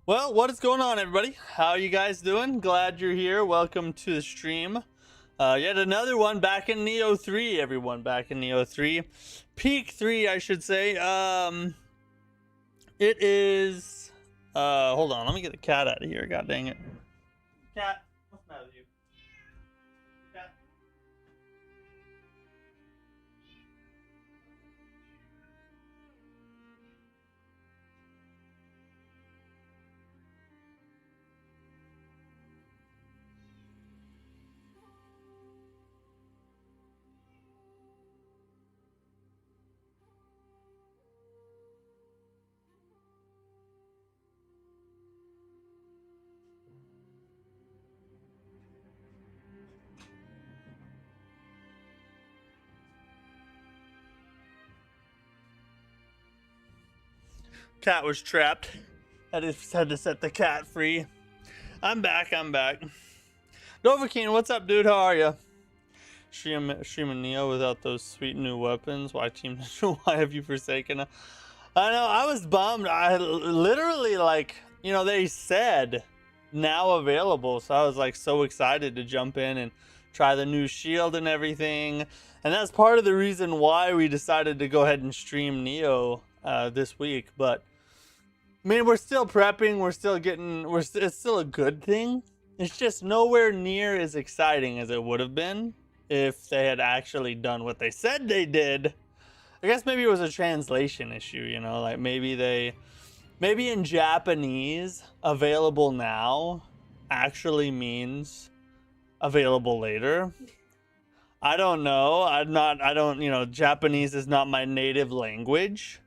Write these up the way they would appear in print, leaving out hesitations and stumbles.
Well, what is going on, everybody? How are you guys doing? Glad you're here. Welcome to the stream. Yet another one back in Nioh 3, everyone. Back in Nioh 3. Peak 3, I should say. It is... hold on. Let me get the cat out of here. God dang it. Cat, what's the matter with you? Cat. Cat was trapped. I just had to set the cat free. I'm back. Dovahkiin, what's up, dude? How are you? Streaming Nioh without those sweet new weapons. Why Team Ninja? Why have you forsaken us? I know, I was bummed. I literally, like, you know, they said now available, so I was like so excited to jump in and try the new shield and everything. And that's part of the reason why we decided to go ahead and stream Nioh this week. But I mean, we're still prepping, we're still getting, it's still a good thing. It's just nowhere near as exciting as it would have been if they had actually done what they said they did. I guess maybe it was a translation issue, you know, like maybe in Japanese, available now actually means available later. I don't know. You know, Japanese is not my native language.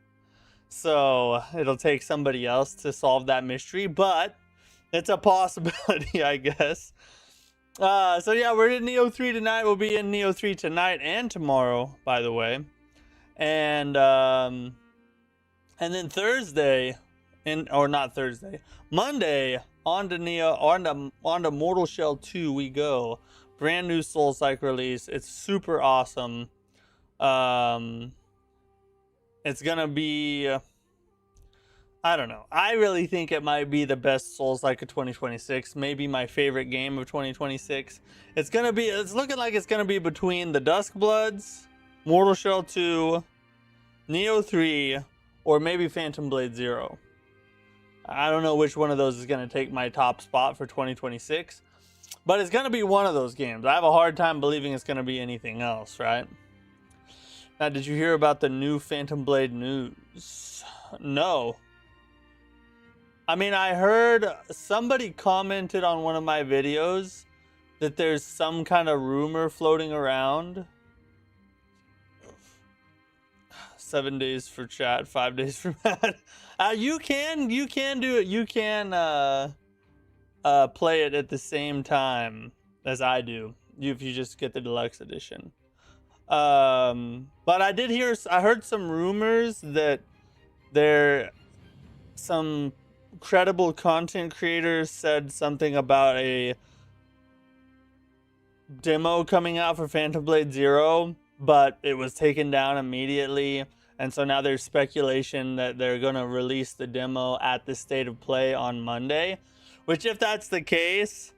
So it'll take somebody else to solve that mystery, but it's a possibility, I guess. So yeah, we're in Nioh 3 tonight. We'll be in Nioh 3 tonight and tomorrow, by the way. And then Thursday, Monday, on to Nioh, on to Mortal Shell 2 we go. Brand new Souls-like release. It's super awesome. It's gonna be, I don't know. I really think it might be the best Souls-like of 2026. Maybe my favorite game of 2026. It's looking like it's gonna be between the Duskbloods, Mortal Shell 2, Nioh 3, or maybe Phantom Blade 0. I don't know which one of those is gonna take my top spot for 2026. But it's gonna be one of those games. I have a hard time believing it's gonna be anything else, right? Now, did you hear about the new Phantom Blade news? No. I mean, I heard somebody commented on one of my videos that there's some kind of rumor floating around. 7 days for chat, 5 days for Matt. You can do it. You can play it at the same time as I do. If you just get the deluxe edition. But I heard some rumors that some credible content creators said something about a demo coming out for Phantom Blade 0, but it was taken down immediately. And so now there's speculation that they're going to release the demo at the State of Play on Monday, which, if that's the case,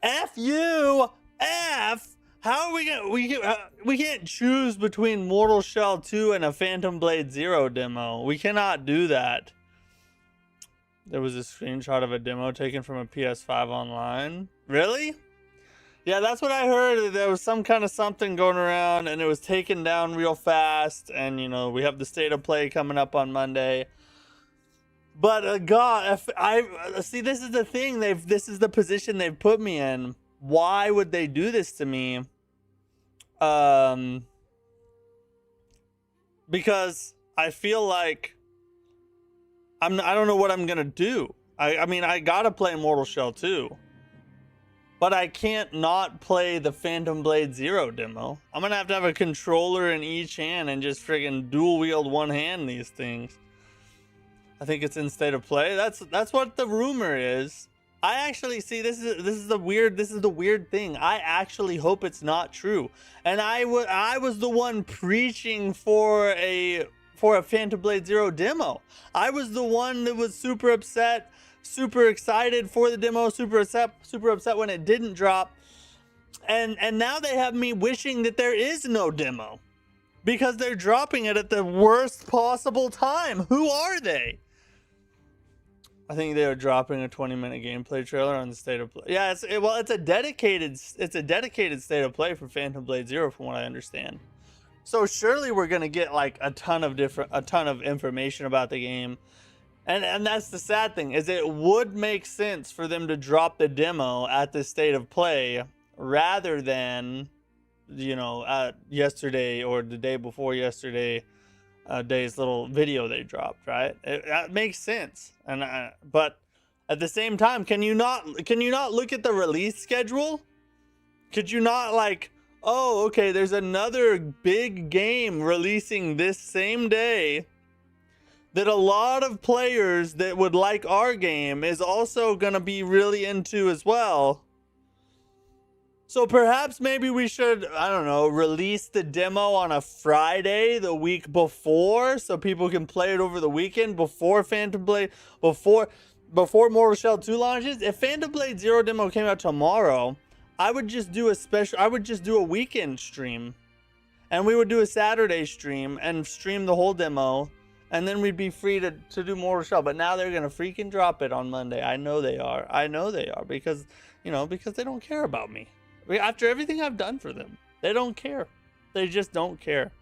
F you, F. How are we gonna, we can't choose between Mortal Shell 2 and a Phantom Blade 0 demo. We cannot do that. There was a screenshot of a demo taken from a PS5 online. Really? Yeah, that's what I heard. There was some kind of something going around and it was taken down real fast. And, you know, we have the State of Play coming up on Monday. But, God, see, this is the thing. This is the position they've put me in. Why would they do this to me? Because I feel like I don't know what I'm gonna do. I mean, I gotta play Mortal Shell 2, but I can't not play the Phantom Blade 0 demo. I'm gonna have to have a controller in each hand and just friggin' dual wield one hand these things. I think it's in State of Play. That's what the rumor is. I actually see this is the weird thing. I actually hope it's not true. And I was the one preaching for a Phantom Blade 0 demo. I was the one that was super upset super excited for the demo, super upset when it didn't drop. And now they have me wishing that there is no demo because they're dropping it at the worst possible time. Who are they? I think they are dropping a 20-minute gameplay trailer on the state of play. Yeah, it's a dedicated state of play for Phantom Blade Zero, from what I understand. So surely we're gonna get like a ton of information about the game, and that's the sad thing, is it would make sense for them to drop the demo at the state of play rather than, you know, yesterday or the day before yesterday. Day's little video they dropped, right? That makes sense, and but at the same time, can you not look at the release schedule? Could you not, like, oh, okay, there's another big game releasing this same day that a lot of players that would like our game is also gonna be really into as well. So perhaps maybe we should, I don't know, release the demo on a Friday the week before so people can play it over the weekend before Phantom Blade, before Mortal Shell 2 launches. If Phantom Blade Zero demo came out tomorrow, I would just do a weekend stream. And we would do a Saturday stream and stream the whole demo, and then we'd be free to do Mortal Shell. But now they're going to freaking drop it on Monday. I know they are. Because, you know, because they don't care about me. After everything I've done for them, they don't care. They just don't care.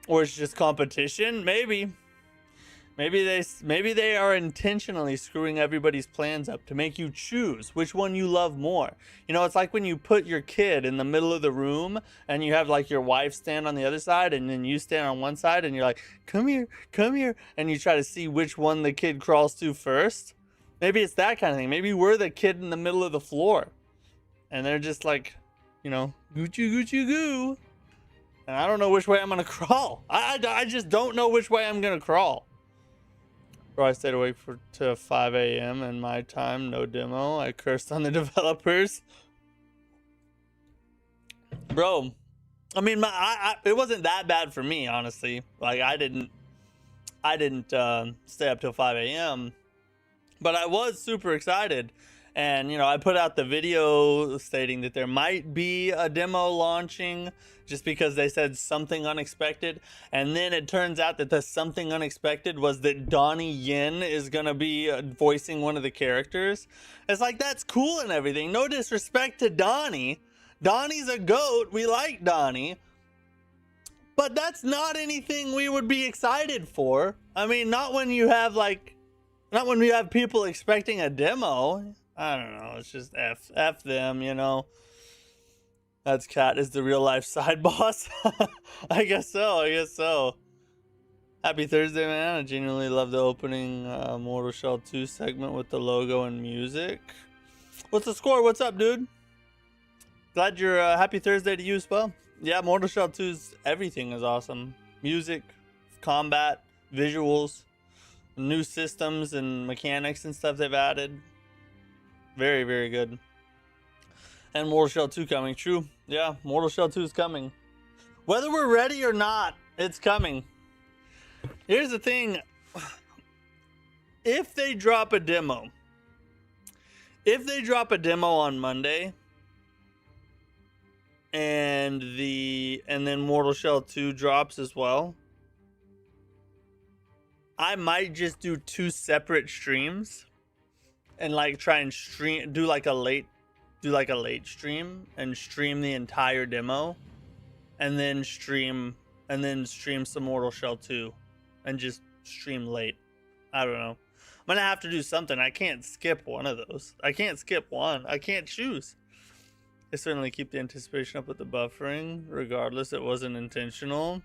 Or it's just competition. Maybe they are intentionally screwing everybody's plans up to make you choose which one you love more. You know, it's like when you put your kid in the middle of the room and you have like your wife stand on the other side and then you stand on one side and you're like, come here, and you try to see which one the kid crawls to first. Maybe it's that kind of thing. Maybe we're the kid in the middle of the floor. And they're just like, you know, Gucci goo. And I don't know which way I'm gonna crawl. I just don't know which way I'm gonna crawl. Bro, I stayed awake to 5 a.m. in my time, no demo. I cursed on the developers. Bro, I mean, it wasn't that bad for me, honestly. Like, I didn't stay up till 5 a.m. But I was super excited. And, you know, I put out the video stating that there might be a demo launching just because they said something unexpected. And then it turns out that the something unexpected was that Donnie Yen is going to be voicing one of the characters. It's like, that's cool and everything. No disrespect to Donnie. Donnie's a goat. We like Donnie. But that's not anything we would be excited for. I mean, not when we have people expecting a demo. I don't know. It's just F them, you know. That's Cat is the real life side boss. I guess so. Happy Thursday, man. I genuinely love the opening Mortal Shell 2 segment with the logo and music. What's the score? What's up, dude? Glad you're happy Thursday to you as well. Yeah, Mortal Shell 2's everything is awesome. Music, combat, visuals, new systems and mechanics and stuff they've added. Very, very good. And Mortal Shell 2 coming. True. Yeah, Mortal Shell 2 is coming. Whether we're ready or not, it's coming. Here's the thing. If they drop a demo on Monday and then Mortal Shell 2 drops as well, I might just do 2 separate streams. And like try and do like a late stream and stream the entire demo, and then stream some Mortal Shell 2, and just stream late. I don't know. I'm gonna have to do something. I can't skip one of those. I can't skip one. I can't choose. I certainly keep the anticipation up with the buffering, regardless it wasn't intentional.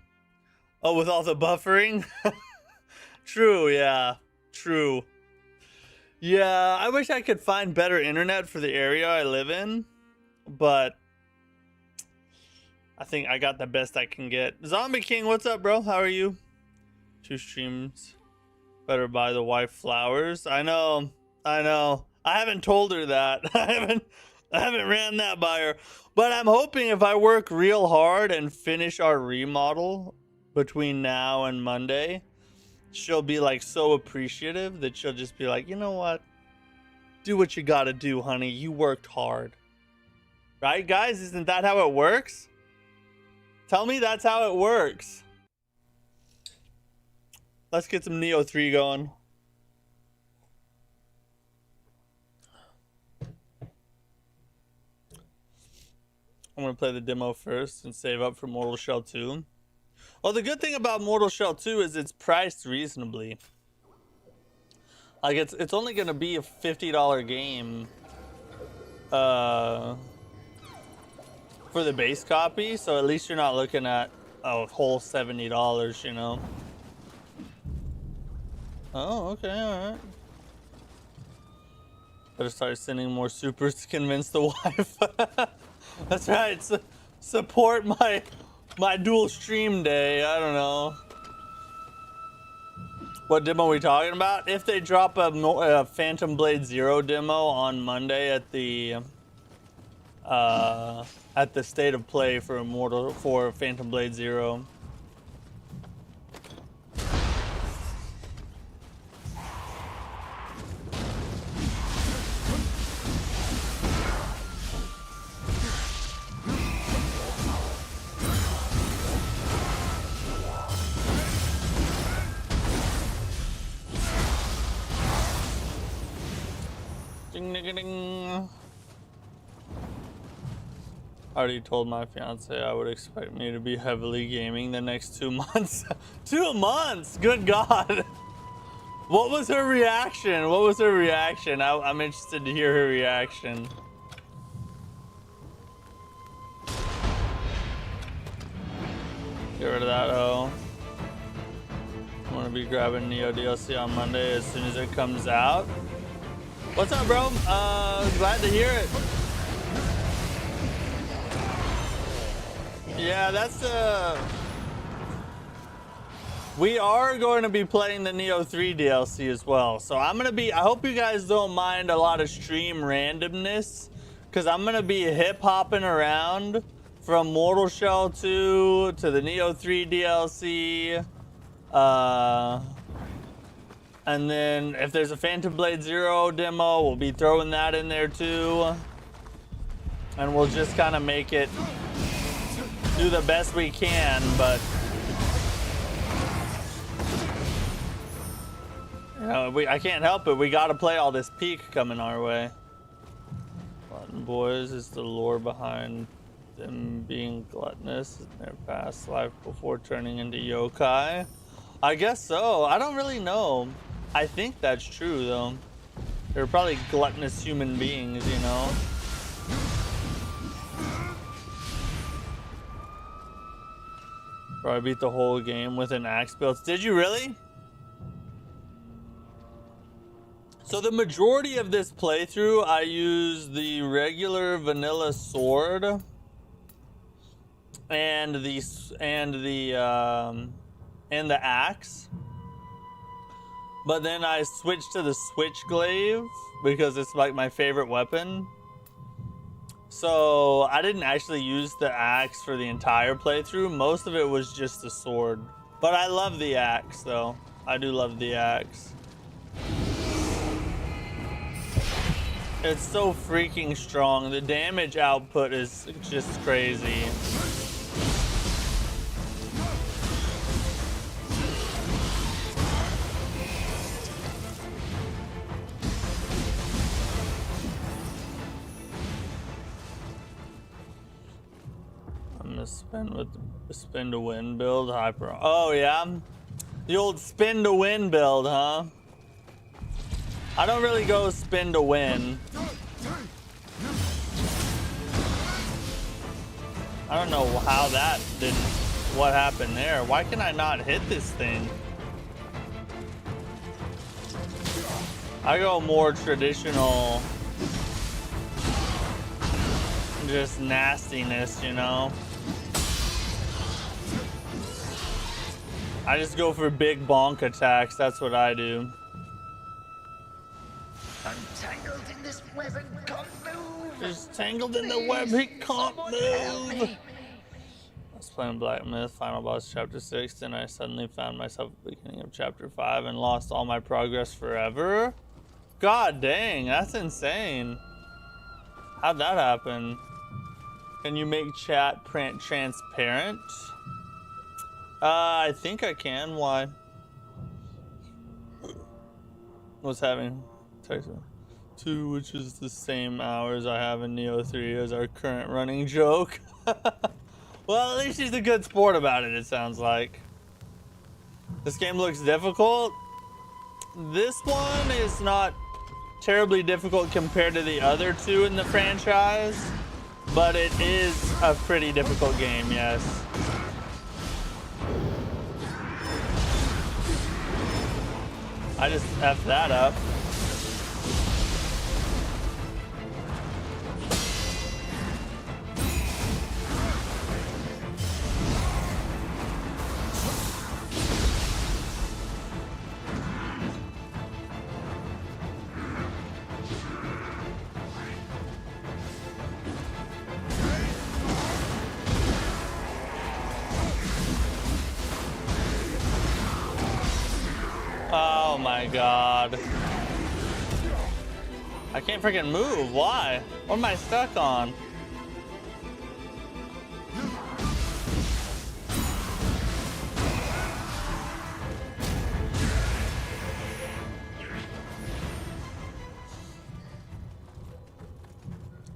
Oh, with all the buffering? True, yeah. True. Yeah, I wish I could find better internet for the area I live in, but I think I got the best I can get. Zombie King, what's up, bro? How are you? 2 streams. Better buy the wife flowers. I know. I haven't told her that. I haven't ran that by her. But I'm hoping if I work real hard and finish our remodel between now and Monday, she'll be like so appreciative that she'll just be like, you know what? Do what you gotta do, honey. You worked hard. Right, guys? Isn't that how it works? Tell me that's how it works. Let's get some Nioh 3 going. I'm gonna play the demo first and save up for Mortal Shell 2. Well, the good thing about Mortal Shell 2 is it's priced reasonably. Like it's only gonna be a $50 game for the base copy, so at least you're not looking at a whole $70, you know. Oh, okay, all right. Better start sending more supers to convince the wife. That's right. Support my dual stream day. I don't know. What demo are we talking about? If they drop a Phantom Blade Zero demo on Monday at the state of play for Phantom Blade Zero. Ding, ding, ding. I already told my fiance I would expect me to be heavily gaming the next 2 months. 2 months? Good God. What was her reaction? What was her reaction? I'm interested to hear her reaction. Get rid of that hoe. I'm gonna be grabbing Nioh DLC on Monday as soon as it comes out. What's up, bro? Glad to hear it. Yeah, that's we are going to be playing the Nioh 3 DLC as well. So I hope you guys don't mind a lot of stream randomness, because I'm gonna be hip hopping around from Mortal Shell 2 to the Nioh 3 DLC. And then if there's a Phantom Blade Zero demo, we'll be throwing that in there too. And we'll just kind of make it do the best we can, but you know, I can't help it. We got to play all this peak coming our way. Glutton Boys is the lore behind them being gluttonous in their past life before turning into yokai. I guess so. I don't really know. I think that's true, though. They're probably gluttonous human beings, you know? Bro, I beat the whole game with an axe build. Did you really? So the majority of this playthrough, I used the regular vanilla sword and the axe. But then I switched to the switchglaive because it's like my favorite weapon. So I didn't actually use the axe for the entire playthrough. Most of it was just the sword. But I love the axe, though. I do love the axe. It's so freaking strong. The damage output is just crazy. Spin to win build, hyper. Oh yeah, the old spin to win build, huh? I don't really go spin to win. I don't know how that didn't. What happened there? Why can I not hit this thing? I go more traditional, just nastiness, you know? I just go for big bonk attacks. That's what I do. I'm tangled in this web and can't move. He's tangled in the web. He can't move. playing Black Myth, final boss chapter 6, then I suddenly found myself at the beginning of chapter 5 and lost all my progress forever? God dang, that's insane. How'd that happen? Can you make chat transparent? I think I can. Why? Was having text 2, which is the same hours I have in Nioh 3 as our current running joke. Well, at least he's a good sport about it, it sounds like. This game looks difficult. This one is not terribly difficult compared to the other two in the franchise, but it is a pretty difficult game, yes. I just F'd that up. Oh my god. I can't freaking move. Why? What am I stuck on?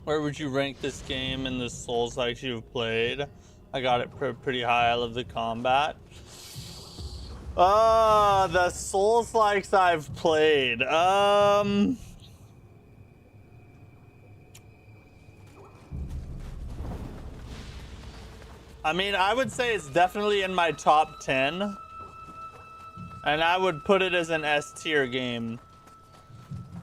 Where would you rank this game in the Souls-likes you've played? I got it pretty high. I love the combat. The Souls-likes I've played. I mean, I would say it's definitely in my top 10. And I would put it as an S tier game.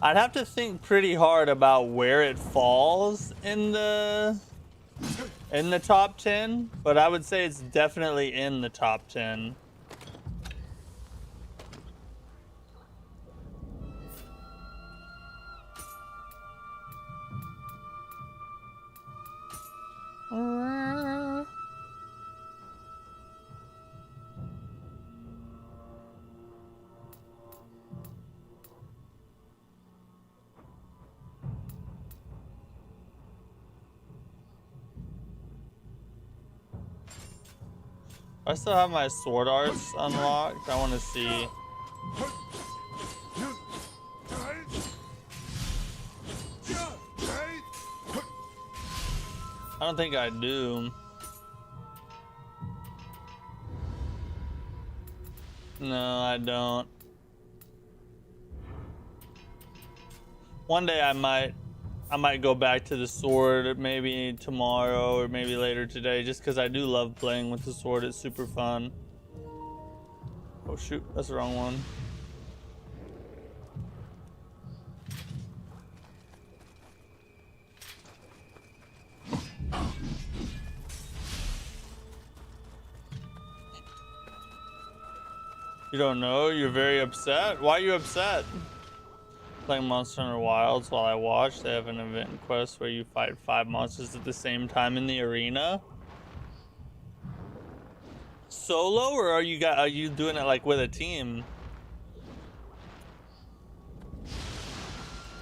I'd have to think pretty hard about where it falls in the top 10, but I would say it's definitely in the top 10. I still have my sword arts unlocked. I want to see. I don't think I do. No, I don't. One day I might go back to the sword, maybe tomorrow or maybe later today, just because I do love playing with the sword. It's super fun. Oh shoot, that's the wrong one. You don't know? You're very upset? Why are you upset? Playing Monster Hunter Wilds while I watch. They have an event quest where you fight 5 monsters at the same time in the arena. Solo, or are you doing it like with a team?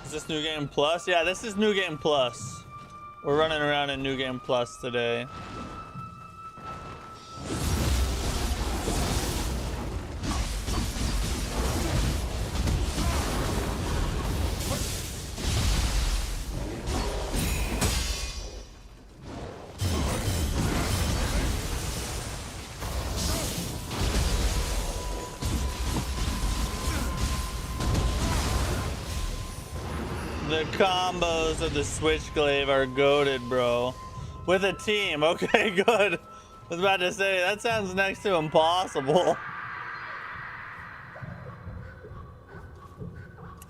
Is this New Game Plus? Yeah, this is New Game Plus. We're running around in New Game Plus today. The combos of the Switchglaive are goated, bro. With a team. Okay, good. I was about to say, that sounds next to impossible.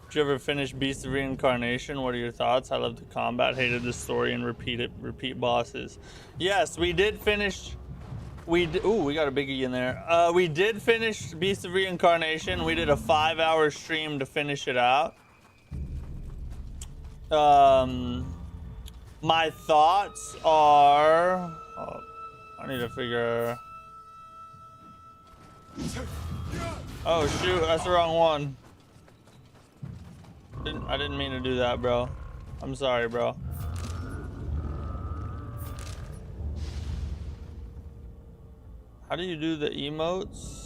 Did you ever finish Beast of Reincarnation? What are your thoughts? I love the combat, hated the story, and repeat bosses. Yes, we did finish. Ooh, we got a biggie in there. We did finish Beast of Reincarnation. We did a 5-hour stream to finish it out. My thoughts are I need to figure. Oh shoot, that's the wrong one. I didn't mean to do that, bro. I'm sorry, bro. How do you do the emotes?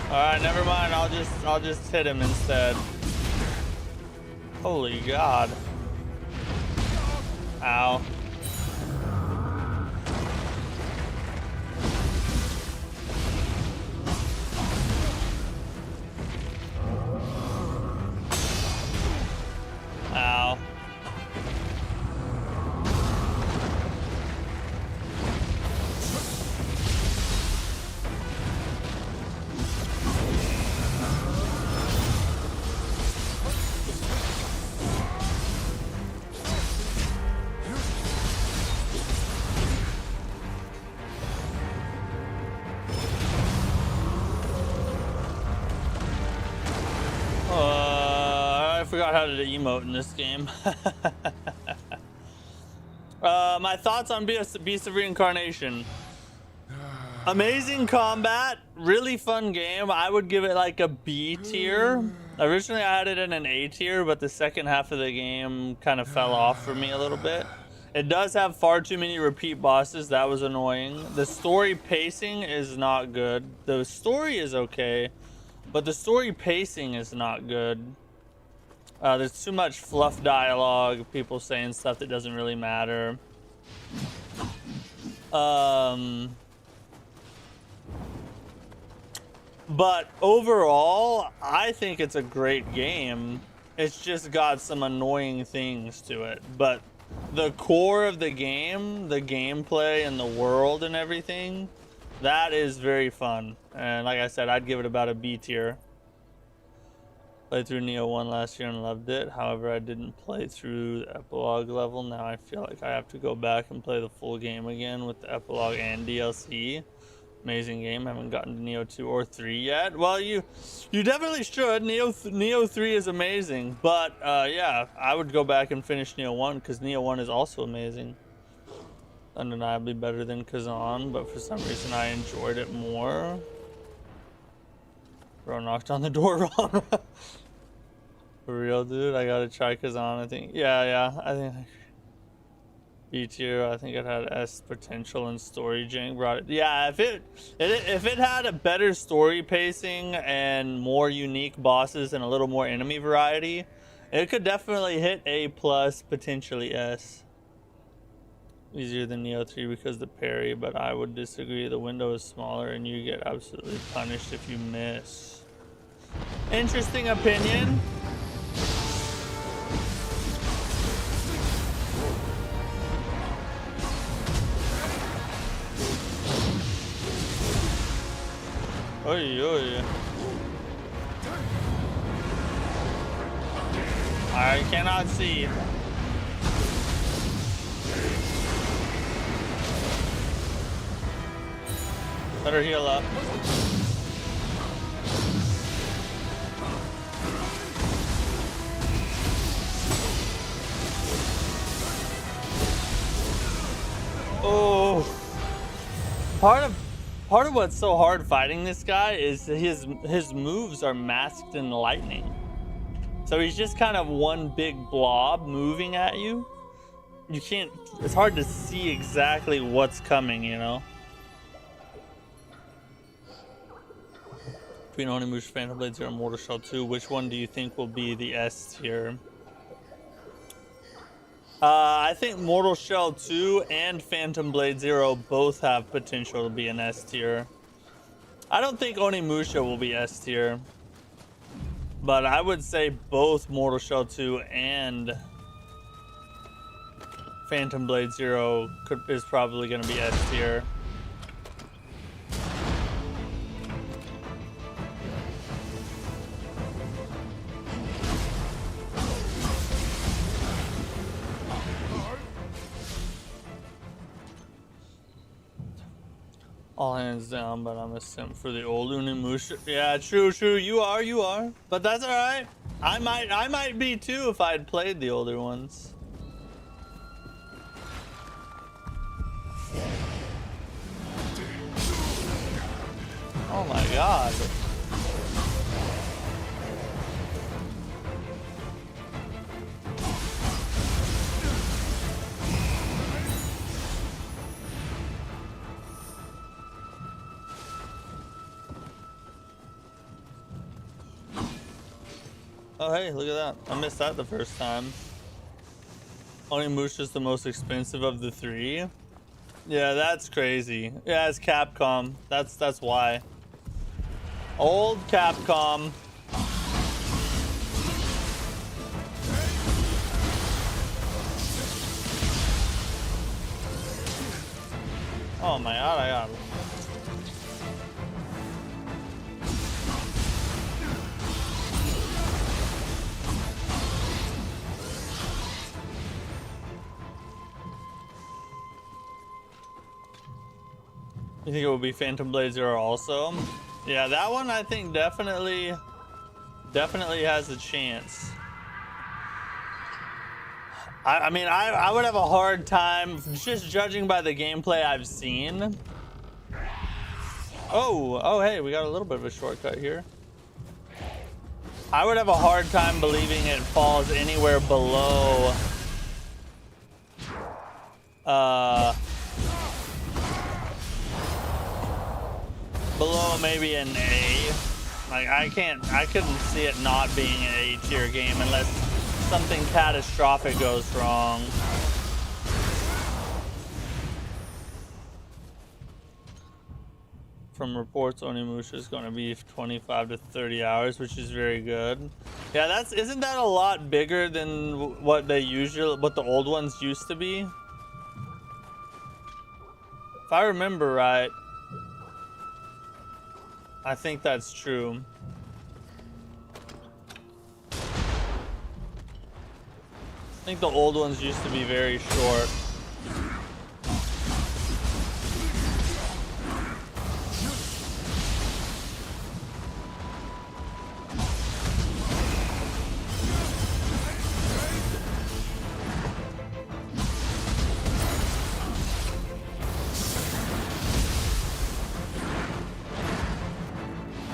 Alright, never mind. I'll just hit him instead. Holy God. Ow. Ow. I forgot how to emote in this game. My thoughts on Beast of Reincarnation. Amazing combat, really fun game. I would give it like a B tier. Originally I had it in an A tier, but the second half of the game kind of fell off for me a little bit. It does have far too many repeat bosses. That was annoying. The story pacing is not good. The story is okay, but the story pacing is not good. There's too much fluff dialogue, people saying stuff that doesn't really matter. But overall, I think it's a great game. It's just got some annoying things to it. But the core of the game, the gameplay and the world and everything, that is very fun. And like I said, I'd give it about a B tier. Played through Nioh 1 last year and loved it. However, I didn't play through the epilogue level. Now I feel like I have to go back and play the full game again with the epilogue and DLC. Amazing game. I haven't gotten to Nioh 2 or 3 yet. Well, you definitely should. Nioh 3 is amazing. But yeah, I would go back and finish Nioh 1 because Nioh 1 is also amazing. Undeniably better than Kazan, but for some reason I enjoyed it more. Bro knocked on the door wrong. For real, dude. I gotta try Kazan, I think. Yeah, I think B tier. I think it had S potential and story jank brought it. Yeah, if it had a better story pacing and more unique bosses and a little more enemy variety, it could definitely hit A plus, potentially S. Easier than Nioh 3 because the parry, but I would disagree. The window is smaller and you get absolutely punished if you miss. Interesting opinion. Oy, oy. I cannot see. Better heal up. Oh, part of what's so hard fighting this guy is his moves are masked in lightning. So he's just kind of one big blob moving at you. You can't, it's hard to see exactly what's coming, you know? Between Onimusha, Phantom Blade Zero, and Mortal Shell 2, which one do you think will be the S tier? I think Mortal Shell 2 and Phantom Blade Zero both have potential to be an S tier. I don't think Onimusha will be S tier, but I would say both Mortal Shell 2 and Phantom Blade Zero is probably going to be S tier. All hands down, but I'm a simp for the old Unimusha. Yeah, true. You are. But that's all right. I might be too if I'd played the older ones. Oh my god. Oh hey, look at that. I missed that the first time. Onimusha is the most expensive of the three. Yeah, that's crazy. Yeah, it's Capcom. That's why. Old Capcom. Oh my god, I got it. You think it will be Phantom Blade Zero also? Yeah, that one I think definitely has a chance. I mean, I would have a hard time just judging by the gameplay I've seen. Oh, hey, we got a little bit of a shortcut here. I would have a hard time believing it falls anywhere below below maybe an A. Like I couldn't see it not being an A tier game unless something catastrophic goes wrong. From reports, Onimusha is going to be 25 to 30 hours, which is very good. Yeah, isn't that a lot bigger than what the old ones used to be? If I remember right, I think that's true. I think the old ones used to be very short.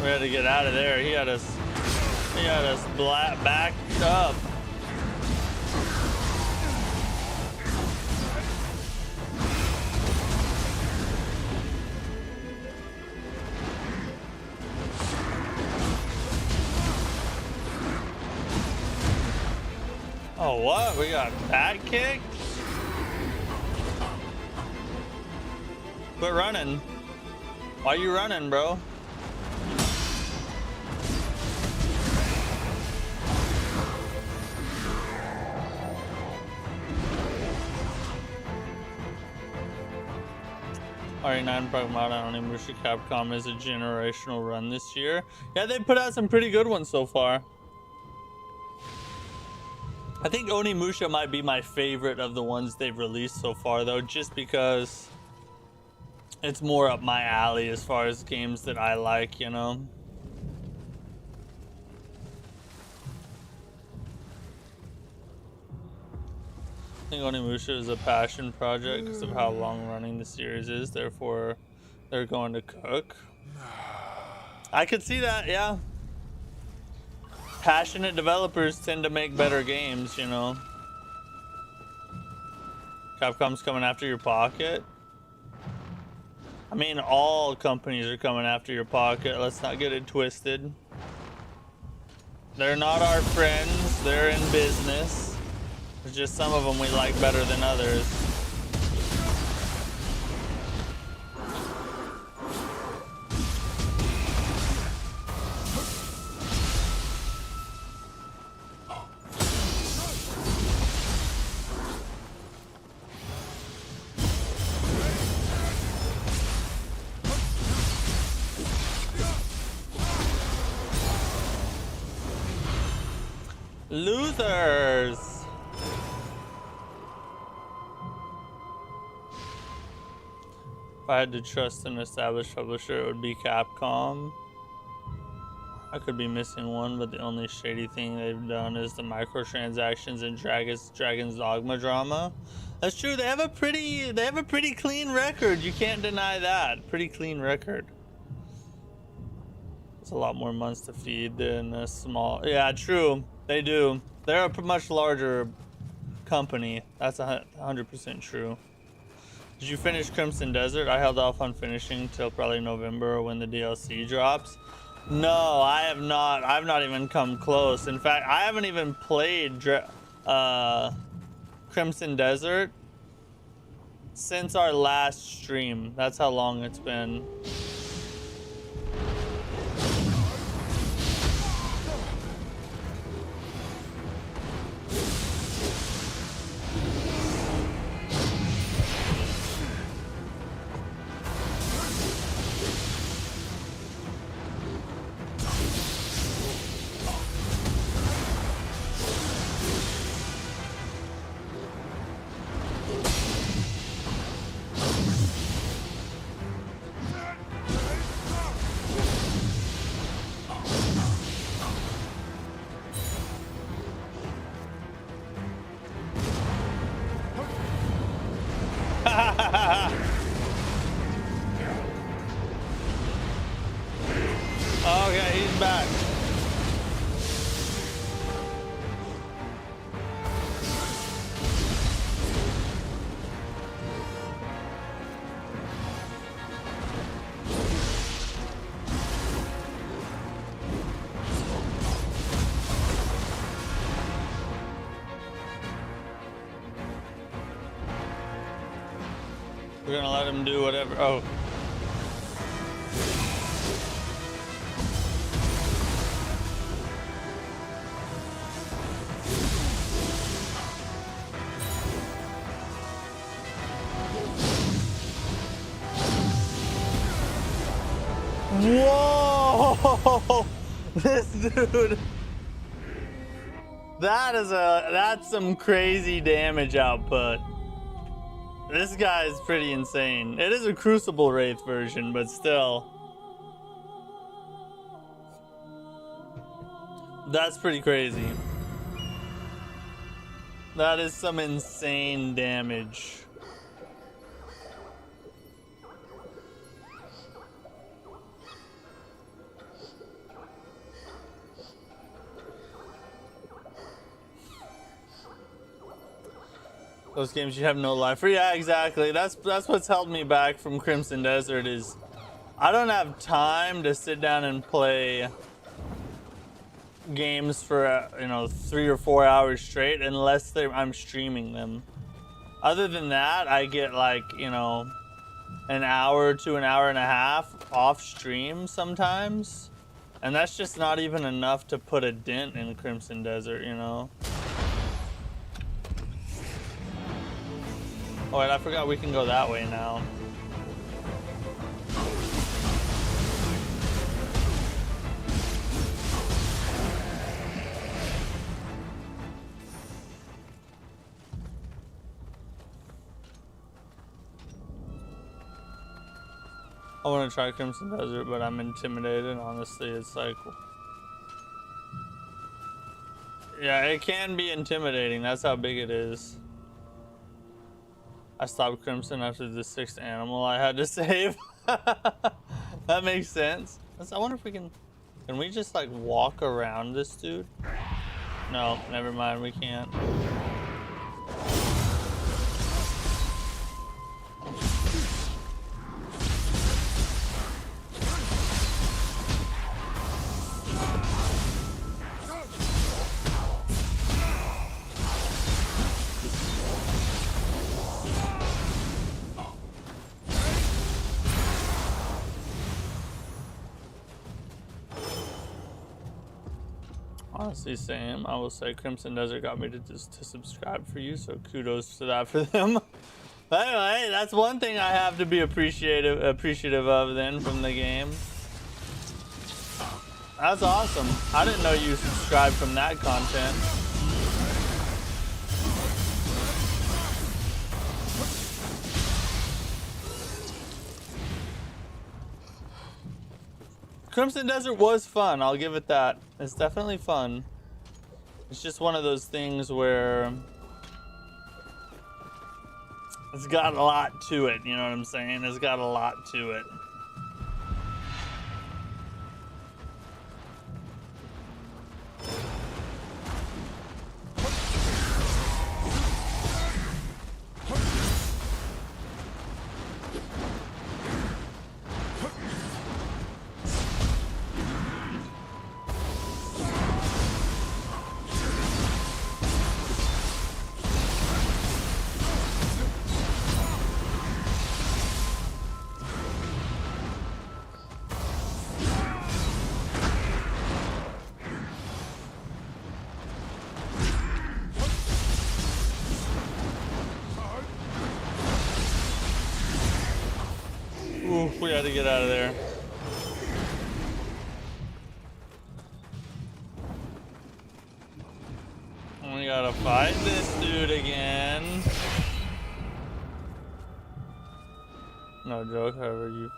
We had to get out of there. He had us backed up. Oh, what? We got back kicked? Quit running. Why you running, bro? RE9 Pragmata Onimusha Capcom is a generational run this year. Yeah, they put out some pretty good ones so far. I think Onimusha might be my favorite of the ones they've released so far, though, just because it's more up my alley as far as games that I like, you know? I think Onimusha is a passion project because of how long running the series is, therefore they're going to cook. I could see that, yeah. Passionate developers tend to make better games, you know. Capcom's coming after your pocket. I mean, all companies are coming after your pocket. Let's not get it twisted. They're not our friends. They're in business. There's just some of them we like better than others. Losers! If I had to trust an established publisher, it would be Capcom. I could be missing one, but the only shady thing they've done is the microtransactions and Dragon's Dogma drama. That's true. They have a pretty clean record. You can't deny that. Pretty clean record. It's a lot more months to feed than a small. Yeah, true. They do. They're a much larger company. That's 100% true. Did you finish Crimson Desert? I held off on finishing till probably November when the DLC drops. No, I have not. I've not even come close. In fact, I haven't even played Crimson Desert since our last stream. That's how long it's been. Okay, he's back. We're gonna let him do whatever. Oh. Whoa! This dude. That's some crazy damage output. This guy is pretty insane. It is a Crucible Wraith version, but still. That's pretty crazy. That is some insane damage. Those games you have no life for. Yeah, exactly. That's what's held me back from Crimson Desert is I don't have time to sit down and play games for 3 or 4 hours straight unless I'm streaming them. Other than that, I get like an hour to an hour and a half off stream sometimes, and that's just not even enough to put a dent in Crimson Desert, Oh wait, I forgot we can go that way now. I want to try Crimson Desert, but I'm intimidated. Honestly, it's like... Yeah, it can be intimidating. That's how big it is. I stopped Crimson after the 6th animal I had to save. That makes sense. I wonder if we can we just like walk around this dude? No, never mind, we can't. Honestly, same. I will say Crimson Desert got me to subscribe for you, so kudos to that for them. But anyway, that's one thing I have to be appreciative of then from the game. That's awesome. I didn't know you subscribed from that content. Crimson Desert was fun, I'll give it that. It's definitely fun. It's just one of those things where it's got a lot to it, you know what I'm saying? It's got a lot to it. Oof, we had to get out of there. We gotta fight this dude again. No joke, however you...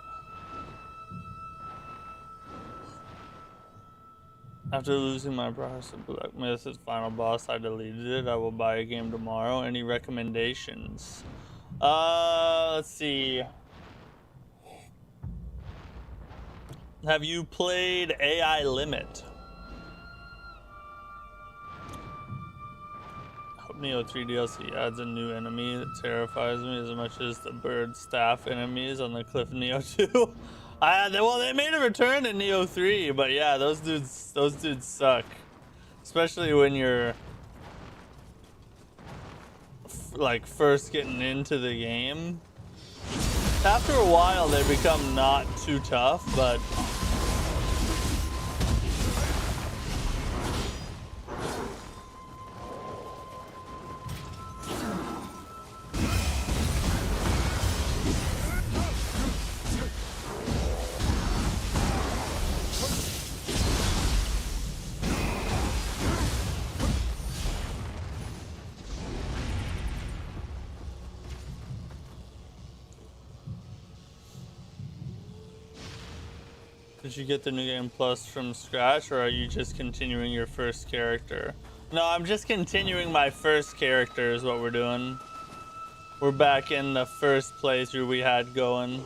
After losing my Brass of Black Myth's final boss, I deleted it. I will buy a game tomorrow. Any recommendations? Let's see. Have you played AI Limit? Hope Nioh 3 DLC adds a new enemy that terrifies me as much as the bird staff enemies on the cliff in Nioh 2. Well, they made a return in Nioh 3, but yeah, those dudes suck. Especially when you're like first getting into the game. After a while, they become not too tough, but did you get the New Game Plus from scratch, or are you just continuing your first character? No, I'm just continuing my first character is what we're doing. We're back in the first playthrough we had going.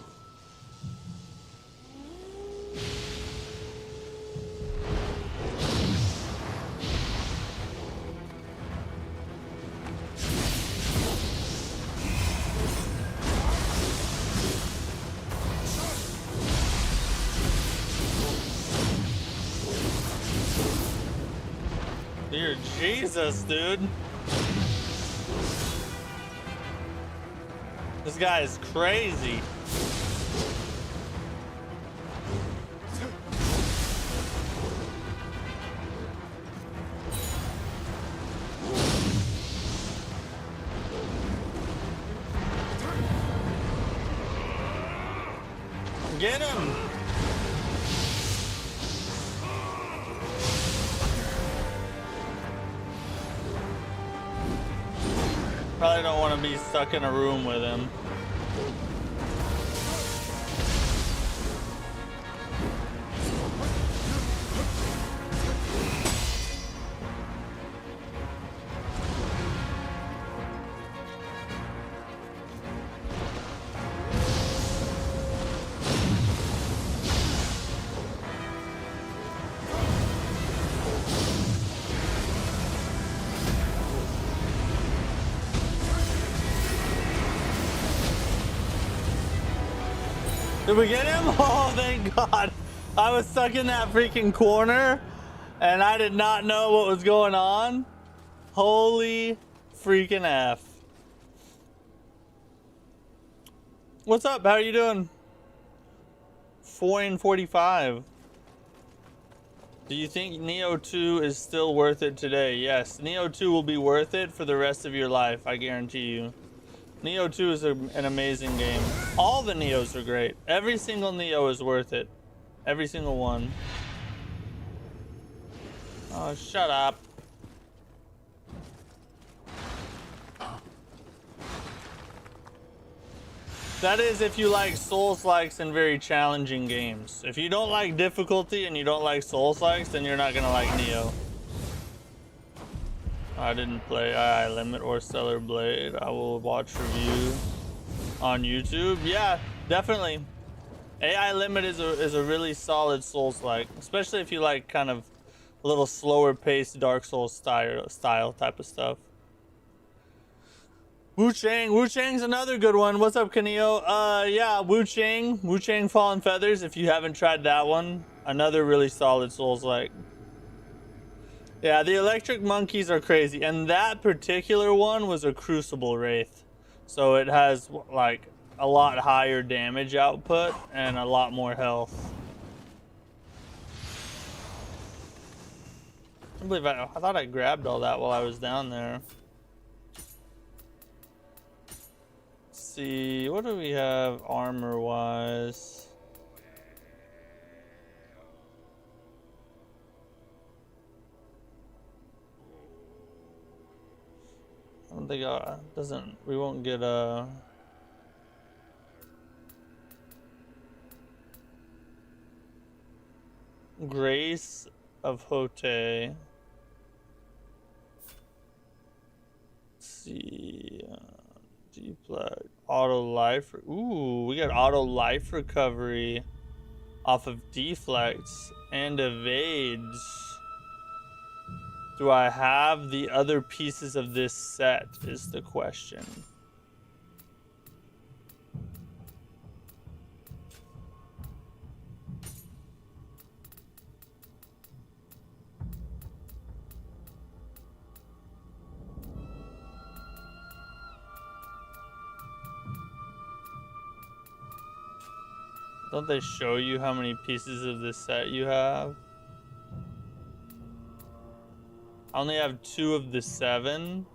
Dear Jesus, dude. This guy is crazy. Get him! Probably don't want to be stuck in a room with him. Did we get him? Oh, thank God. I was stuck in that freaking corner and I did not know what was going on. Holy freaking F. What's up? How are you doing? 4:45. Do you think Nioh 2 is still worth it today? Yes, Nioh 2 will be worth it for the rest of your life, I guarantee you. Nioh 2 is an amazing game. All the Niohs are great. Every single Nioh is worth it. Every single one. Oh, shut up. That is if you like Souls-likes and very challenging games. If you don't like difficulty and you don't like Souls-likes, then you're not gonna like Nioh. I didn't play AI Limit or Stellar Blade. I will watch review on YouTube. Yeah, definitely. AI Limit is a really solid Souls-like, especially if you like kind of a little slower paced Dark Souls style type of stuff. Wu Chang's another good one. What's up, Kaneo? Yeah, Wu Chang Fallen Feathers. If you haven't tried that one, another really solid Souls-like. Yeah, the electric monkeys are crazy, and that particular one was a Crucible Wraith, so it has like a lot higher damage output and a lot more health. I believe I thought I grabbed all that while I was down there. Let's see, what do we have armor-wise? I don't think we won't get a Grace of Hote. Let's see, Deflect, auto life. Ooh, we got auto life recovery off of deflects and evades. Do I have the other pieces of this set is the question. Don't they show you how many pieces of this set you have? I only have 2 of the 7.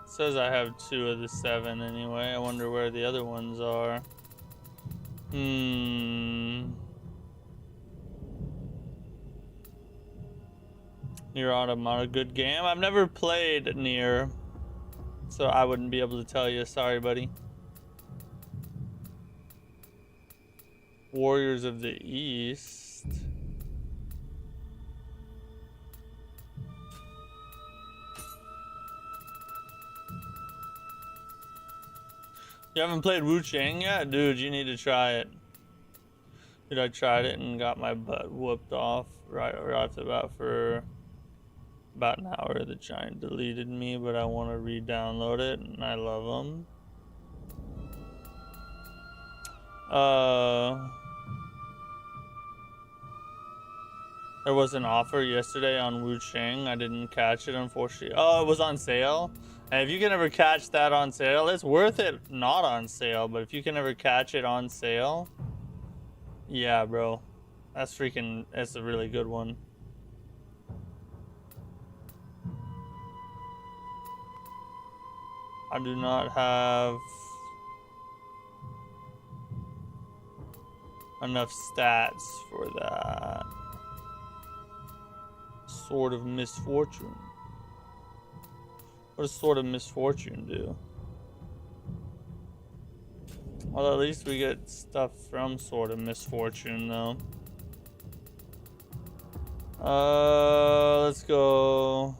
Says I have 2 of the 7 anyway. I wonder where the other ones are. Nier Automata, good game. I've never played Nier, so I wouldn't be able to tell you. Sorry, buddy. Warriors of the East. You haven't played Wu Chang yet? Dude, you need to try it. Dude, I tried it and got my butt whooped off right off the bat for about an hour. The giant deleted me, but I want to re-download it, and I love them. There was an offer yesterday on Wu Chang. I didn't catch it, unfortunately. Oh, it was on sale? And if you can ever catch that on sale, it's worth it not on sale, but if you can ever catch it on sale, yeah, bro. That's a really good one. I do not have enough stats for that. Sword of Misfortune. What does Sword of Misfortune do? Well, at least we get stuff from Sword of Misfortune, though. Let's go.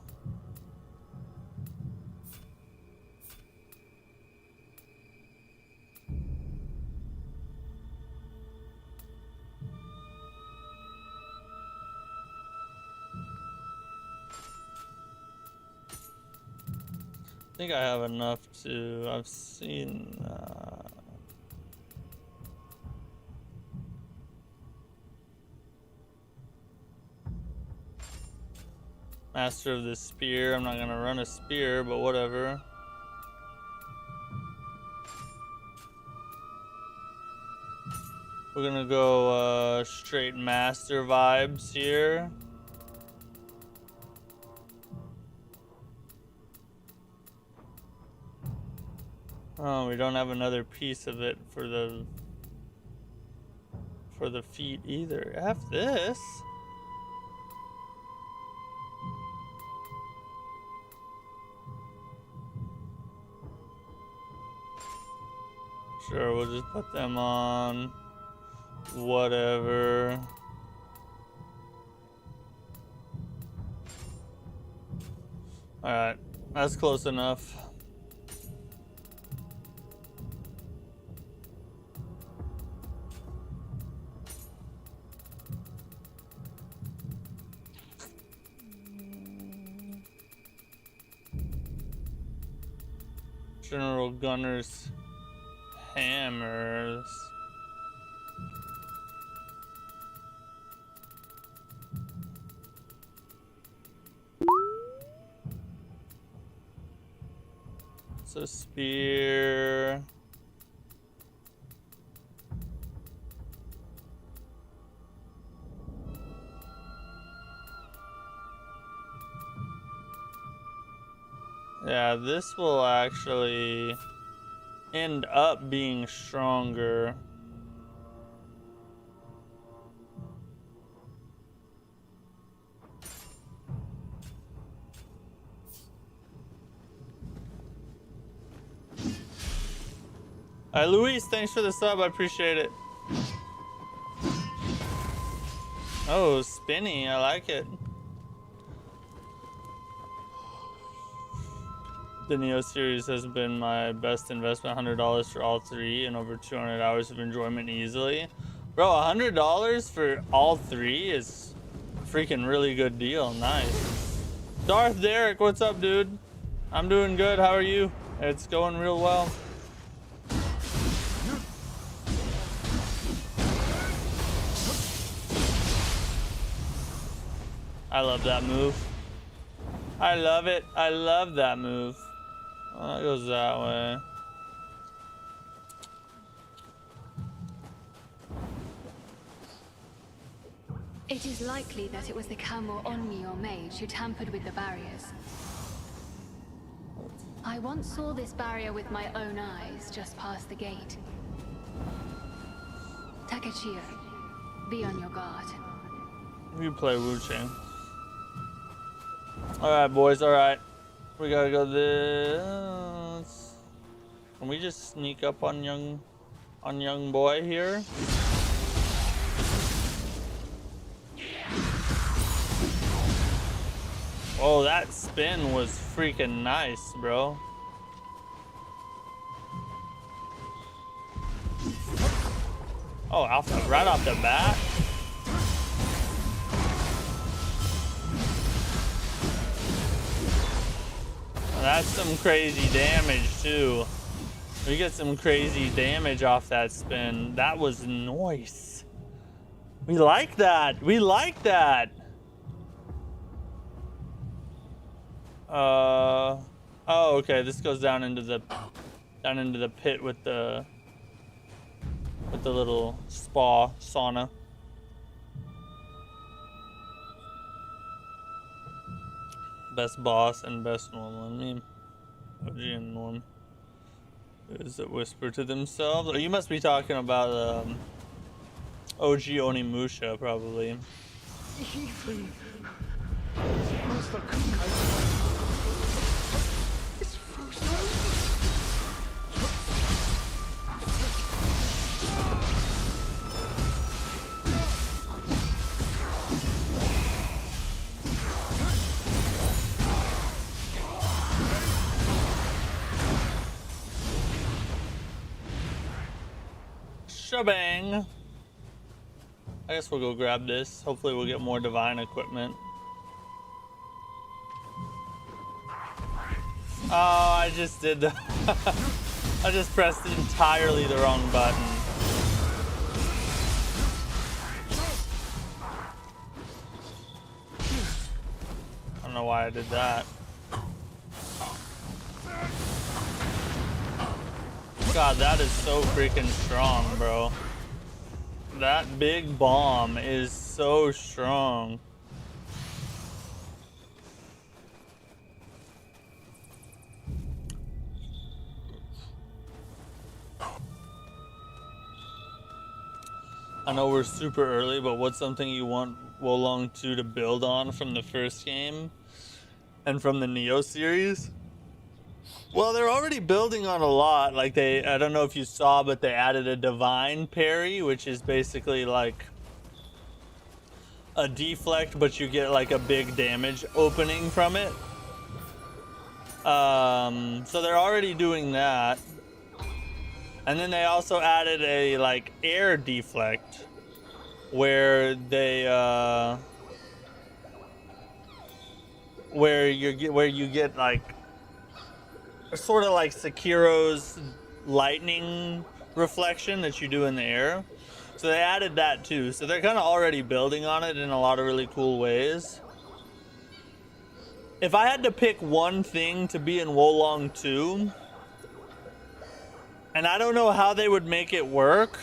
I think I have enough to. I've seen. Master of the Spear. I'm not gonna run a spear, but whatever. We're gonna go straight master vibes here. Oh, we don't have another piece of it for the feet either. F this. Sure, we'll just put them on. Whatever. Alright, that's close enough. General Gunner's hammers. It's a spear. Yeah, this will actually end up being stronger. Luis, thanks for the sub. I appreciate it. Oh, spinny. I like it. The Nioh series has been my best investment. $100 for all three and over 200 hours of enjoyment easily. Bro, $100 for all three is a freaking really good deal. Nice. Darth Derek, what's up, dude? I'm doing good. How are you? It's going real well. I love that move. I love it. I love that move. Well, that goes that way. It is likely that it was the camel on me or mage who tampered with the barriers. I once saw this barrier with my own eyes just past the gate. Takachio, be on your guard. We play Wu Chang. Alright, boys, alright. We gotta go this. Can we just sneak up on young boy here? Oh, that spin was freaking nice, bro. Oh, right off the bat. That's some crazy damage too. We get some crazy damage off that spin. That was nice. We like that. We like that. Oh, okay. This goes down into the pit with the little sauna. Best boss and best normal. I mean, OG and norm. Is it whisper to themselves? Oh, you must be talking about OG Onimusha, probably. Shabang. I guess we'll go grab this. Hopefully we'll get more divine equipment. Oh, I just did the I just pressed entirely the wrong button. I don't know why I did that. God, that is so freaking strong, bro. That big bomb is so strong. I know we're super early, but what's something you want Wolong 2 to build on from the first game and from the Nioh series? Well, they're already building on a lot. Like I don't know if you saw, but they added a divine parry, which is basically like a deflect, but you get like a big damage opening from it. So they're already doing that. And then they also added a like air deflect where they where you get like sort of like Sekiro's lightning reflection that you do in the air. So they added that too. So they're kind of already building on it in a lot of really cool ways. If I had to pick one thing to be in Wolong 2, and I don't know how they would make it work,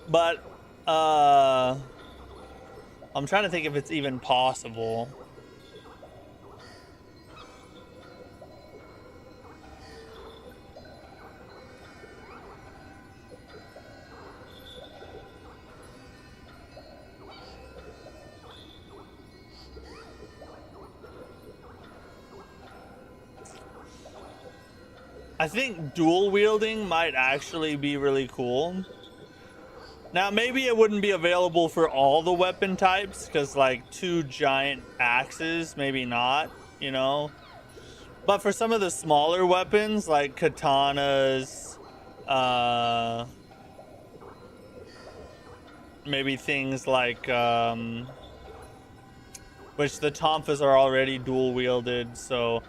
but I'm trying to think if it's even possible. I think dual wielding might actually be really cool. Now, maybe it wouldn't be available for all the weapon types, because like 2 giant axes, maybe not, you know? But for some of the smaller weapons, like katanas, maybe things like, which the tonfas are already dual wielded, so...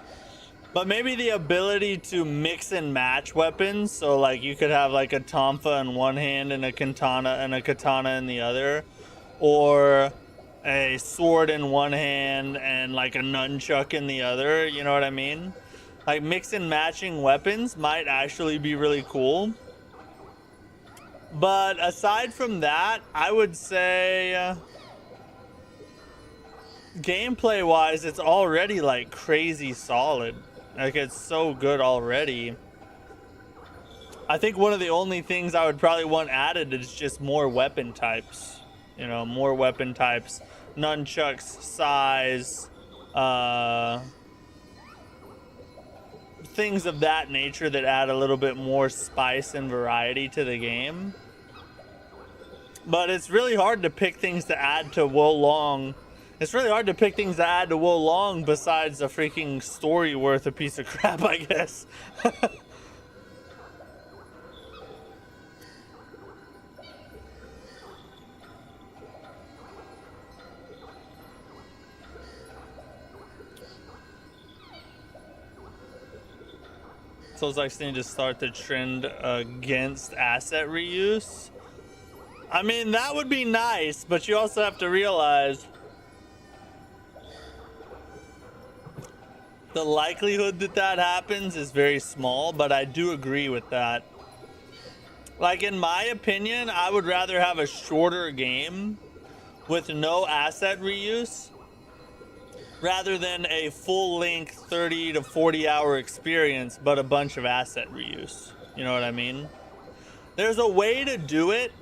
But maybe the ability to mix and match weapons, so like you could have like a tonfa in one hand and a katana in the other, or a sword in one hand and like a nunchuck in the other, you know what I mean? Like mix and matching weapons might actually be really cool. But aside from that, I would say gameplay wise, it's already like crazy solid. Like, it's so good already. I think one of the only things I would probably want added is just more weapon types. You know, more weapon types. Nunchucks, size, things of that nature that add a little bit more spice and variety to the game. But it's really hard to pick things to add to Wolong. It's really hard to pick things to add to Wolong besides a freaking story worth a piece of crap, I guess. So it's like need to start the trend against asset reuse. I mean, that would be nice, but you also have to realize the likelihood that that happens is very small, but I do agree with that. Like, in my opinion, I would rather have a shorter game with no asset reuse rather than a full-length 30 to 40-hour experience, but a bunch of asset reuse. You know what I mean? There's a way to do it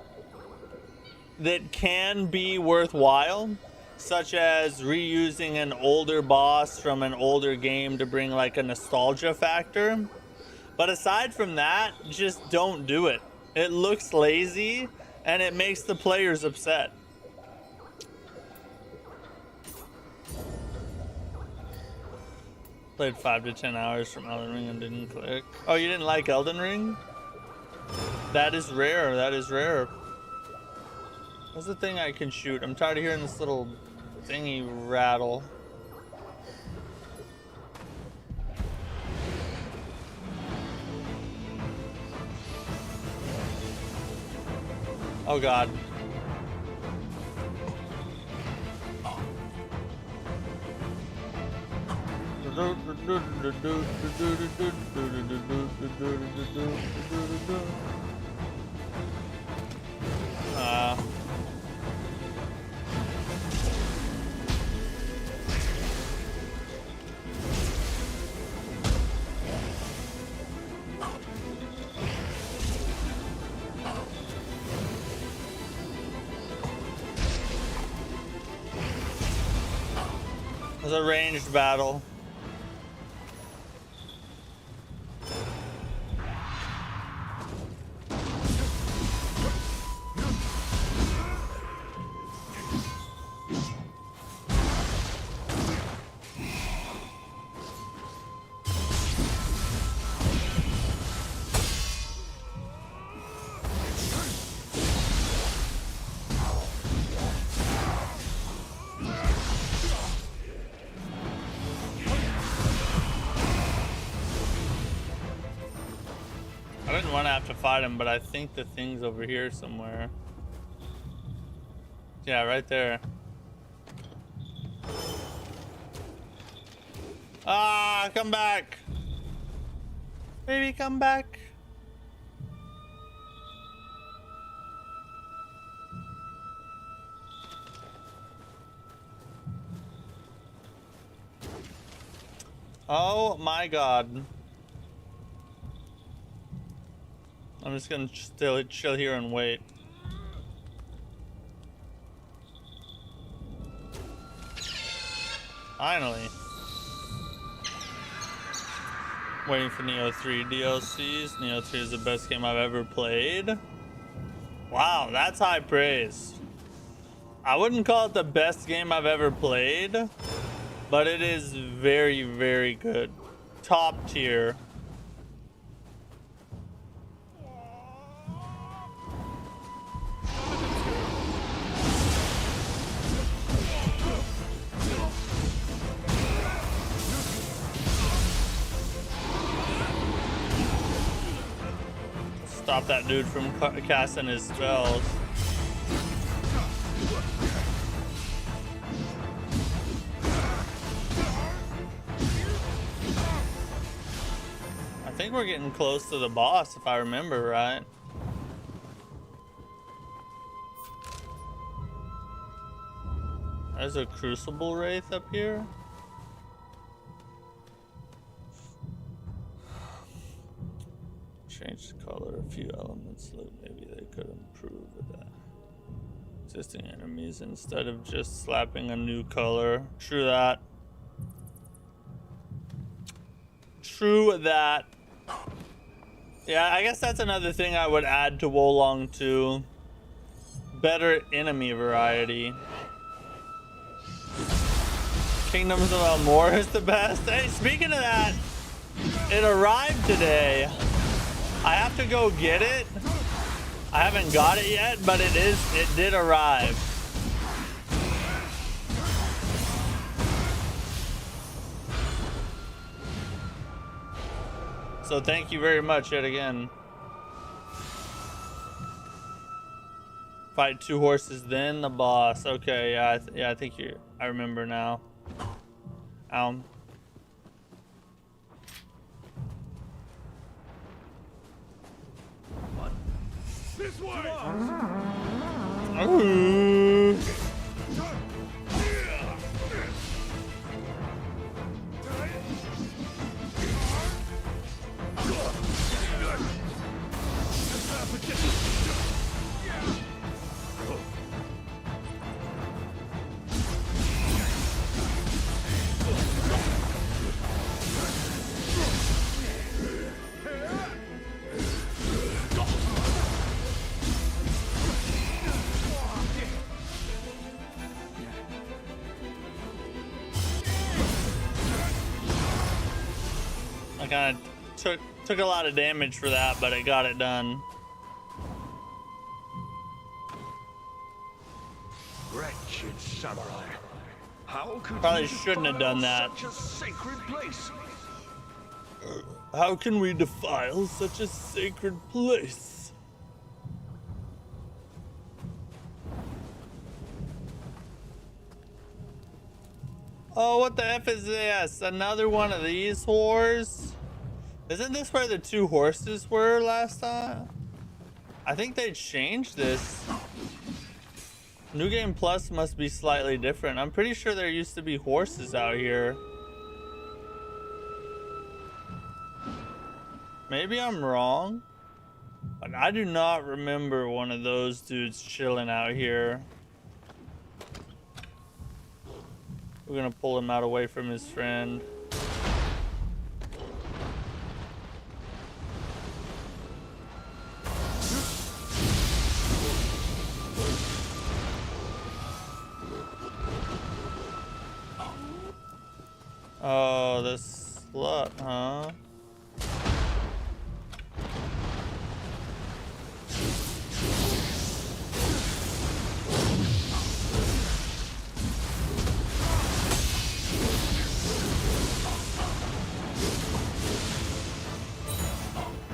that can be worthwhile, such as reusing an older boss from an older game to bring like a nostalgia factor. But aside from that, just don't do it. It looks lazy and it makes the players upset. Played 5 to 10 hours from Elden Ring and didn't click. Oh, you didn't like Elden Ring? That is rare. That is rare. What's the thing I can shoot? I'm tired of hearing this little thingy rattle. Oh god. It was a ranged battle. I didn't want to have to fight him, but I think the thing's over here somewhere. Yeah, right there. Ah, come back. Baby, come back. Oh my god. I'm just gonna still chill here and wait. Finally. Waiting for Nioh 3 DLCs. Nioh 3 is the best game I've ever played. Wow, that's high praise. I wouldn't call it the best game I've ever played, but it is very, very good. Top tier. Stop that dude from casting his spells. I think we're getting close to the boss, if I remember right. There's a crucible wraith up here. Change the color a few elements. Look, maybe they could improve with that. Existing enemies instead of just slapping a new color. True that. True that. Yeah, I guess that's another thing I would add to Wolong too. Better enemy variety. Kingdoms of Elmore is the best. Hey, speaking of that, it arrived today. I have to go get it. I haven't got it yet, but it did arrive. So thank you very much yet again. Fight 2 horses, then the boss. Okay, yeah, I think I remember now. This way! Ooh. I kind of took a lot of damage for that, but it got it done. Wretched samurai. How could Probably you shouldn't have done defile that. Such a sacred place? How can we defile such a sacred place? Oh, what the F is this? Another one of these whores? Isn't this where the 2 horses were last time? I think they changed this. New Game Plus must be slightly different. I'm pretty sure there used to be horses out here. Maybe I'm wrong, but I do not remember one of those dudes chilling out here. We're gonna pull him out away from his friend. Oh, this slut, huh?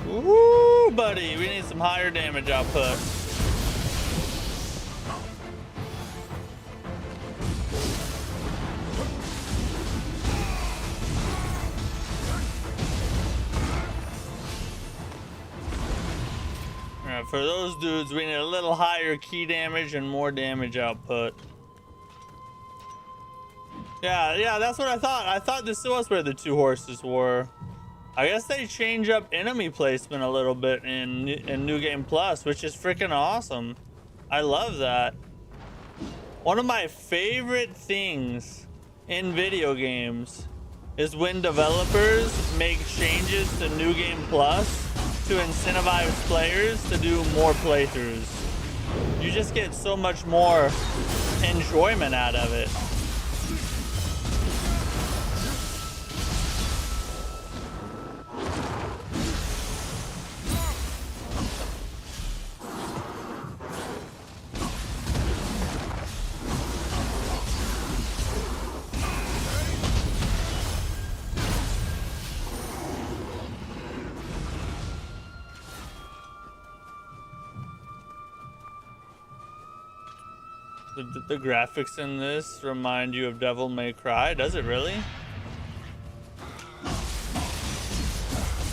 Woo, buddy, we need some higher damage output. Alright, for those dudes, we need a little higher key damage and more damage output. Yeah, that's what I thought. I thought this was where the two horses were. I guess they change up enemy placement a little bit in New Game Plus, which is freaking awesome. I love that. One of my favorite things in video games is when developers make changes to New Game Plus to incentivize players to do more playthroughs. You just get so much more enjoyment out of it. The graphics in this remind you of Devil May Cry. Does it really?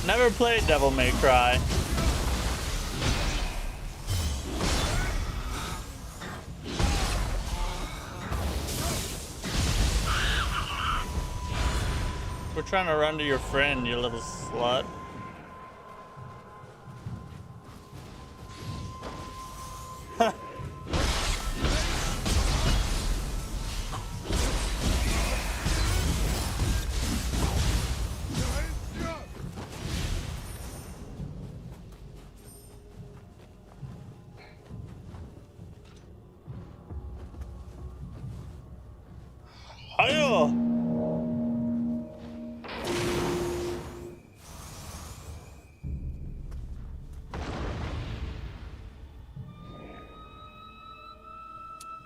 Never played Devil May Cry. We're trying to run to your friend, you little slut. Hiya!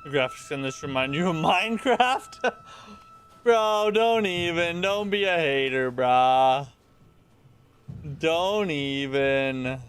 The graphics in this remind you of Minecraft? Bro, don't be a hater, brah. Don't even.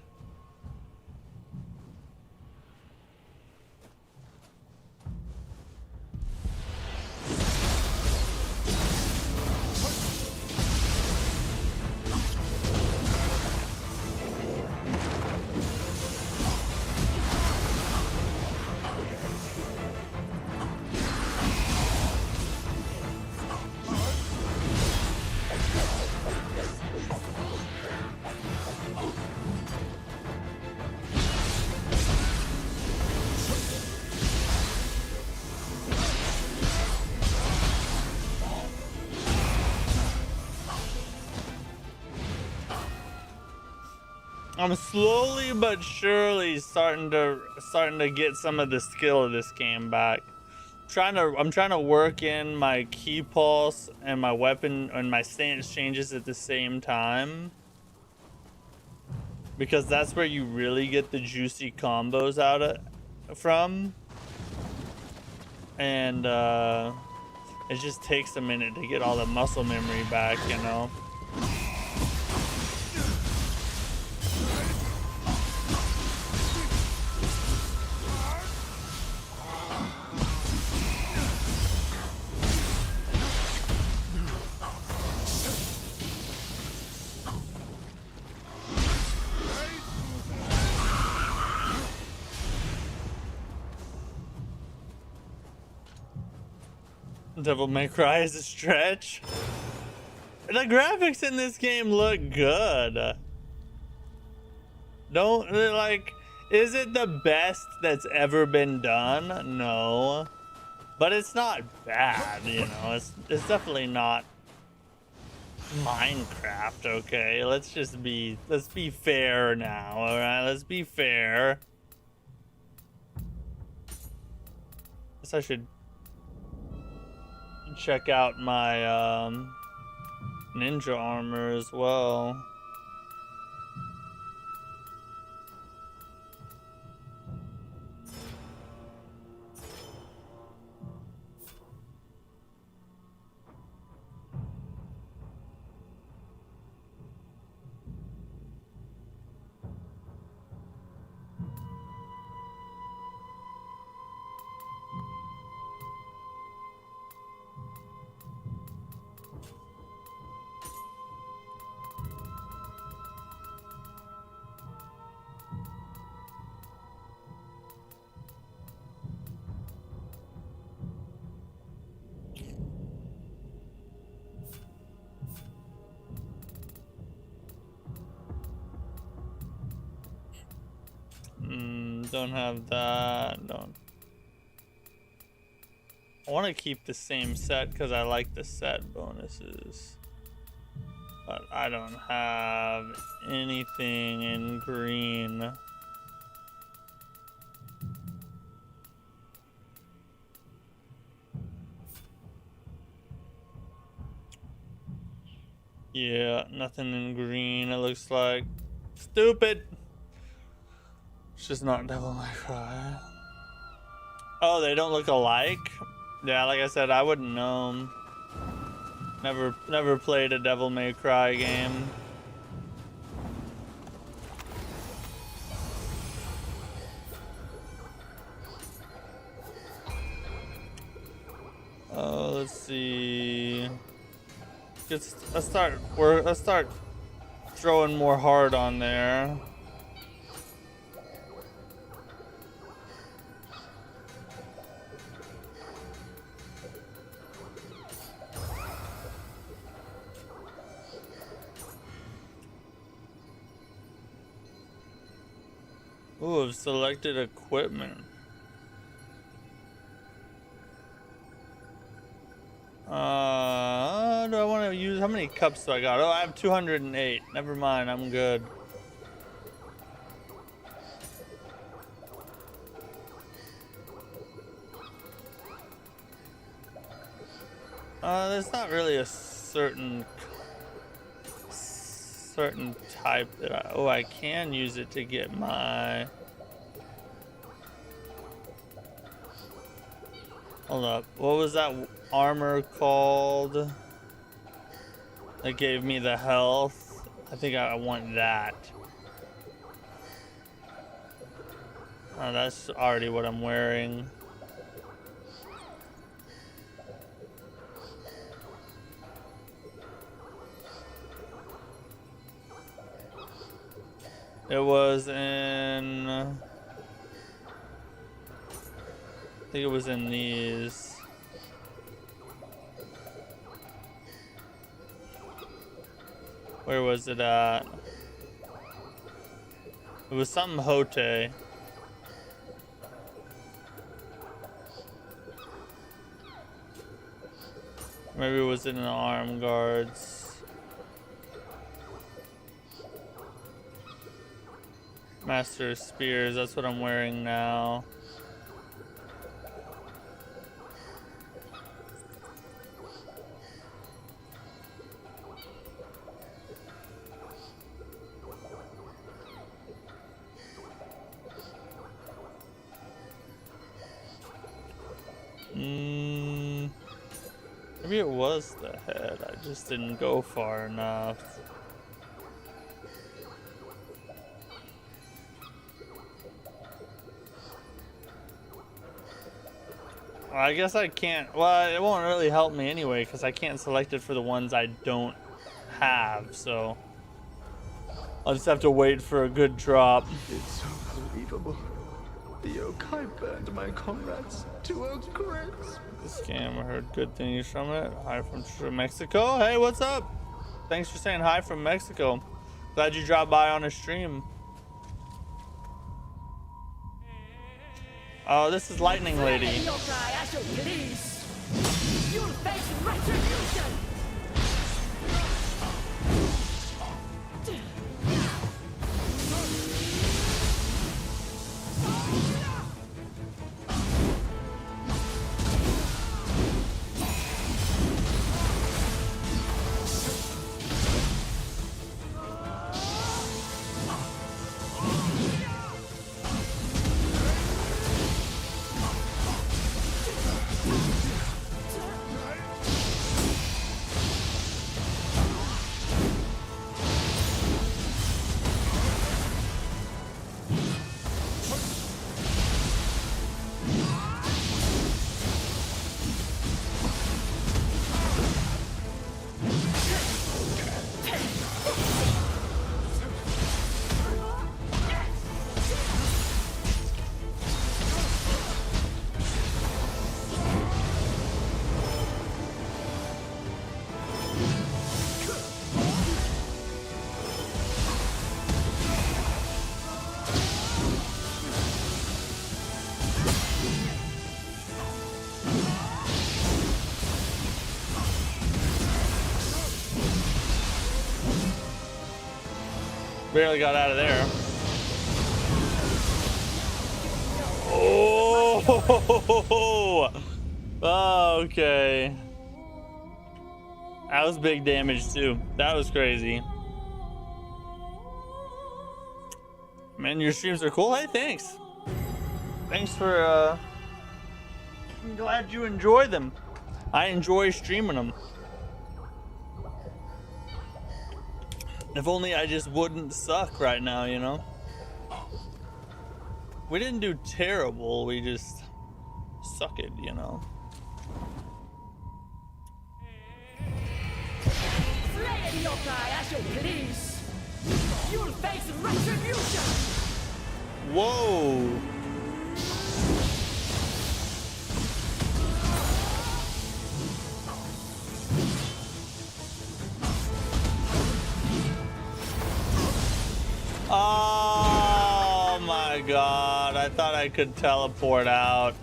I'm slowly but surely starting to get some of the skill of this game back. I'm trying to work in my key pulse and my weapon and my stance changes at the same time, because that's where you really get the juicy combos from. And it just takes a minute to get all the muscle memory back, you know. Devil May Cry is a stretch. The graphics in this game look good. Is it the best that's ever been done? No. But it's not bad, you know. It's definitely not Minecraft, okay? Let's be fair now, all right? Let's be fair. Guess I should check out my ninja armor as well. Don't have that. Don't. I want to keep the same set because I like the set bonuses. But I don't have anything in green. Yeah, nothing in green, it looks like. Stupid! It's just not Devil May Cry. Oh, they don't look alike? Yeah, like I said, I wouldn't know. Never played a Devil May Cry game. Oh, let's see. Let's start throwing more hard on there. Ooh, I've selected equipment. Do I want to use, how many cups do I got? Oh, I have 208. Never mind, I'm good. There's not really a certain type that I can use it to get my, hold up, what was that armor called that gave me the health? I think I want that. Oh, that's already what I'm wearing. It was in, I think it was in these. Where was it at? It was something Hote. Maybe it was in the arm guards. Master of Spears, that's what I'm wearing now. Maybe it was the head, I just didn't go far enough. I guess I can't, well, it won't really help me anyway because I can't select it for the ones I don't have, so I'll just have to wait for a good drop. It's unbelievable. The yokai burned my comrades to a crisp. This game, I heard good things from it. Hi from Mexico. Hey, what's up? Thanks for saying hi from Mexico. Glad you dropped by on a stream. Oh, this is Lightning Lady. Yokai, as you please. You'll face retribution. Barely got out of there. Oh, okay. That was big damage too. That was crazy. Man, your streams are cool. Hey, thanks. Thanks for, I'm glad you enjoy them. I enjoy streaming them. If only I just wouldn't suck right now, you know? We didn't do terrible, we just suck it, you know? Slay an yokai as you please. You'll face retribution. Whoa! Oh my god, I thought I could teleport out.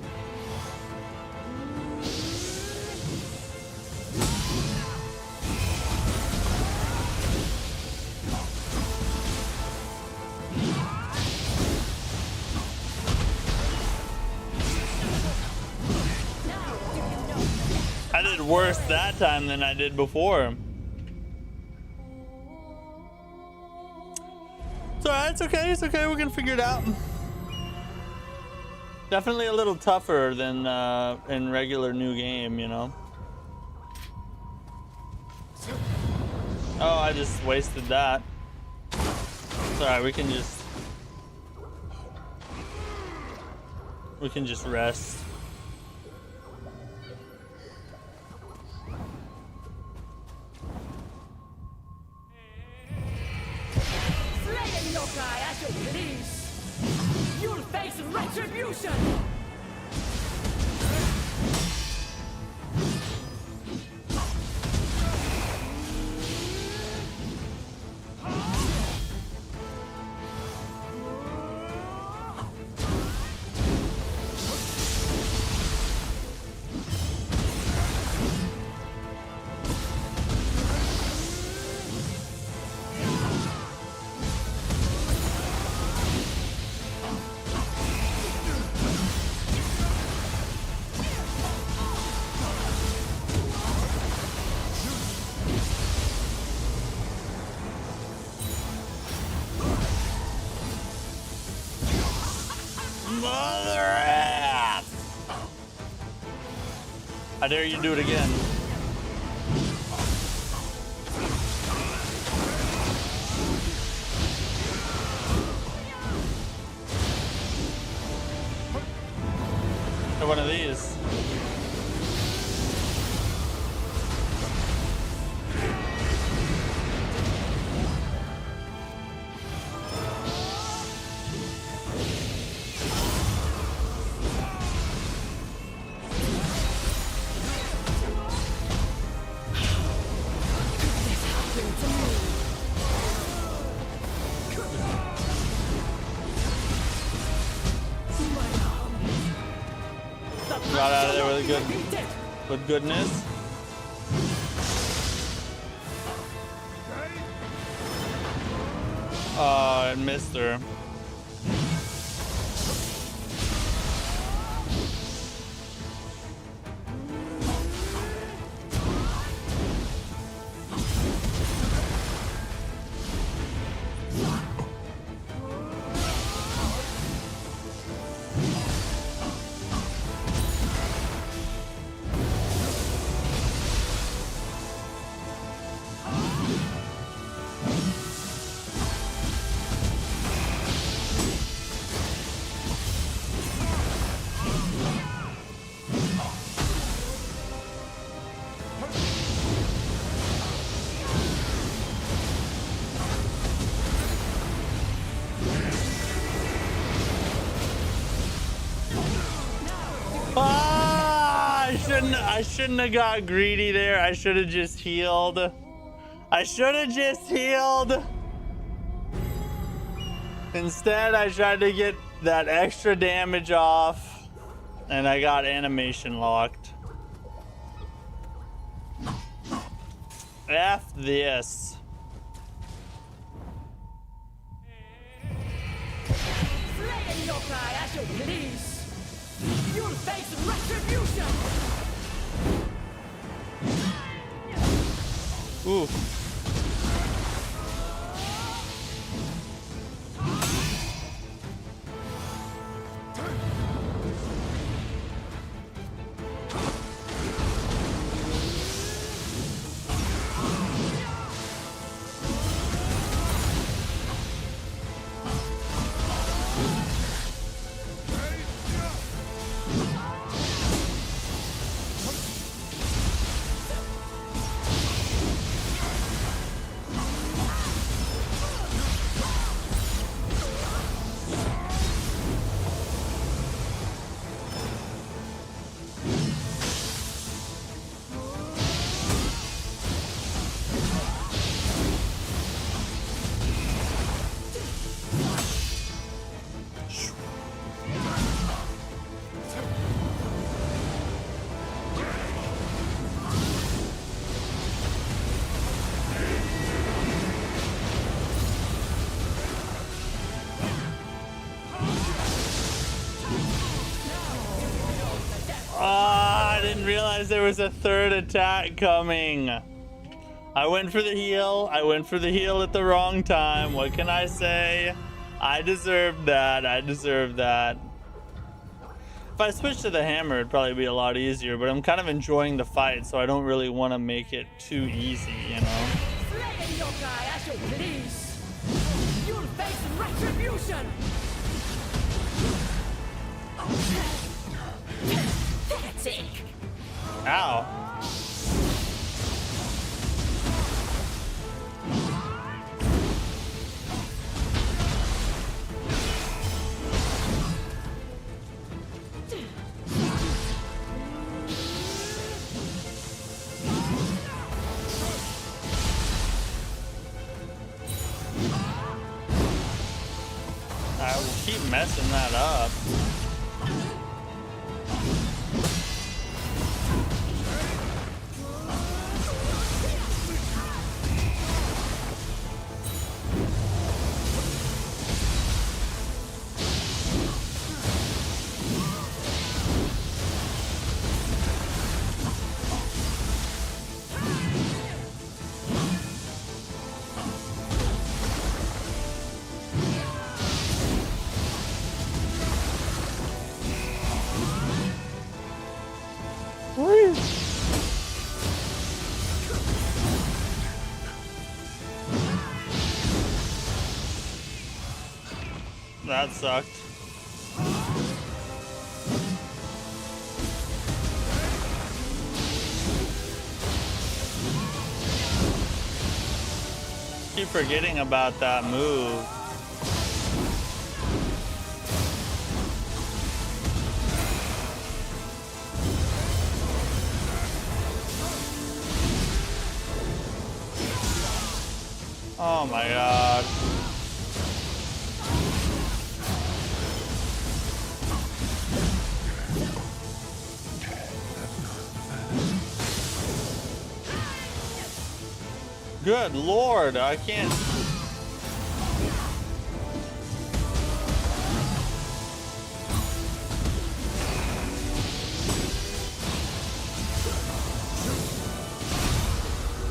I did worse that time than I did before. It's alright, it's okay, we're gonna figure it out. Definitely a little tougher than in regular new game, you know? Oh, I just wasted that. It's alright, we can just rest. Yokai as you please. You'll face retribution. I dare you to do it again. Or one of these. with goodness. Oh, I missed her. I shouldn't have got greedy there. I should have just healed. Instead, I tried to get that extra damage off, and I got animation locked. F this. Slay yokai as you please. You'll face retribution. Ooh. I didn't realize there was a third attack coming. I went for the heal. I went for the heal at the wrong time. What can I say? I deserved that. I deserved that. If I switched to the hammer, it'd probably be a lot easier, but I'm kind of enjoying the fight, so I don't really want to make it too easy, you know? Slay yokai as you please. You'll face retribution. Pathetic. Ow. I will keep messing that up. That sucked. Keep forgetting about that move. Oh my god. Good lord, I can't.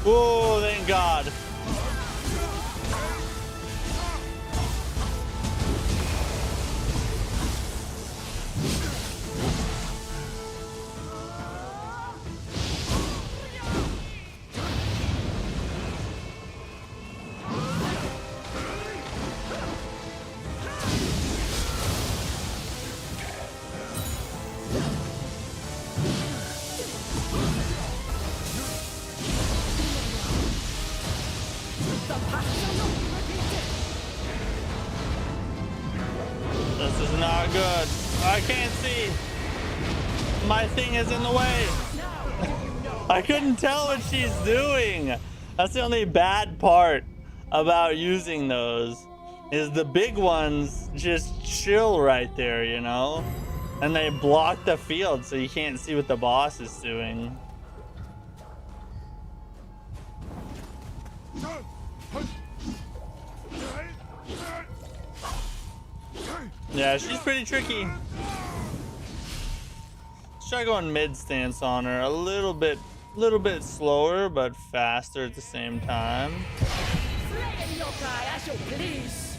Oh, thank God. This is not good. I can't see. My thing is in the way. I couldn't tell what she's doing. That's the only bad part about using those, is the big ones just chill right there, you know? And they block the field so you can't see what the boss is doing. Yeah, she's pretty tricky. Let's try going mid stance on her. A little bit slower, but faster at the same time. Slay any yokai as you please.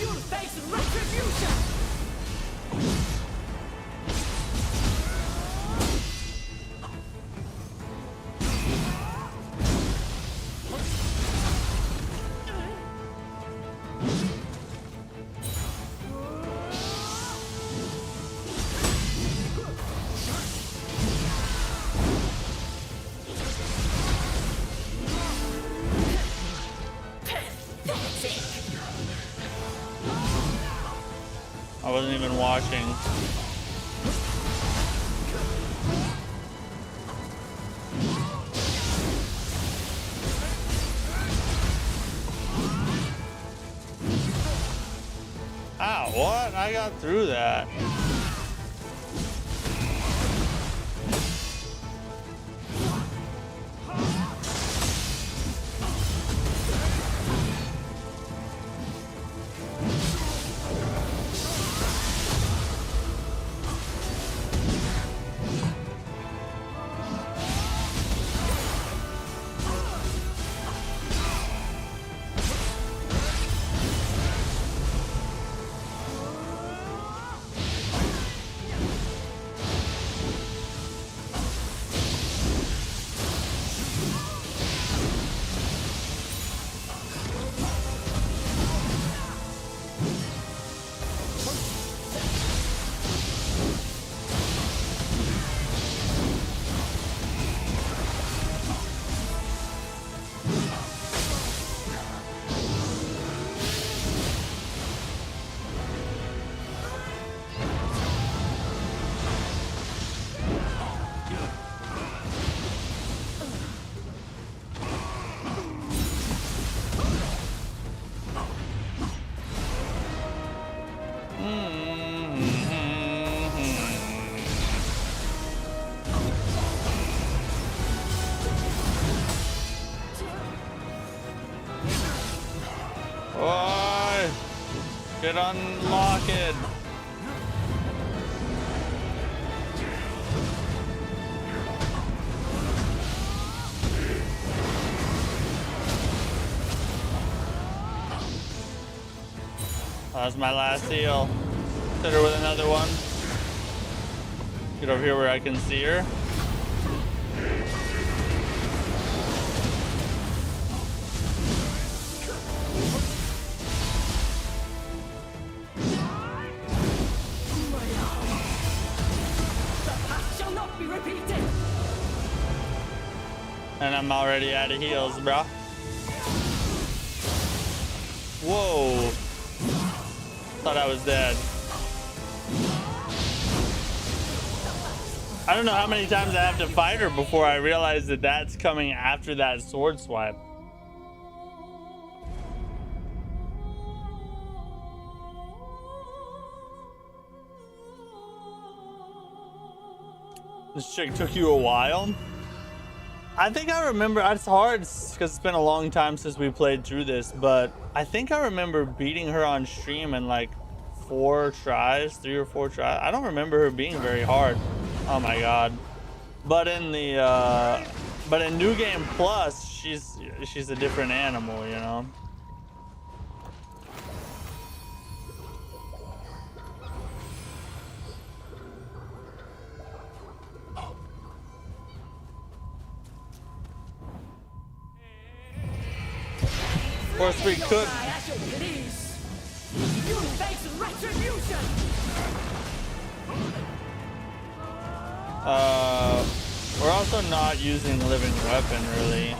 You'll face retribution. I wasn't even watching. Ow, what? I got through that. Oi! Get unlocked. That was my last heal. Hit her with another one. Get over here where I can see her. And I'm already out of heals, bro. Whoa. Thought I was dead. I don't know how many times I have to fight her before I realize that that's coming after that sword swipe. This chick took you a while? I think I remember, it's hard because it's been a long time since we played through this, but I think I remember beating her on stream in like 4 tries, 3 or 4 tries. I don't remember her being very hard. Oh my god. But in the but in New Game Plus, she's a different animal, you know. Of course we could. We're also not using living weapon really.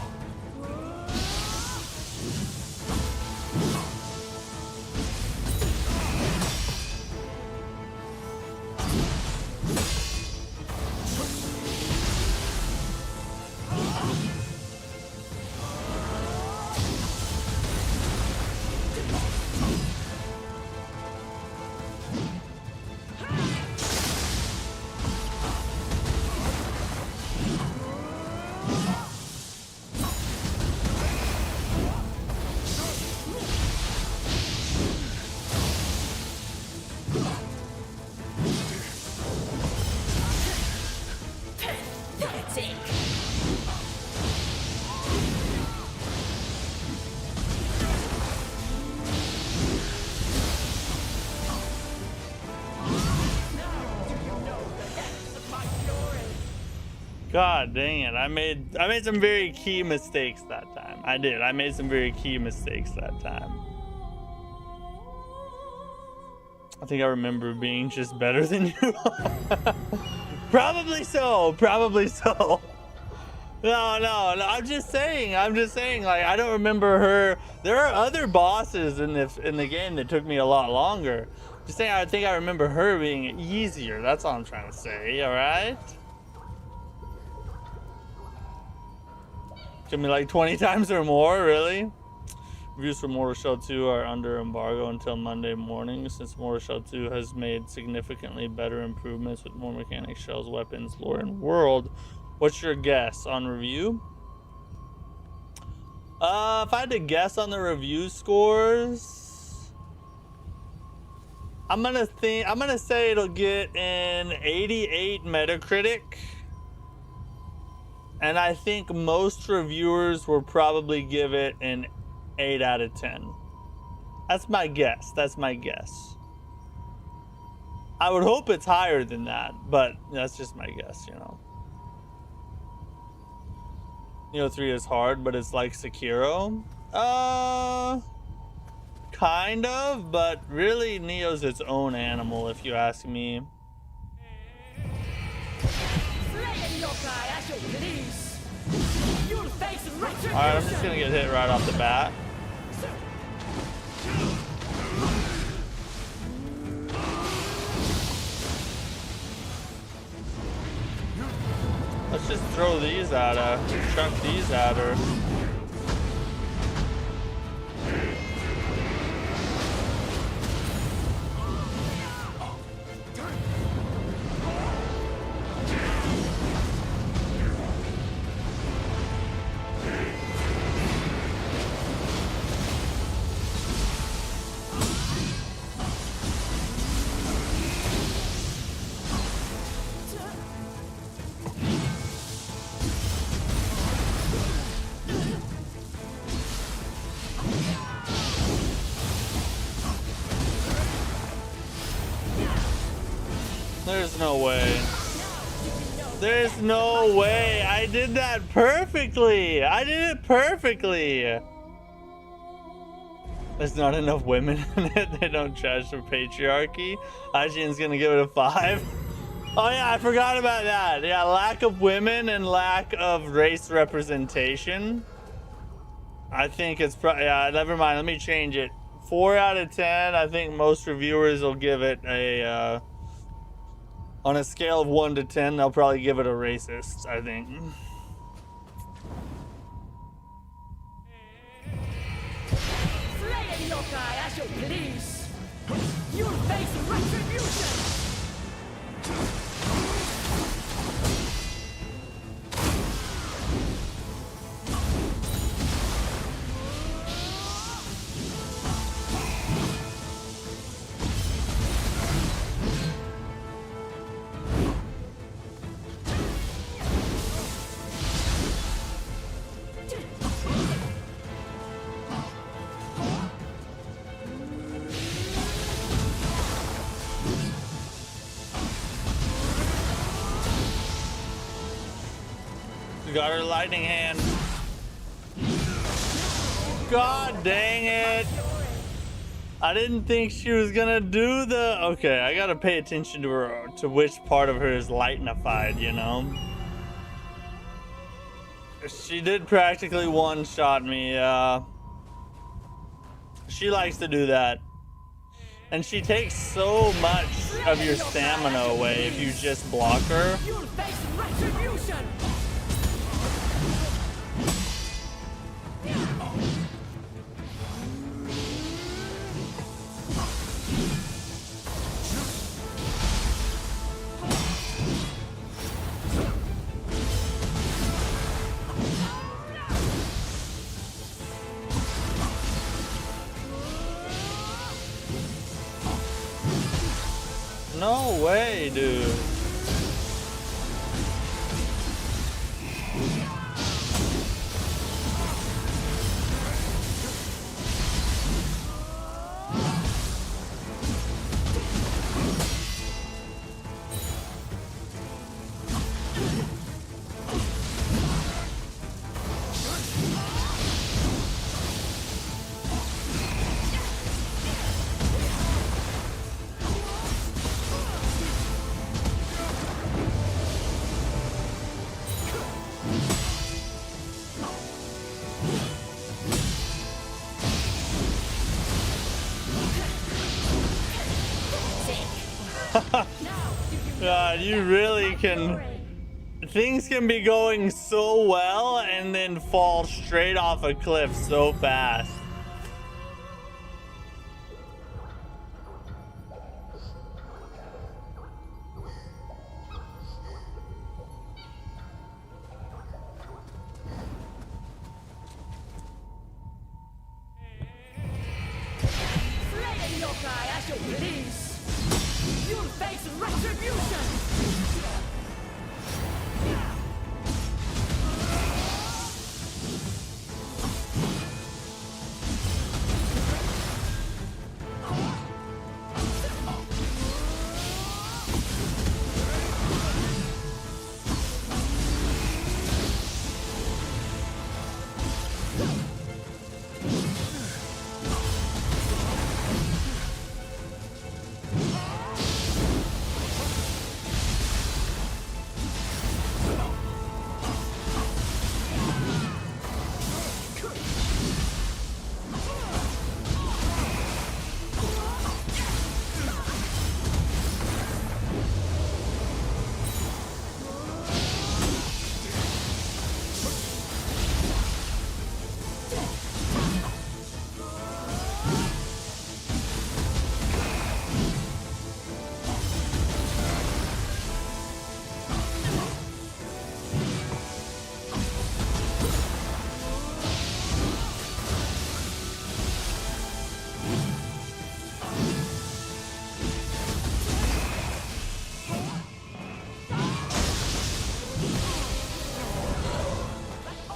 God dang it. I made some very key mistakes that time. I did. I made some very key mistakes that time. I think I remember being just better than you. Probably so. Probably so. No, I'm just saying, like, I don't remember her. There are other bosses in the game that took me a lot longer. Just saying, I think I remember her being easier. That's all I'm trying to say, all right? Took me like 20 times or more, really? Reviews for Mortal Shell 2 are under embargo until Monday morning, since Mortal Shell 2 has made significantly better improvements with more mechanics, shells, weapons, lore, and world. What's your guess on review? If I had to guess on the review scores, I'm gonna say it'll get an 88 Metacritic. And I think most reviewers will probably give it an 8 out of 10. That's my guess. That's my guess. I would hope it's higher than that, but that's just my guess, you know. Nioh 3 is hard, but it's like Sekiro. Kind of, but really Nioh's its own animal, if you ask me. Alright, I'm just gonna get hit right off the bat. Let's just throw these at her. Chuck these at her. There's no way. There's no way. I did that perfectly. I did it perfectly. There's not enough women in it. They don't judge for patriarchy. IGN's gonna give it a 5. Oh yeah, I forgot about that. Yeah, lack of women and lack of race representation. I think it's probably, yeah, never mind. Let me change it. 4 out of 10. I think most reviewers will give it a, on a scale of 1 to 10, they'll probably give it a racist, I think. You'll face retribution. Got her lightning hand. God dang it. I didn't think she was gonna do the... Okay, I gotta pay attention to her, to which part of her is lightnified, you know? She did practically one-shot me. She likes to do that. And she takes so much of your stamina away if you just block her. You'll face retribution. No way, dude. God, you really can... Things can be going so well and then fall straight off a cliff so fast. Slay yokai as you please. You'll face retribution.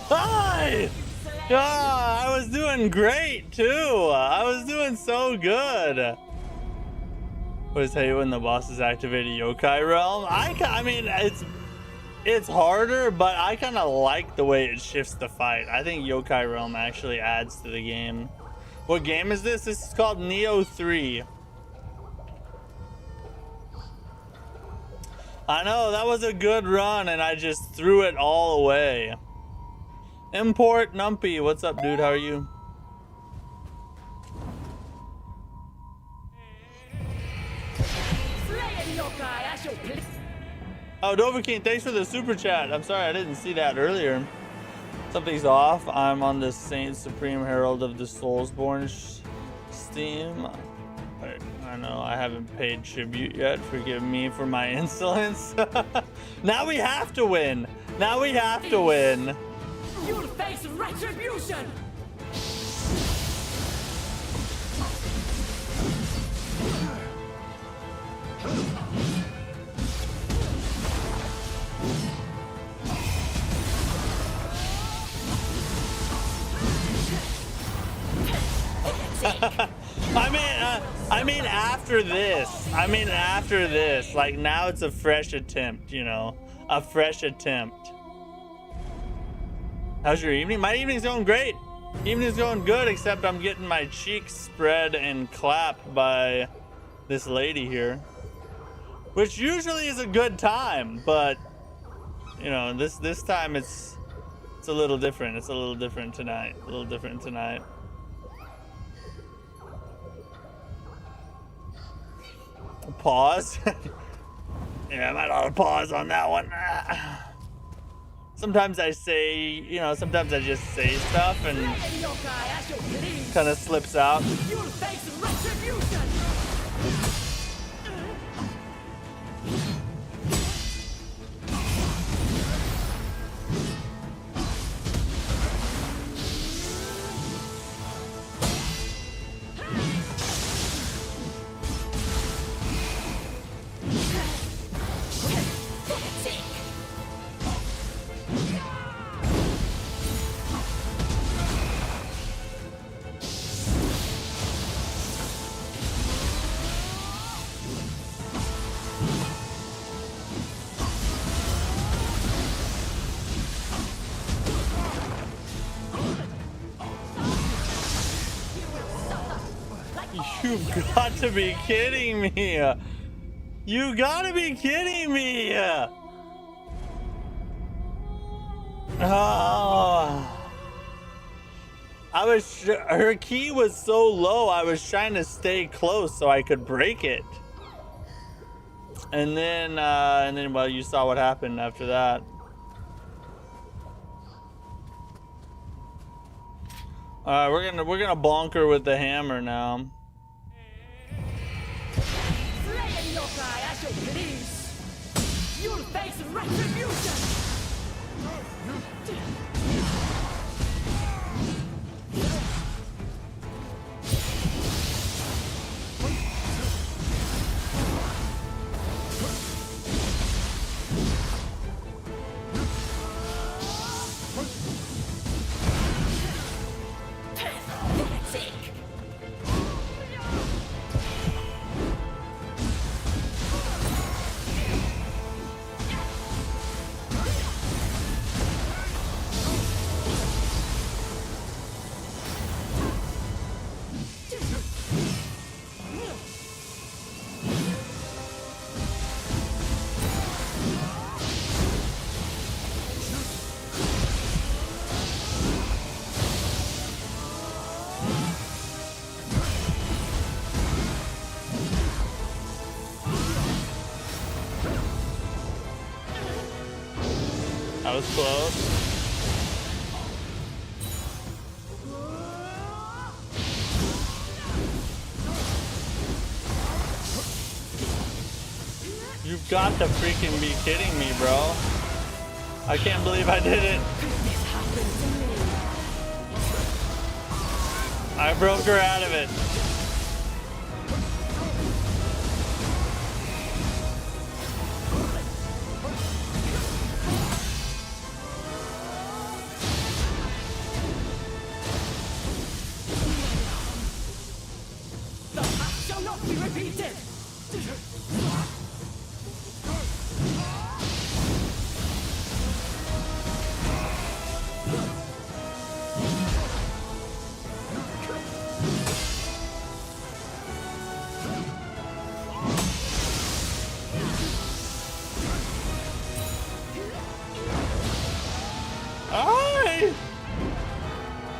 Hi! Ah, I was doing great too. I was doing so good. What is how you when the bosses activate a yokai realm? I mean, it's harder, but I kind of like the way it shifts the fight. I think yokai realm actually adds to the game. What game is this? This is called Nioh 3. I know, that was a good run, and I just threw it all away. Import Numpy, what's up, dude? How are you? Slay yokai as you please. Oh, Dovahkiin, thanks for the super chat. I'm sorry I didn't see that earlier. Something's off. I'm on the Saint Supreme Herald of the Soulsborne Steam. I know I haven't paid tribute yet. Forgive me for my insolence. Now we have to win. Now we have to win. You'll face retribution. I mean after this, like now it's a fresh attempt, you know, a fresh attempt. How's your evening? My evening's going great. Evening's going good, except I'm getting my cheeks spread and clapped by this lady here, which usually is a good time, but you know, this time it's a little different. It's a little different tonight. A little different tonight. Pause. Yeah, I might ought to pause on that one. Sometimes I say, you know, sometimes I just say stuff and kind of slips out. You'll face retribution. You've got to be kidding me. You gotta be kidding me. Oh. Her key was so low, I was trying to stay close so I could break it. And then well, you saw what happened after that. All right, we're gonna bonk her with the hammer now. Yokai at your please. You'll face retribution. That was close. You've got to freaking be kidding me, bro. I can't believe I did it. I broke her out of it.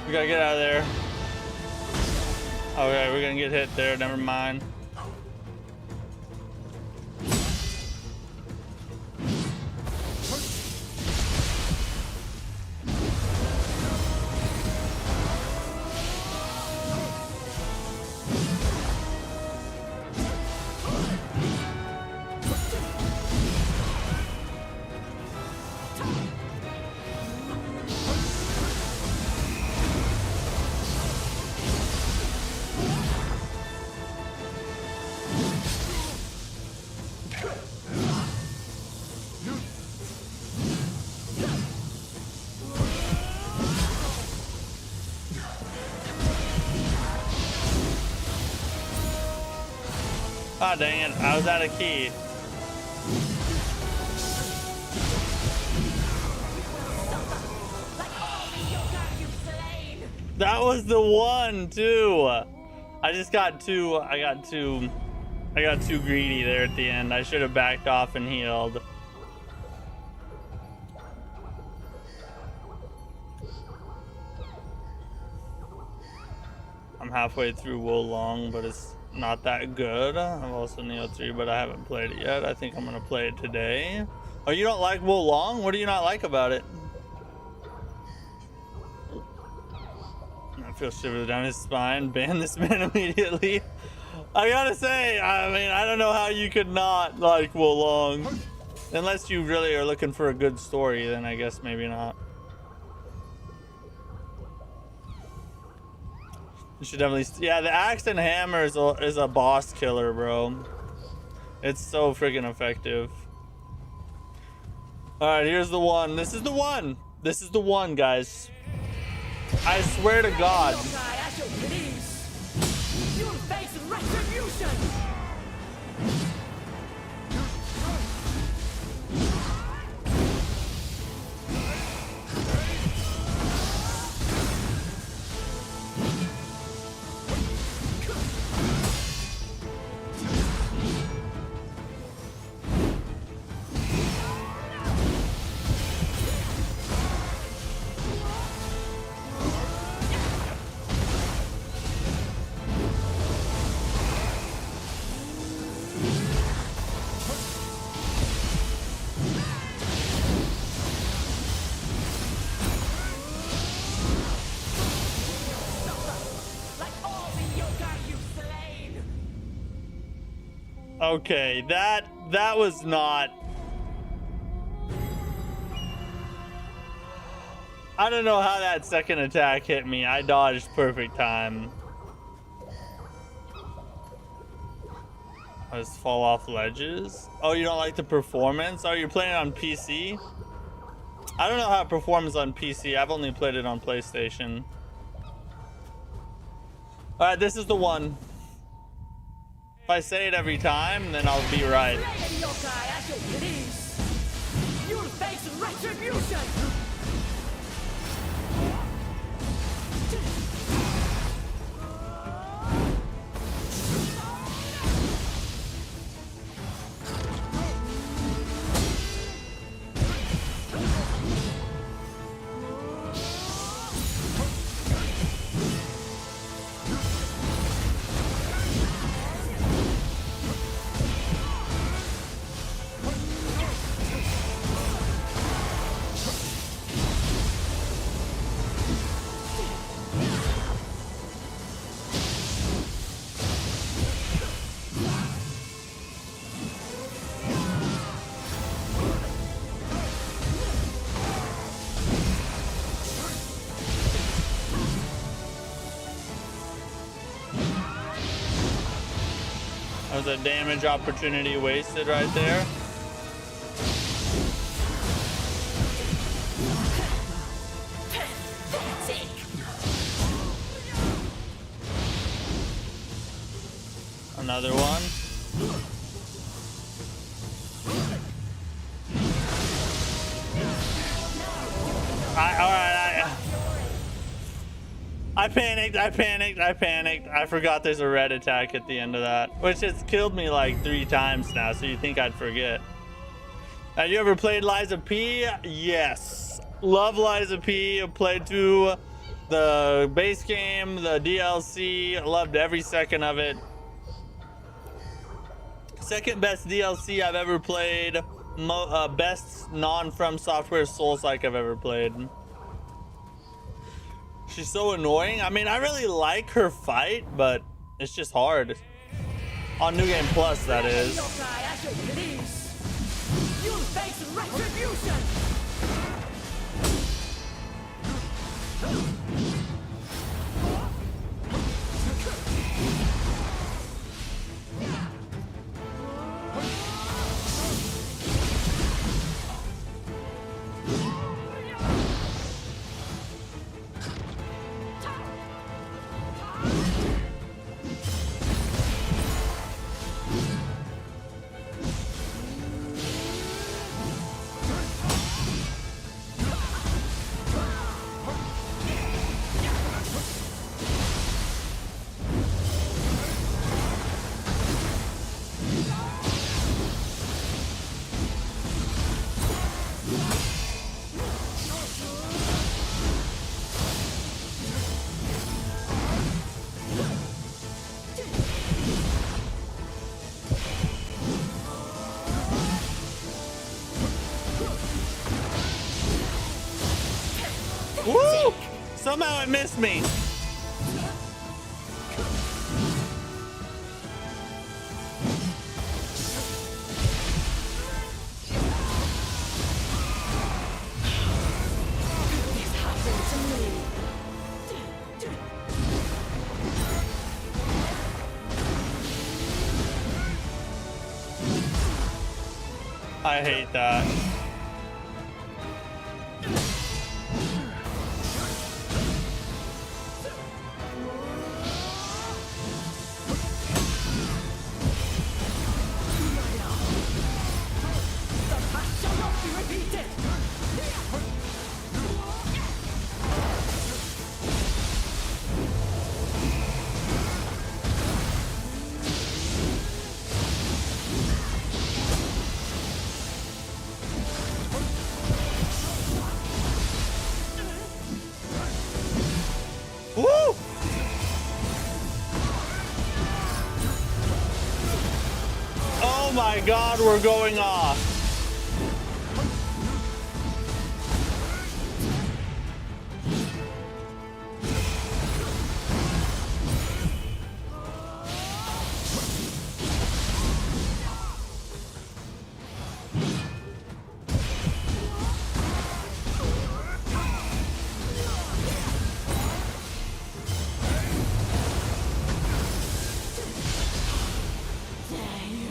We gotta get out of there. Okay, we're gonna get hit there, never mind. Ah, dang it, I was out of key. That was the one too. I got too greedy there at the end. I should have backed off and healed. I'm halfway through Wolong, but it's not that good. I'm also Nioh 3, but I haven't played it yet. I think I'm gonna play it today. Oh, you don't like Wolong? What do you not like about it? I feel shivers down his spine. Ban this man immediately. I gotta say, I mean, I don't know how you could not like Wolong. Unless you really are looking for a good story, then I guess maybe not. You should definitely, yeah, the axe and hammer is a boss killer, bro. It's so freaking effective. All right, here's the one. This is the one. This is the one, guys. I swear to God. You'll face retribution. Okay, that was not. I don't know how that second attack hit me. I dodged perfect time. I just fall off ledges. Oh, you don't like the performance? Oh, you're playing on PC? I don't know how it performs on PC. I've only played it on PlayStation. All right, this is the one. If I say it every time, then I'll be right. You'll face retribution. That was a damage opportunity wasted right there. Another one. I panicked. I forgot there's a red attack at the end of that, which has killed me like 3 times now, so you think I'd forget. Have you ever played Liza P? Yes. Love Liza P. I played through the base game, the DLC. Loved every second of it. Second best DLC I've ever played. Best non-From Software Souls-like I've ever played. She's so annoying. I mean, I really like her fight, but it's just hard. On New Game Plus, that is. You'll face retribution. Woo! Somehow it missed me. This happened to me. I hate that. The past shall not be repeated. Woo! Oh my god, we're going off.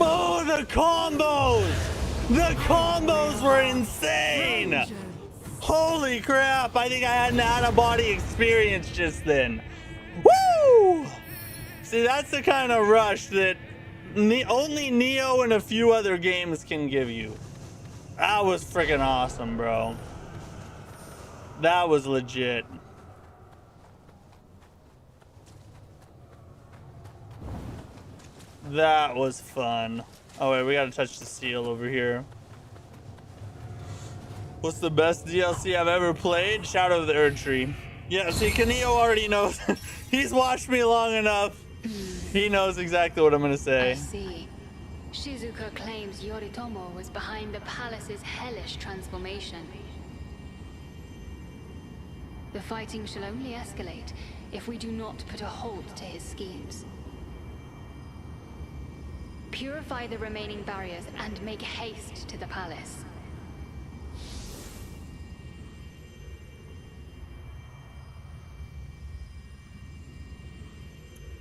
Oh, the combos! The combos were insane! Holy crap, I think I had an out-of-body experience just then. Woo! See, that's the kind of rush that only Nioh and a few other games can give you. That was freaking awesome, bro. That was legit. That was fun. Oh wait, we gotta touch the seal over here. What's the best DLC I've ever played? Shadow of the Erdtree. Yeah, see, Nioh already knows. He's watched me long enough. He knows exactly what I'm gonna I say. see. Shizuka claims Yoritomo was behind the palace's hellish transformation. The fighting shall only escalate if we do not put a halt to his schemes. Purify the remaining barriers and make haste to the palace.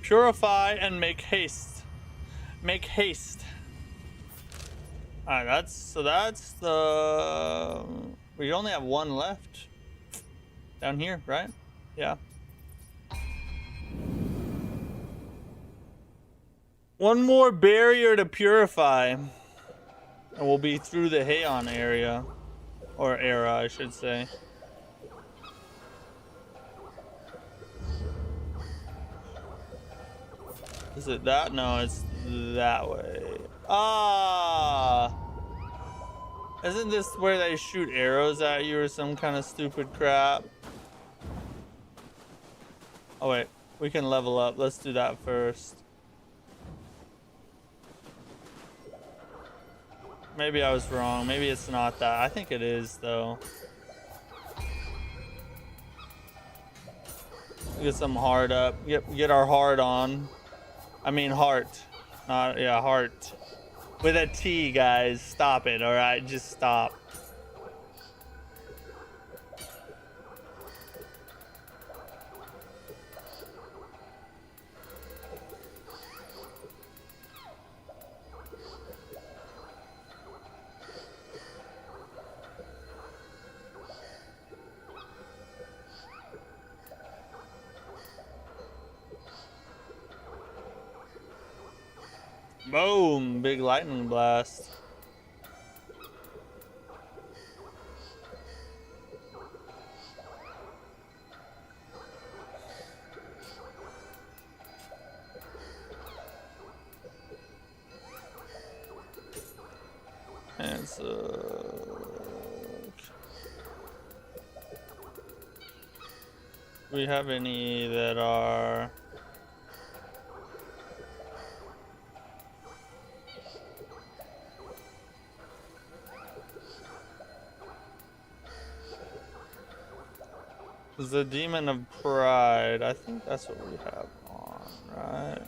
Purify and make haste. Make haste. Alright, that's the... We only have one left. Down here, right? Yeah. One more barrier to purify. And we'll be through the Heian area. Or era, I should say. Is it that? No, it's that way. Ah! Isn't this where they shoot arrows at you or some kind of stupid crap? Oh wait, we can level up. Let's do that first. Maybe I was wrong. Maybe it's not that. I think it is though. Get some heart up. Get our heart on. I mean heart. Not, yeah, heart. With a T, guys. Stop it, alright? Just stop. Boom! Big lightning blast. And so... Do we have any that are... The Demon of Pride. I think that's what we have on, right?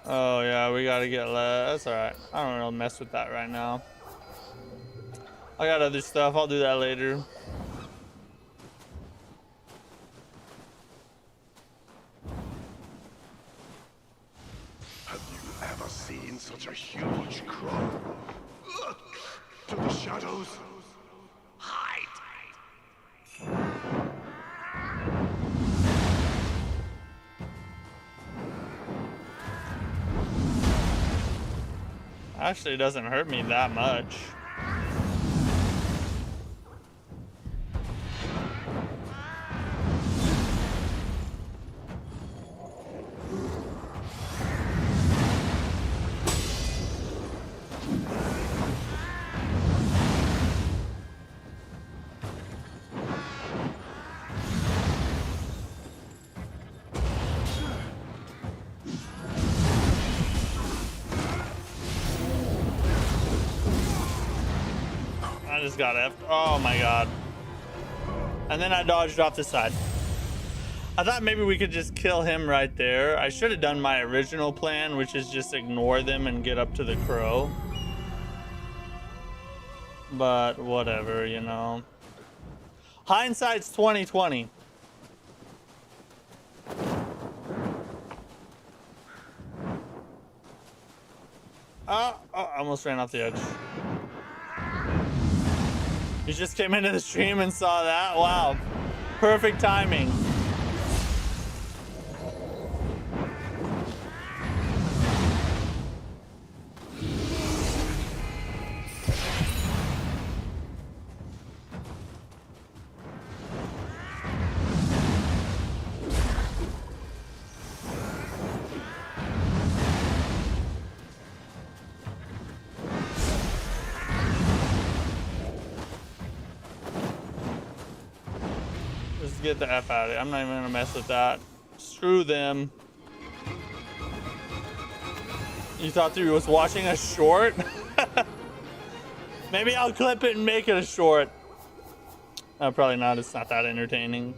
Oh yeah, we gotta get less. That's alright. I don't really mess with that right now. I got other stuff. I'll do that later. Have you ever seen such a huge crow? To the shadows. Hide. Actually, it doesn't hurt me that much. I just got effed. Oh my god. And then I dodged off the side. I thought maybe we could just kill him right there. I should have done my original plan, which is just ignore them and get up to the crow. But whatever, you know. Hindsight's 20/20. Oh, I almost ran off the edge. You just came into the stream and saw that? Wow. Perfect timing. Get the F out of it. I'm not even gonna mess with that. Screw them. You thought you was watching a short? Maybe I'll clip it and make it a short. Probably not. It's not that entertaining.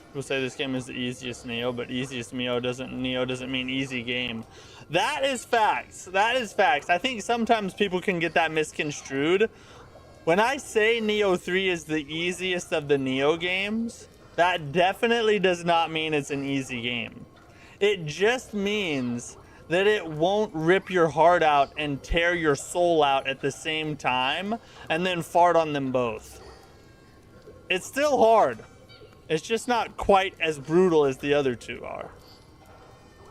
People say this game is the easiest Nioh, but easiest Nioh doesn't mean easy game. That is facts. That is facts. I think sometimes people can get that misconstrued. When I say Nioh 3 is the easiest of the Nioh games, that definitely does not mean it's an easy game. It just means that it won't rip your heart out and tear your soul out at the same time and then fart on them both. It's still hard. It's just not quite as brutal as the other two are.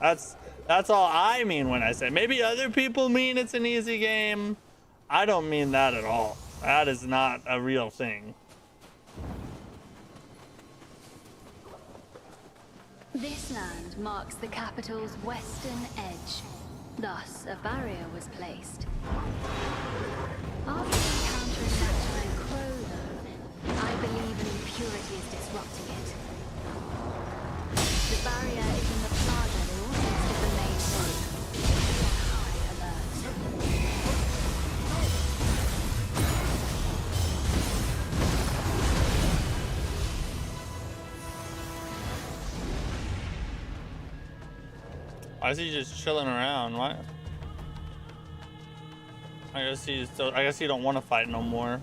That's all I mean when I say. Maybe other people mean it's an easy game. I don't mean that at all. That is not a real thing. This land marks the capital's western edge. Thus, a barrier was placed. After encountering that giant crow, though, I believe an impurity is disrupting it. The barrier is in the plaza northeast of the main road. High alert. Why is he just chilling around? What? I guess he don't want to fight no more.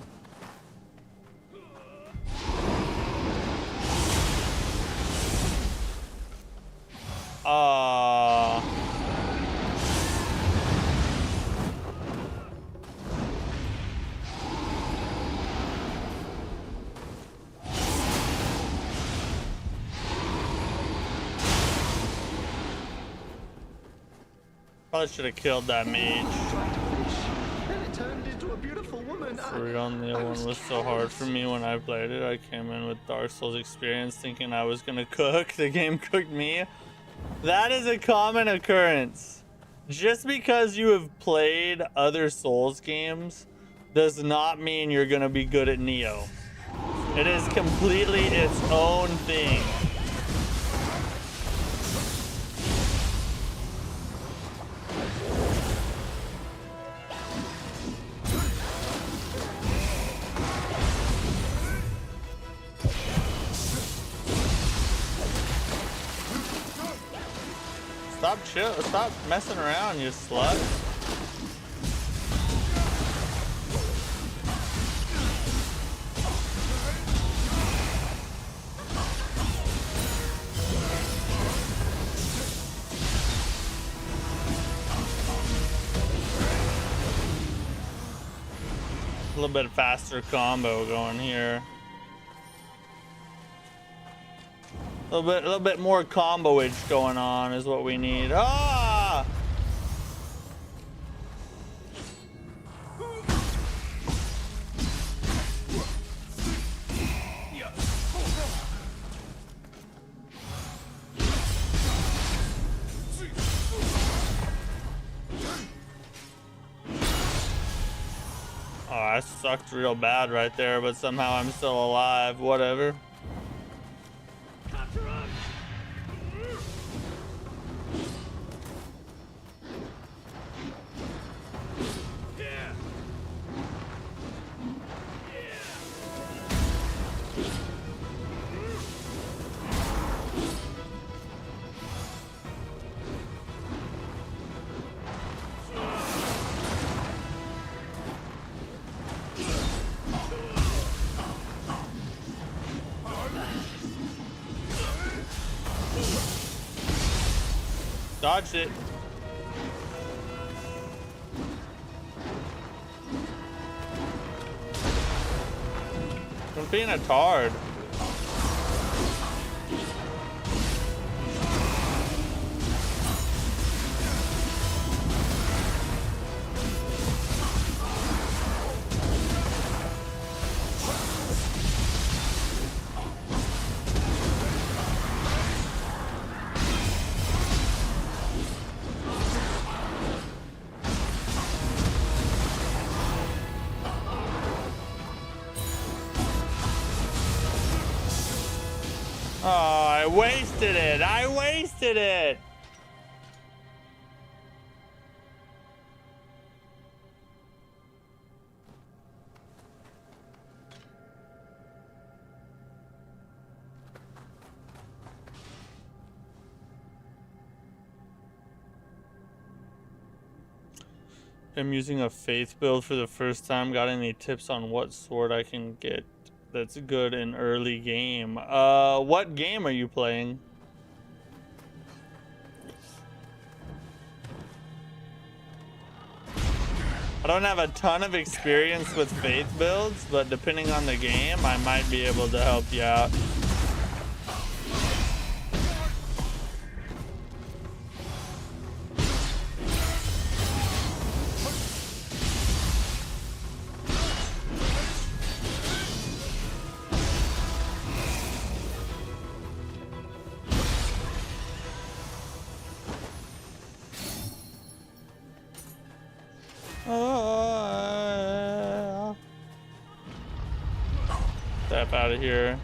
Probably should have killed that mage. And it turned into a beautiful woman. For real, the other one was so hard for me when I played it. I came in with Dark Souls experience thinking I was gonna cook. The game cooked me. That is a common occurrence. Just because you have played other Souls games does not mean you're gonna be good at Nioh. It is completely its own thing. Stop messing around, you slut. A little bit faster combo going here. A little bit more comboage going on is what we need. Ah! Oh, I sucked real bad right there, but somehow I'm still alive. Whatever. Dodged it. I'm being a tard. Oh, I wasted it. I wasted it. I'm using a faith build for the first time. Got any tips on what sword I can get that's good in early game? What game are you playing? I don't have a ton of experience with faith builds, but depending on the game, I might be able to help you out. Step out of here.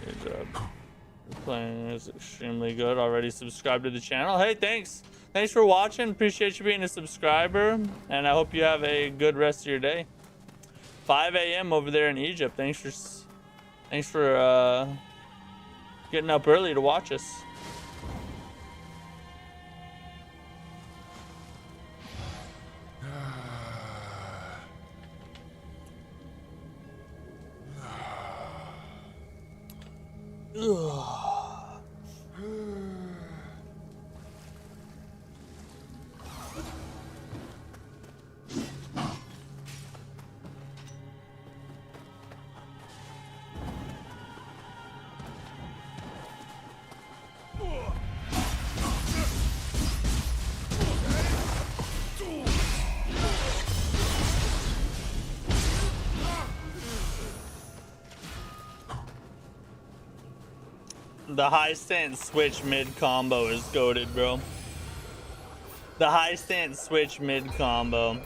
Good job. Your playing is extremely good. Already subscribed to the channel. Hey, thanks. Thanks for watching. Appreciate you being a subscriber. And I hope you have a good rest of your day. 5 a.m. over there in Egypt. Thanks for getting up early to watch us. The high stance switch mid combo is goated, bro. The high stance switch mid combo.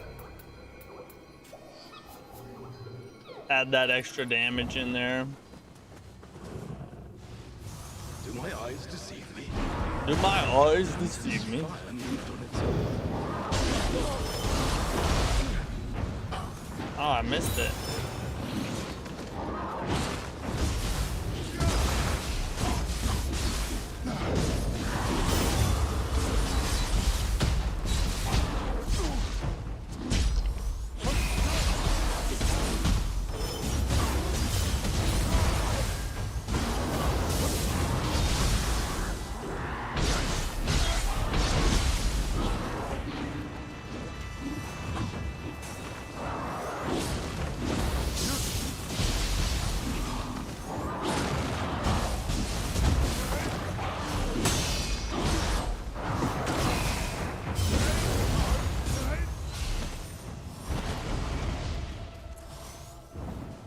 Add that extra damage in there. Do my eyes deceive me? Do my eyes deceive me? Oh, I missed it.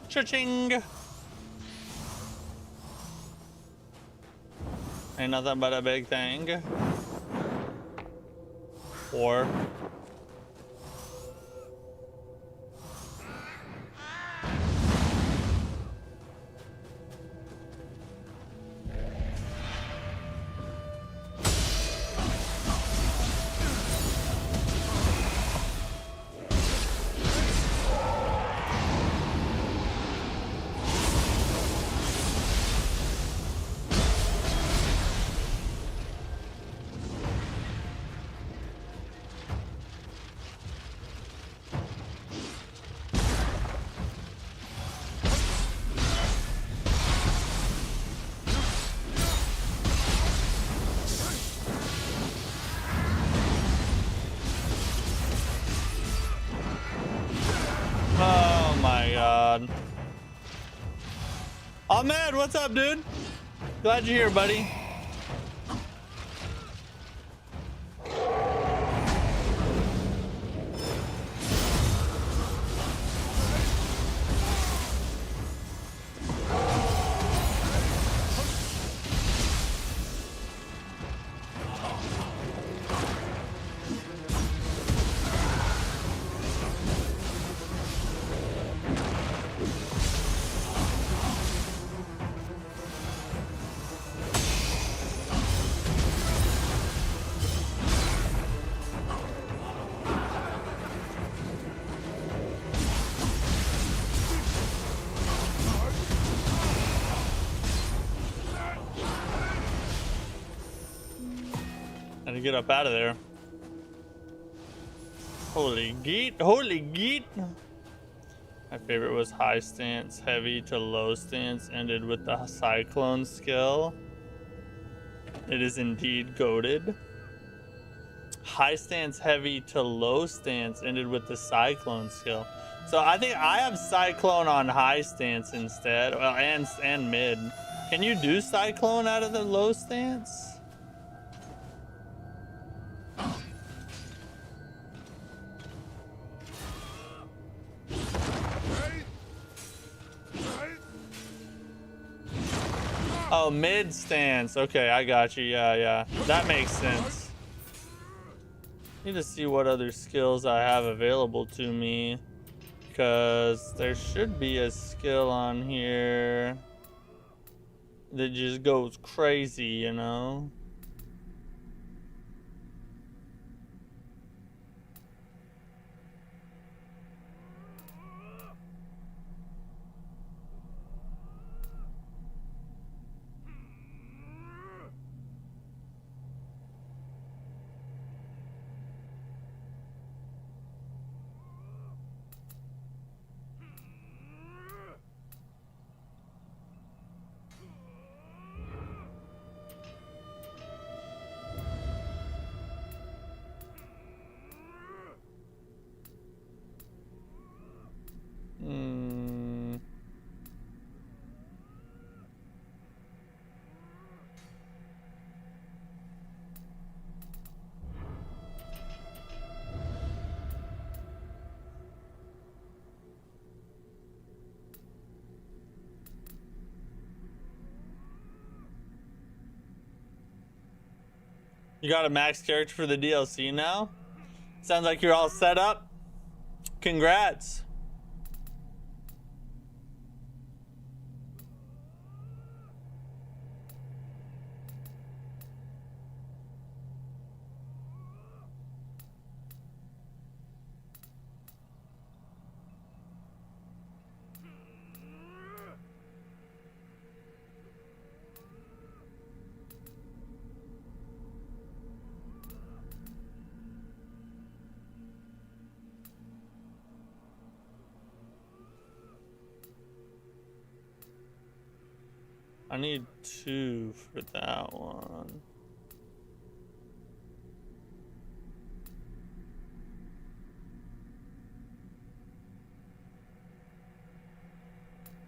Cha-ching! Ain't nothing but a big thing. Or oh my god. Ahmed, what's up, dude? Glad you're here, buddy. Gotta get up out of there. Holy geet, holy geet. My favorite was high stance, heavy to low stance, ended with the cyclone skill. It is indeed goated. High stance, heavy to low stance, ended with the cyclone skill. So I think I have cyclone on high stance instead, well, and mid. Can you do cyclone out of the low stance? Oh, mid stance. Okay, I got you. Yeah. That makes sense. Need to see what other skills I have available to me, because there should be a skill on here that just goes crazy, you know? You got a max character for the DLC now? Sounds like you're all set up. Congrats. I need 2 for that one.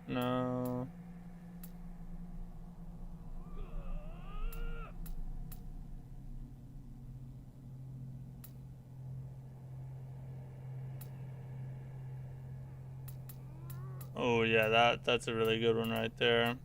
No. Oh yeah, that's a really good one right there.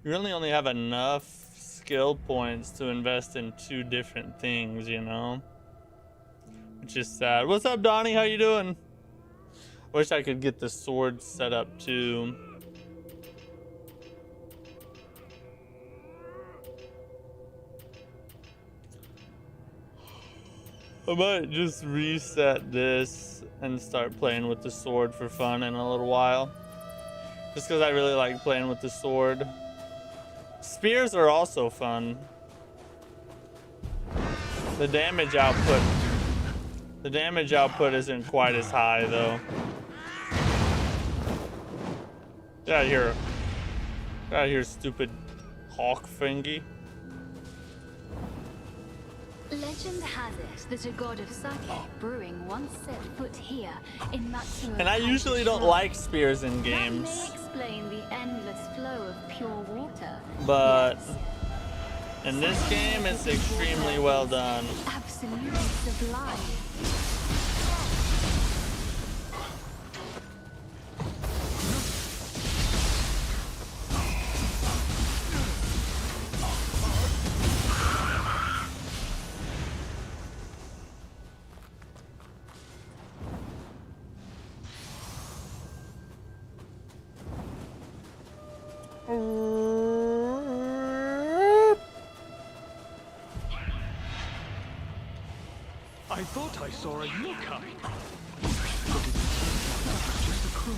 You really only have enough skill points to invest in 2 different things, you know? Which is sad. What's up, Donnie? How you doing? Wish I could get the sword set up too. I might just reset this and start playing with the sword for fun in a little while. Just because I really like playing with the sword. Spears are also fun. The damage output isn't quite as high though. Get out of here. Get out of here, stupid hawk thingy. Legend has it that a god of sake brewing once set foot here in Matsuo. And I usually don't like spears in That may games, explain the endless flow of pure water. but Yes. in this game it's extremely well done. Absolutely sublime. I thought I saw a yokai. Just a crow.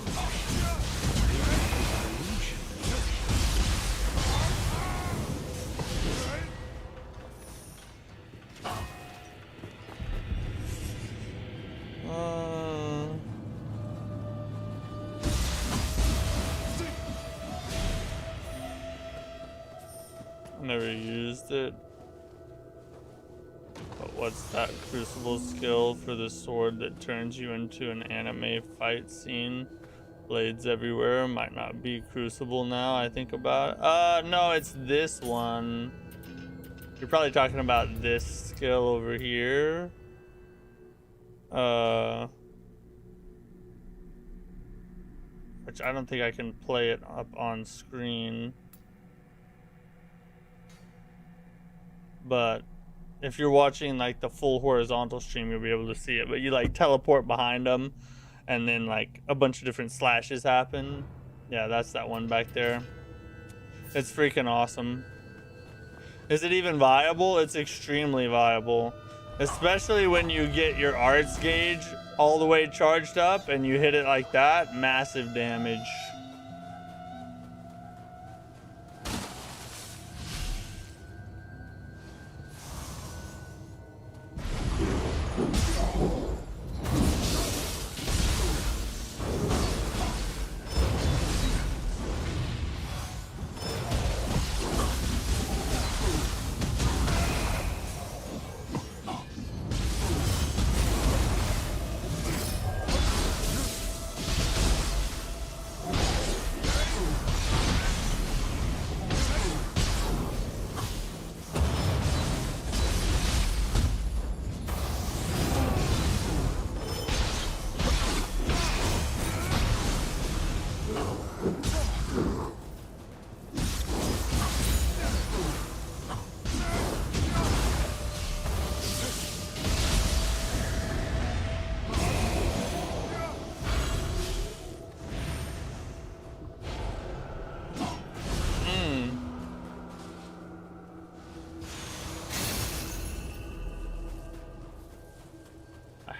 Never used it. But what's that crucible skill for the sword that turns you into an anime fight scene? Blades everywhere. Might not be crucible now I think about it. No, it's this one. You're probably talking about this skill over here. Which I don't think I can play it up on screen. But if you're watching like the full horizontal stream, you'll be able to see it. But you like teleport behind them and then like a bunch of different slashes happen. Yeah, that's that one back there. It's freaking awesome. Is it even viable? It's extremely viable. Especially when you get your arts gauge all the way charged up and you hit it like that. Massive damage.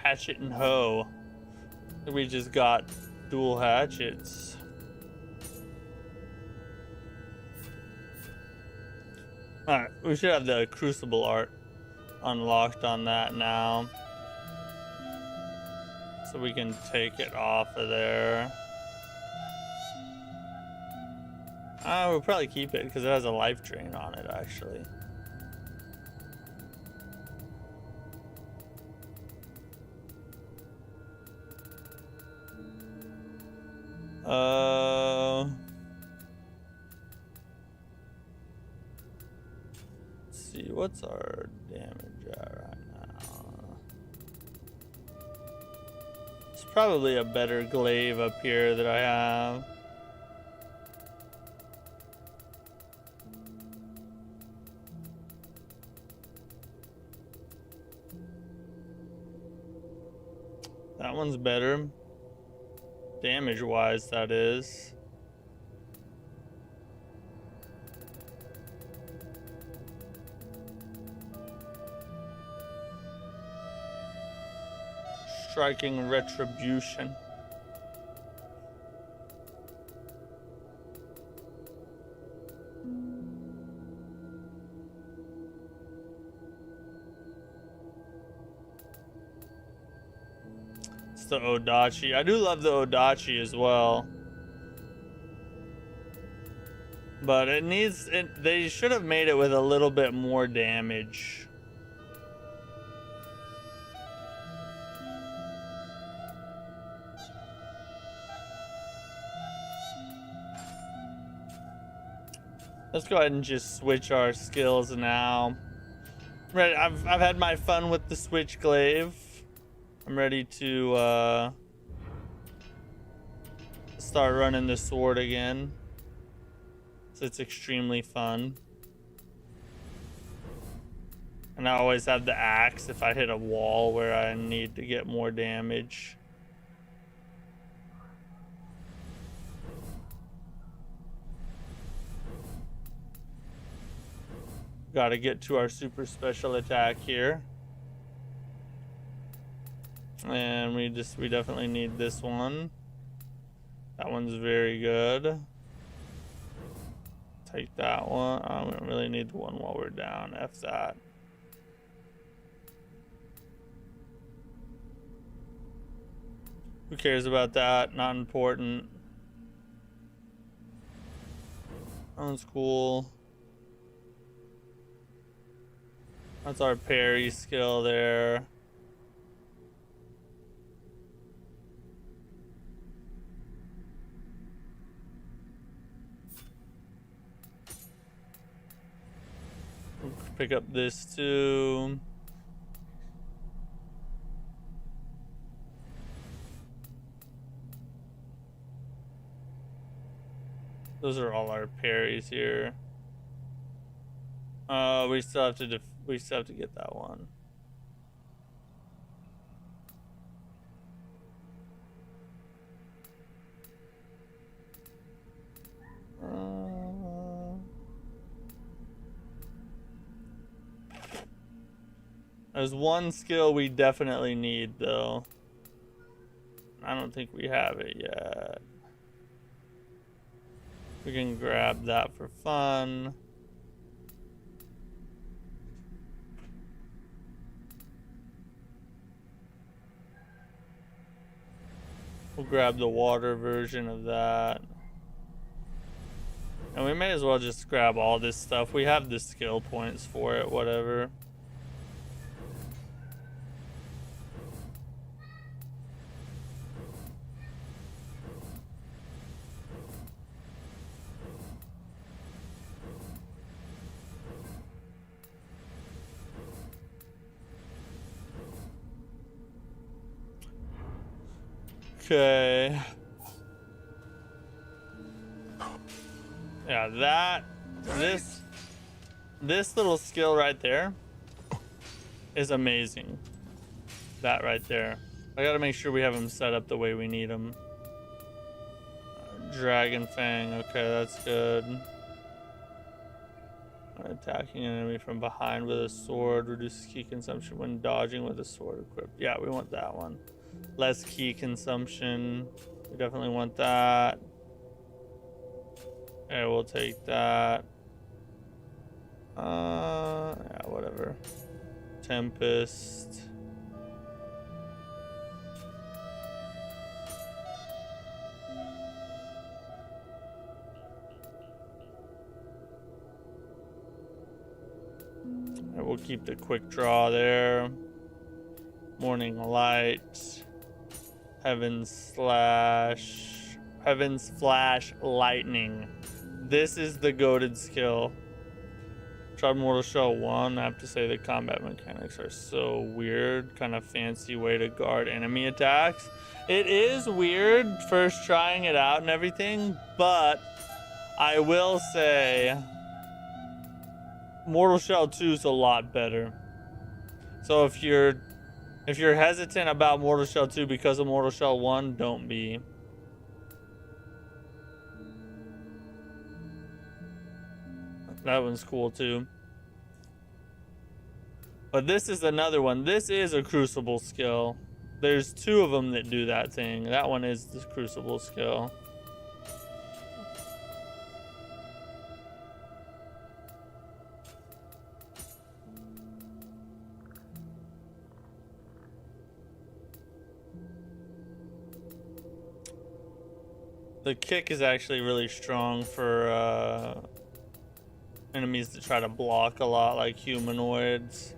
Hatchet and hoe. We just got dual hatchets. Alright, we should have the crucible art unlocked on that now. So we can take it off of there. We'll probably keep it because it has a life drain on it, actually. Let's see, what's our damage at right now? It's probably a better glaive up here that I have. That one's better. Damage wise, that is. Striking retribution. It's the Odachi. I do love the Odachi as well. But it needs it. They should have made it with a little bit more damage. Let's go ahead and just switch our skills now. Right, I've had my fun with the switch glaive. I'm ready to start running the sword again. So it's extremely fun. And I always have the axe if I hit a wall where I need to get more damage. Got to get to our super special attack here. And we definitely need this one. That one's very good. Take that one. We don't really need the one while we're down. F that. Who cares about that? Not important. That one's cool. That's our parry skill there. We'll pick up this too. Those are all our parries here. We still have to get that one. There's one skill we definitely need though. I don't think we have it yet. We can grab that for fun. We'll grab the water version of that. And we may as well just grab all this stuff. We have the skill points for it, whatever. Okay. Yeah, this little skill right there is amazing. That right there. I gotta make sure we have them set up the way we need them. Dragon Fang, okay, that's good. Attacking an enemy from behind with a sword reduces ki consumption when dodging with a sword equipped. Yeah, we want that one. Less ki consumption. We definitely want that. Okay, we'll take that. Yeah, whatever. Tempest. And we'll keep the quick draw there. Morning light. Heaven's flash lightning. This is the goated skill. Tried Mortal Shell 1. I have to say the combat mechanics are so weird. Kind of fancy way to guard enemy attacks. It is weird first trying it out and everything, but I will say Mortal Shell 2 is a lot better. So if you're hesitant about Mortal Shell 2 because of Mortal Shell 1, don't be. That one's cool too. But this is another one. This is a Crucible skill. There's 2 of them that do that thing. That one is the Crucible skill. The kick is actually really strong for enemies that try to block a lot, like humanoids.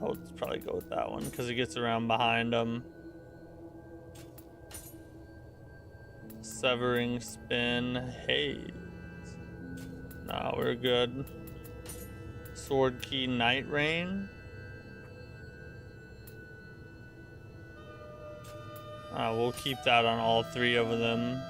I'll probably go with that one because it gets around behind them. Severing spin haze. Nah, we're good. Sword key night rain. We'll keep that on all 3 of them.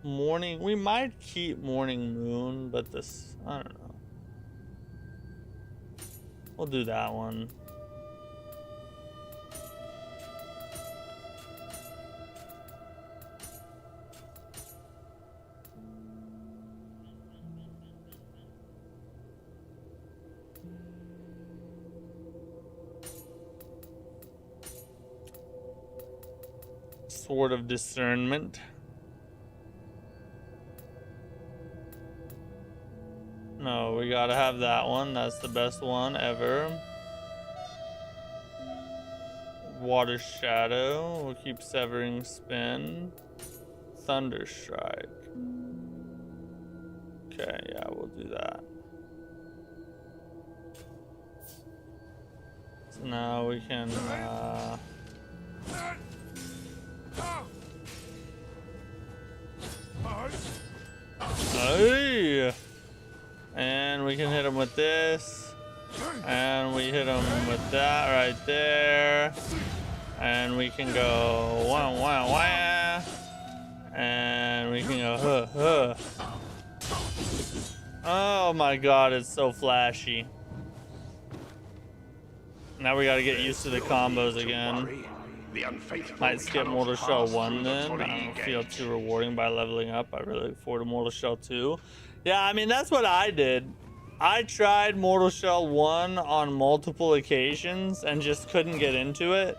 Morning, we might keep Morning Moon, but this, I don't know. We'll do that one. Sword of Discernment. No, we gotta have that one. That's the best one ever. Water Shadow. We'll keep Severing Spin. Thunder Strike. Okay, yeah, we'll do that. So now we can hey! And we can hit him with this. And we hit him with that right there. And we can go wah wah wah. And we can go huh huh. Oh my god, it's so flashy. Now we gotta get used to the combos again. Might skip Mortal Shell 1 then. I don't feel too rewarding by leveling up. I really look forward to Mortal Shell 2. Yeah, I mean, that's what I did. I tried Mortal Shell 1 on multiple occasions and just couldn't get into it.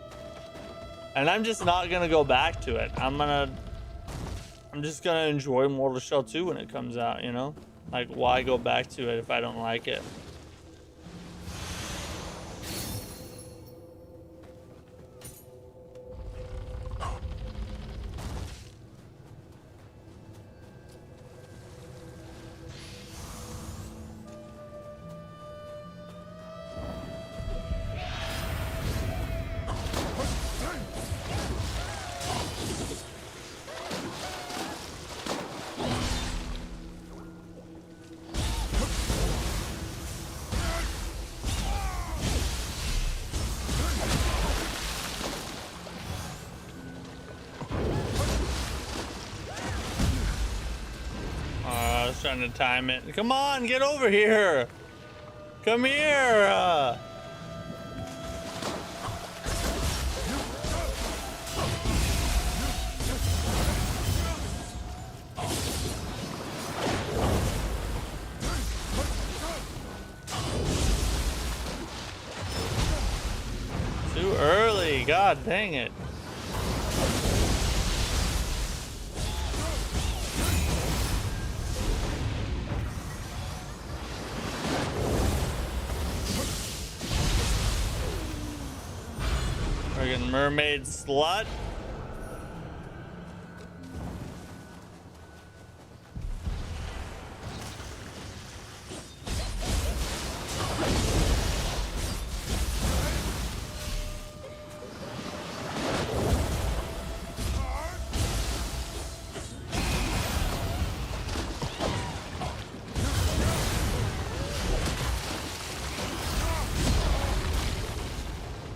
And I'm just not gonna go back to it. I'm just gonna enjoy Mortal Shell 2 when it comes out, you know? Like, why go back to it if I don't like it? Trying to time it. Come on, get over here. Come here. God dang it. Friggin' mermaid slut.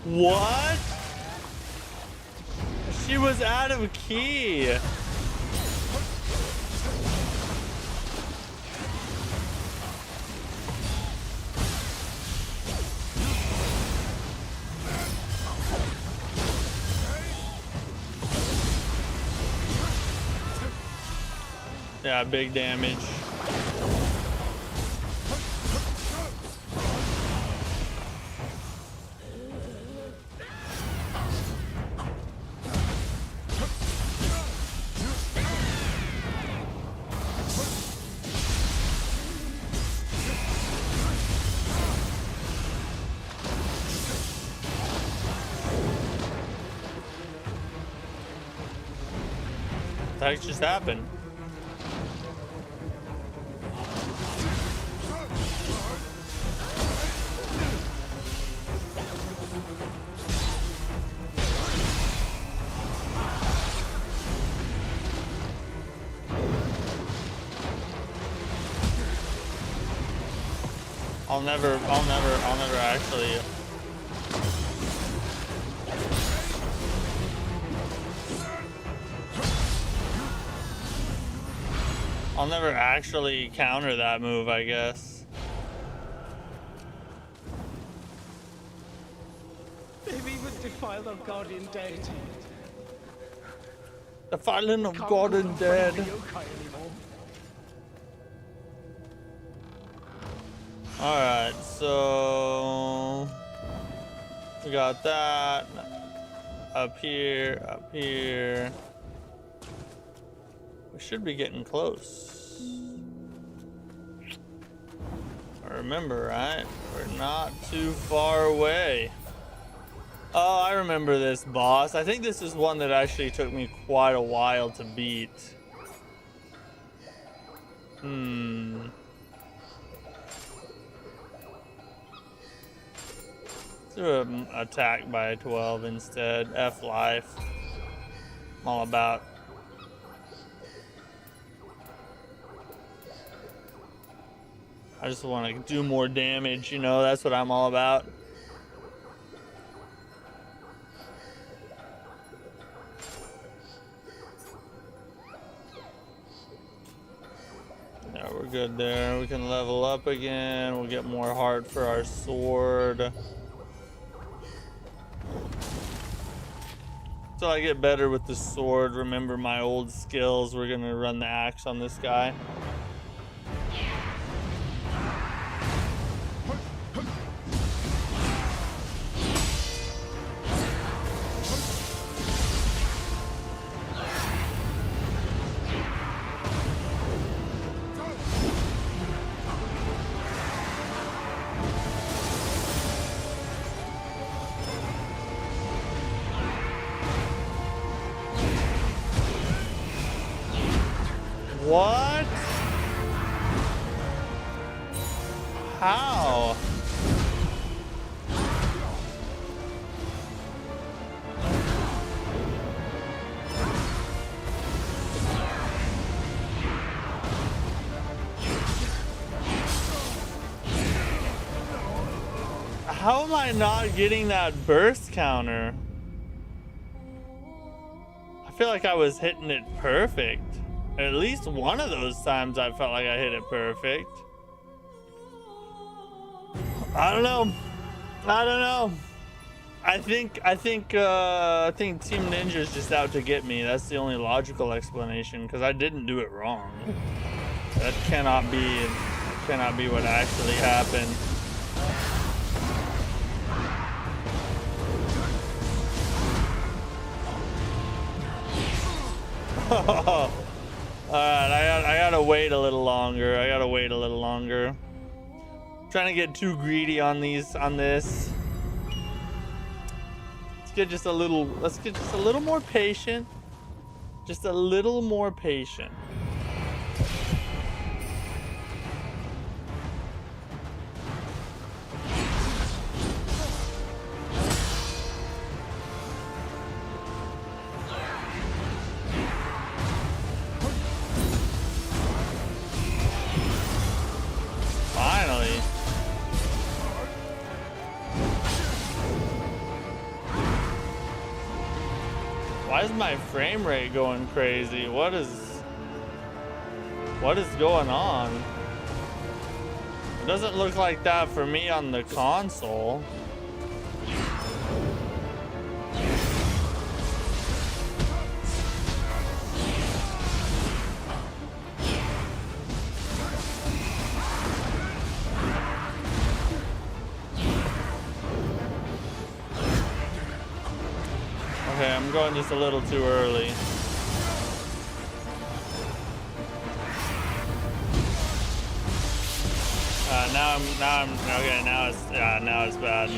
What? She was out of key. Yeah, big damage. What the heck just happened? I'll never actually. I'll never actually counter that move, I guess. They've even defiled our guardian deity. The Fallen of Can't God call and them Dead. friendly yokai anymore. Alright, so we got that up here, up here. We should be getting close. I remember, right? We're not too far away. Oh, I remember this boss. I think this is one that actually took me quite a while to beat. Let's do an attack by 12 instead. F life. I'm all about. I just want to do more damage, you know, that's what I'm all about. Yeah, we're good there. We can level up again. We'll get more heart for our sword. So I get better with the sword, remember my old skills. We're gonna run the axe on this guy. What? How? How am I not getting that burst counter? I feel like I was hitting it perfect. At least one of those times I felt like I hit it perfect. I don't know. I think Team Ninja's just out to get me. That's the only logical explanation, because I didn't do it wrong. That cannot be what actually happened. Alright, I gotta wait a little longer. I gotta wait a little longer. Trying to get too greedy on this. Let's get just a little more patient. Just a little more patient. Finally. Why is my frame rate going crazy? What is going on? It doesn't look like that for me on the console. Okay, I'm going just a little too early. Now it's bad.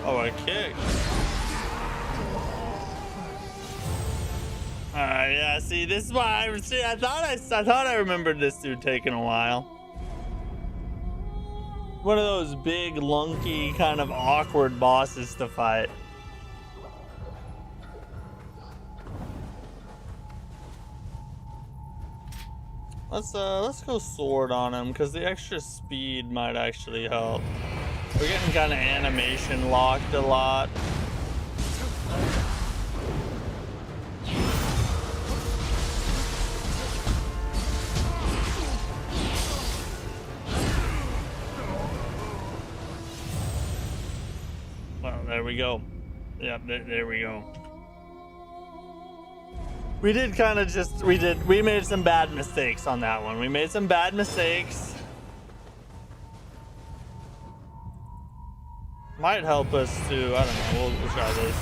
Oh, I kicked. Alright, yeah, see, this is why I thought I remembered this dude taking a while. One of those big, lunky, kind of awkward bosses to fight. Let's go sword on him, because the extra speed might actually help. We're getting kind of animation locked a lot. Well, there we go. Yep, there we go. We did kind of just, we made some bad mistakes on that one. We made some bad mistakes. Might help us to, I don't know, we'll try this.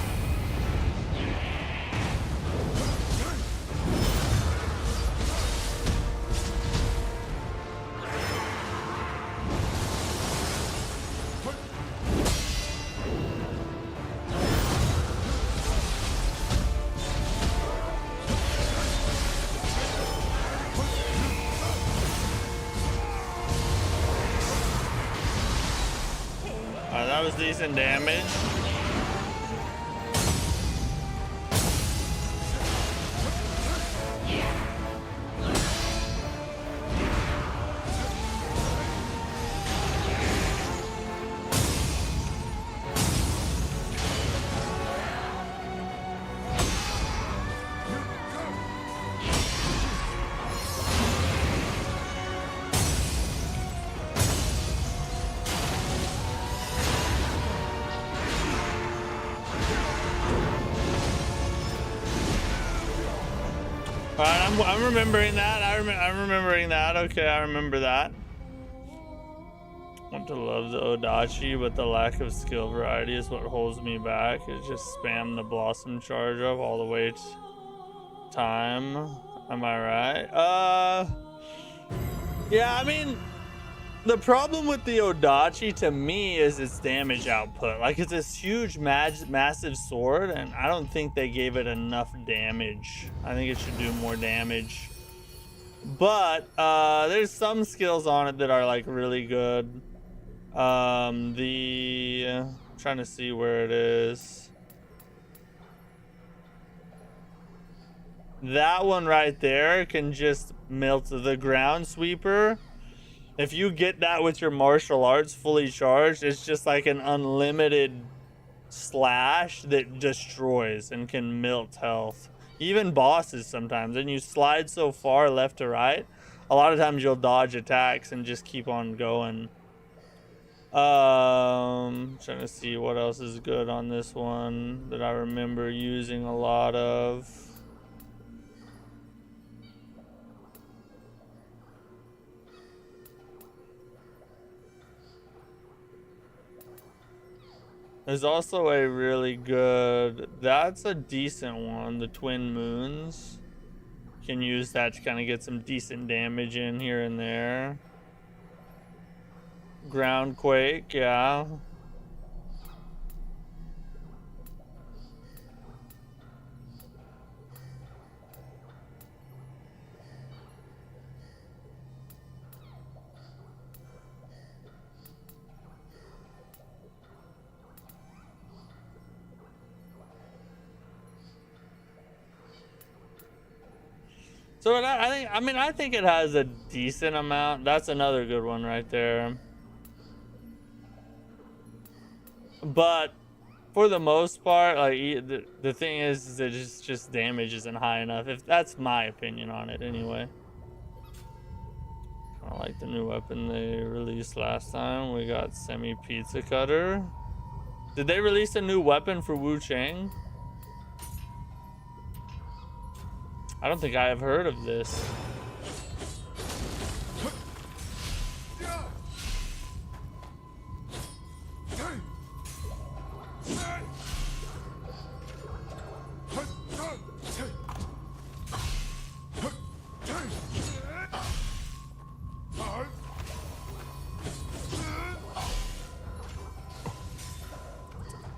That was decent damage. Alright, I'm remembering that. I'm remembering that. Okay, I remember that. Want to love the Odachi, but the lack of skill variety is what holds me back. It's just spam the blossom charge up all the way to time. Am I right? Yeah, I mean, the problem with the Odachi to me is its damage output. Like, it's this huge, massive sword, and I don't think they gave it enough damage. I think it should do more damage. But there's some skills on it that are like really good. I'm trying to see where it is. That one right there can just melt the ground sweeper. If you get that with your martial arts fully charged, it's just like an unlimited slash that destroys and can melt health. Even bosses sometimes. And you slide so far left to right, a lot of times you'll dodge attacks and just keep on going. Trying to see what else is good on this one that I remember using a lot of. There's also a really good, that's a decent one, the Twin Moons. Can use that to kind of get some decent damage in here and there. Groundquake, yeah. So I think it has a decent amount. That's another good one right there. But for the most part, like the thing is that just damage isn't high enough. If that's my opinion on it, anyway. I like the new weapon they released last time. We got Semi Pizza Cutter. Did they release a new weapon for Wu Chang? I don't think I have heard of this.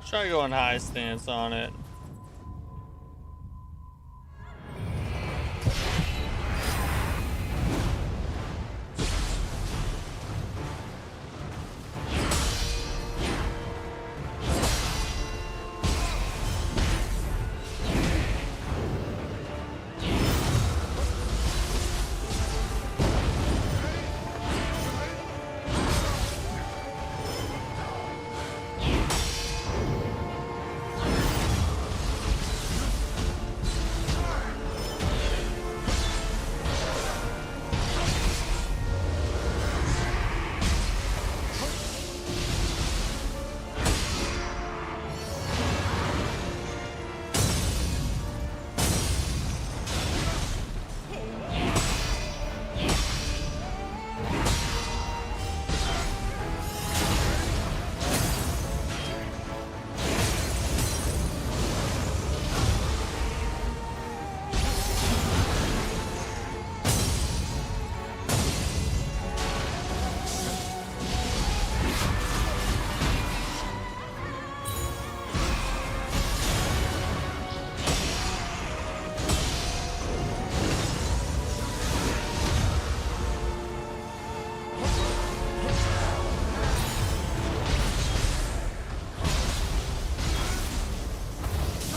Try going high stance on it.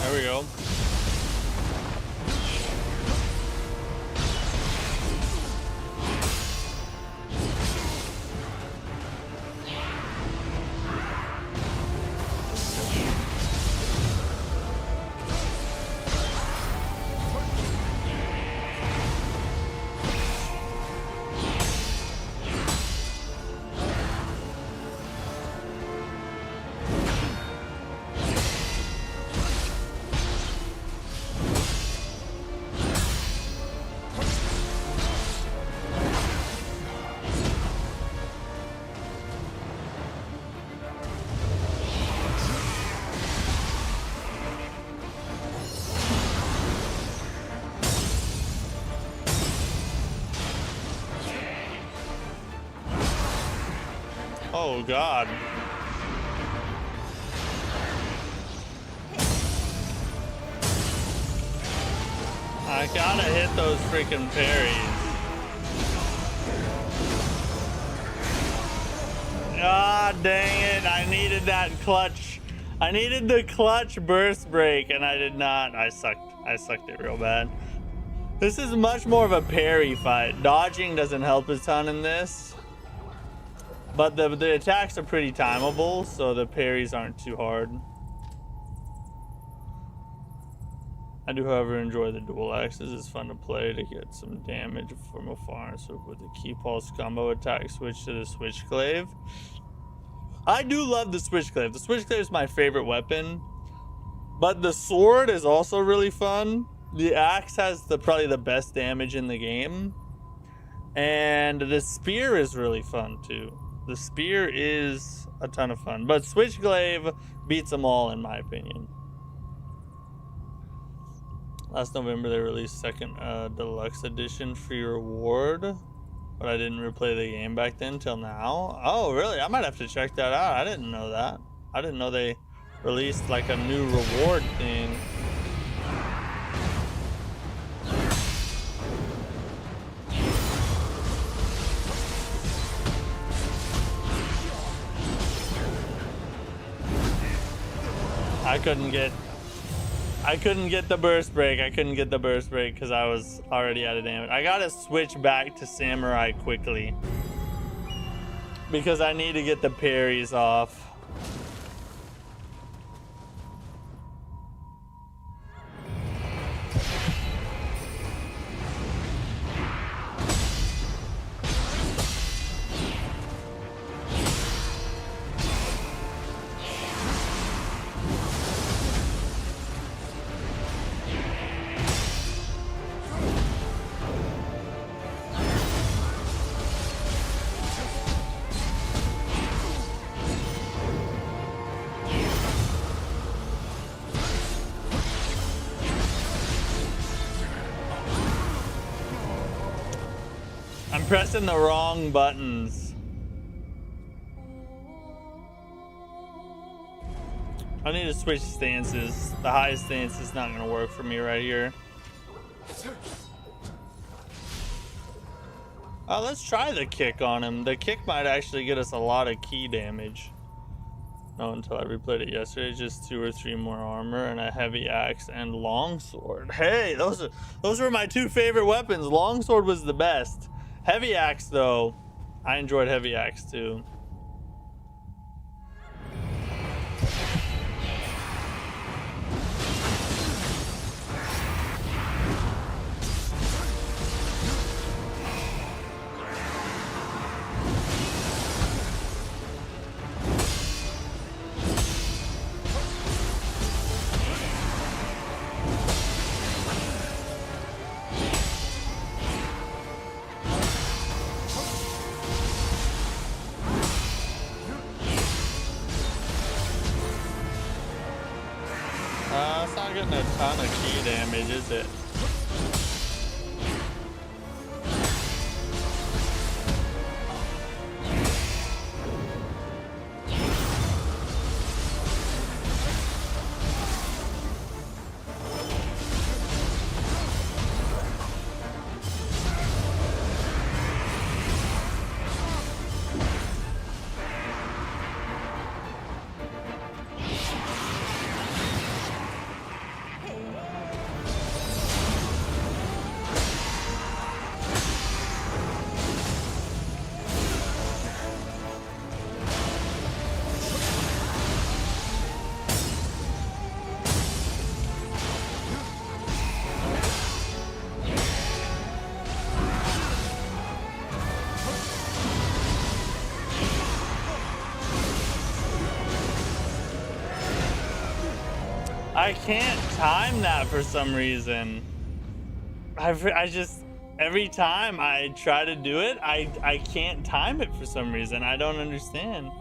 There we go. Oh God. I gotta hit those freaking parries. Ah, dang it. I needed that clutch. I needed the clutch burst break and I did not. I sucked it real bad. This is much more of a parry fight. Dodging doesn't help a ton in this. But the attacks are pretty timeable, so the parries aren't too hard. I do, however, enjoy the dual axes. It's fun to play to get some damage from afar. And so with the key pulse combo attack, switch to the switchglaive. I do love the switchglaive. The switchglaive is my favorite weapon, but the sword is also really fun. The axe has probably the best damage in the game, and the spear is really fun too. The spear is a ton of fun, but switchglaive beats them all in my opinion. Last November they released second deluxe edition free reward, but I didn't replay the game back then till now. Oh really? I might have to check that out. I didn't know that. I didn't know they released like a new reward thing. I couldn't get the burst break. I couldn't get the burst break because I was already out of damage. I gotta switch back to samurai quickly because I need to get the parries off. I'm pressing the wrong buttons. I need to switch stances. The high stance is not going to work for me right here. Oh, let's try the kick on him. The kick might actually get us a lot of key damage. No, until I replayed it yesterday, just 2 or 3 more armor and a heavy axe and longsword. Hey, those were my 2 favorite weapons. Longsword was the best. Heavy axe though, I enjoyed heavy axe too. It's not getting a ton of key damage, is it? I can't time that for some reason. I just, every time I try to do it, I can't time it for some reason. I don't understand.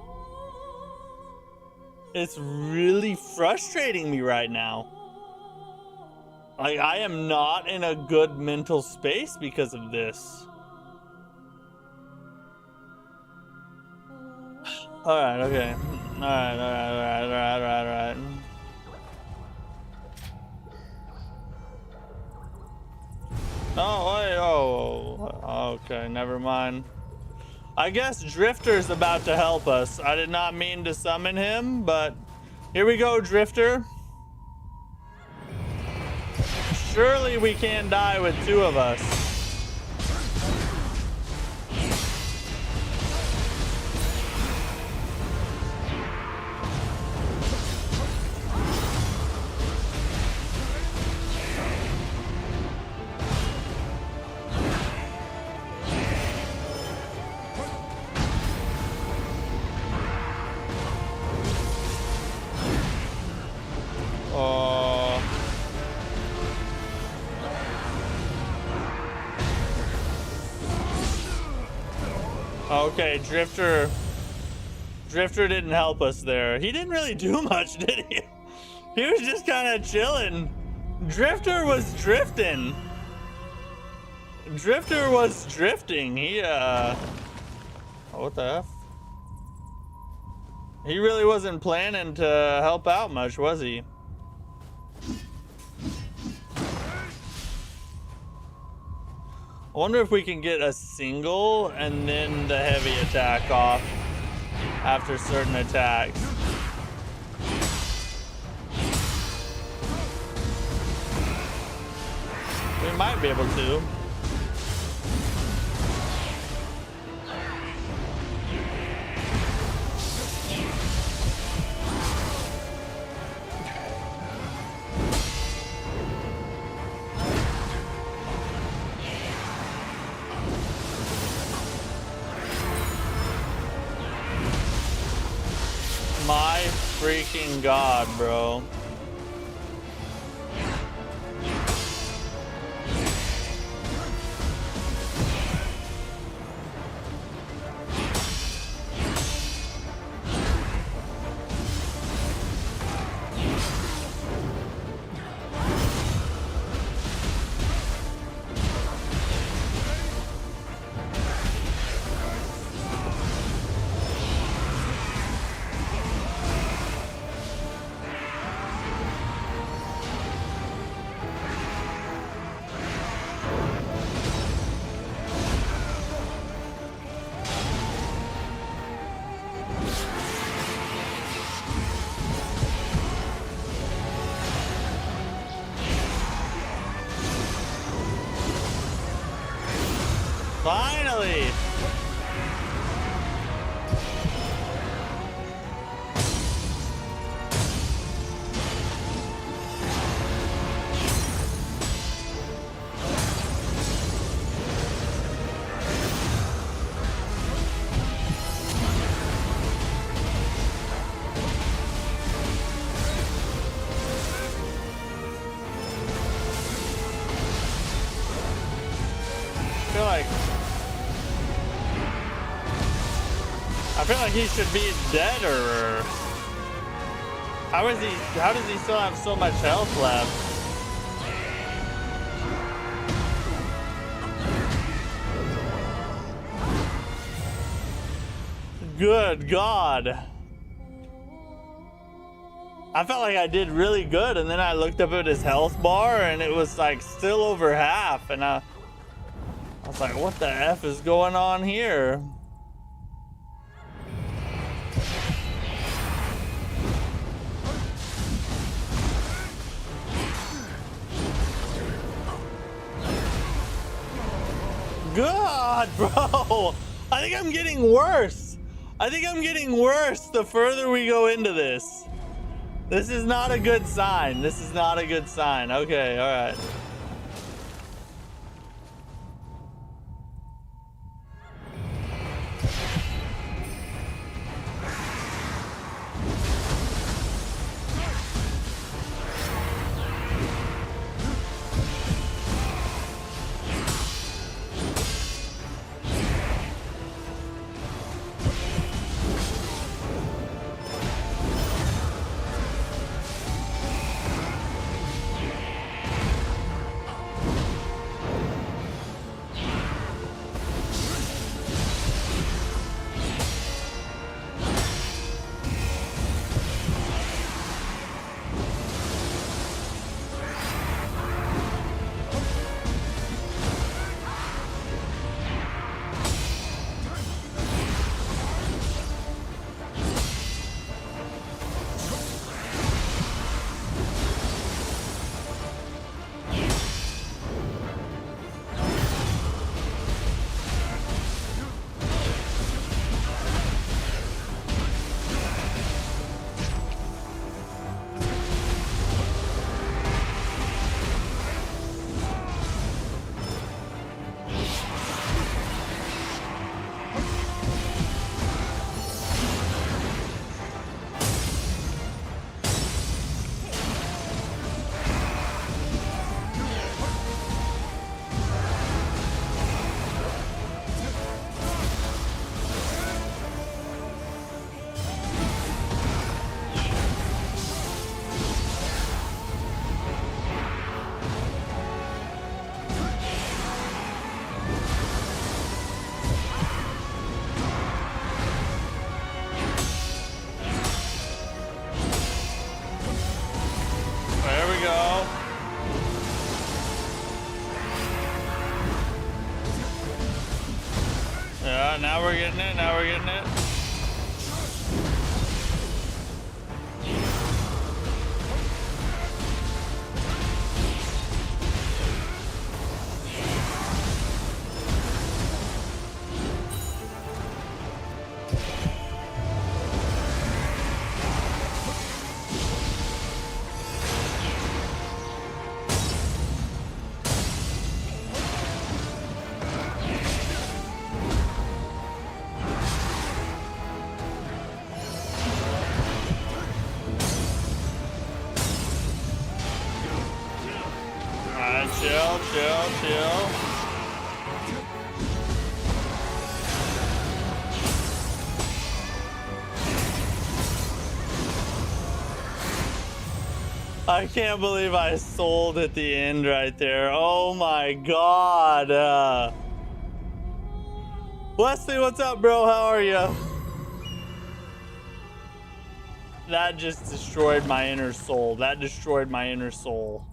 It's really frustrating me right now. Like, I am not in a good mental space because of this. Alright, okay. Alright. Oh, wait, oh, okay, never mind. I guess Drifter's about to help us. I did not mean to summon him, but here we go, Drifter. Surely we can't die with 2 of us. Okay, Drifter didn't help us there. He didn't really do much, did he? He was just kind of chilling. Drifter was drifting. Drifter was drifting. He, oh, what the F? He really wasn't planning to help out much, was he? I wonder if we can get a single and then the heavy attack off after certain attacks. We might be able to. My freaking God, bro. Finally! I feel like he should be dead, or how does he still have so much health left? Good God. I felt like I did really good, and then I looked up at his health bar and it was like still over half, and I was like, what the F is going on here? God, bro. I think I'm getting worse. I think I'm getting worse the further we go into this. This is not a good sign. This is not a good sign. Okay, all right. There we go. Yeah, now we're getting it. Now we're getting it. Chill, chill, chill. I can't believe I sold at the end right there. Oh my god. Wesley, what's up, bro? How are you? That just destroyed my inner soul. That destroyed my inner soul.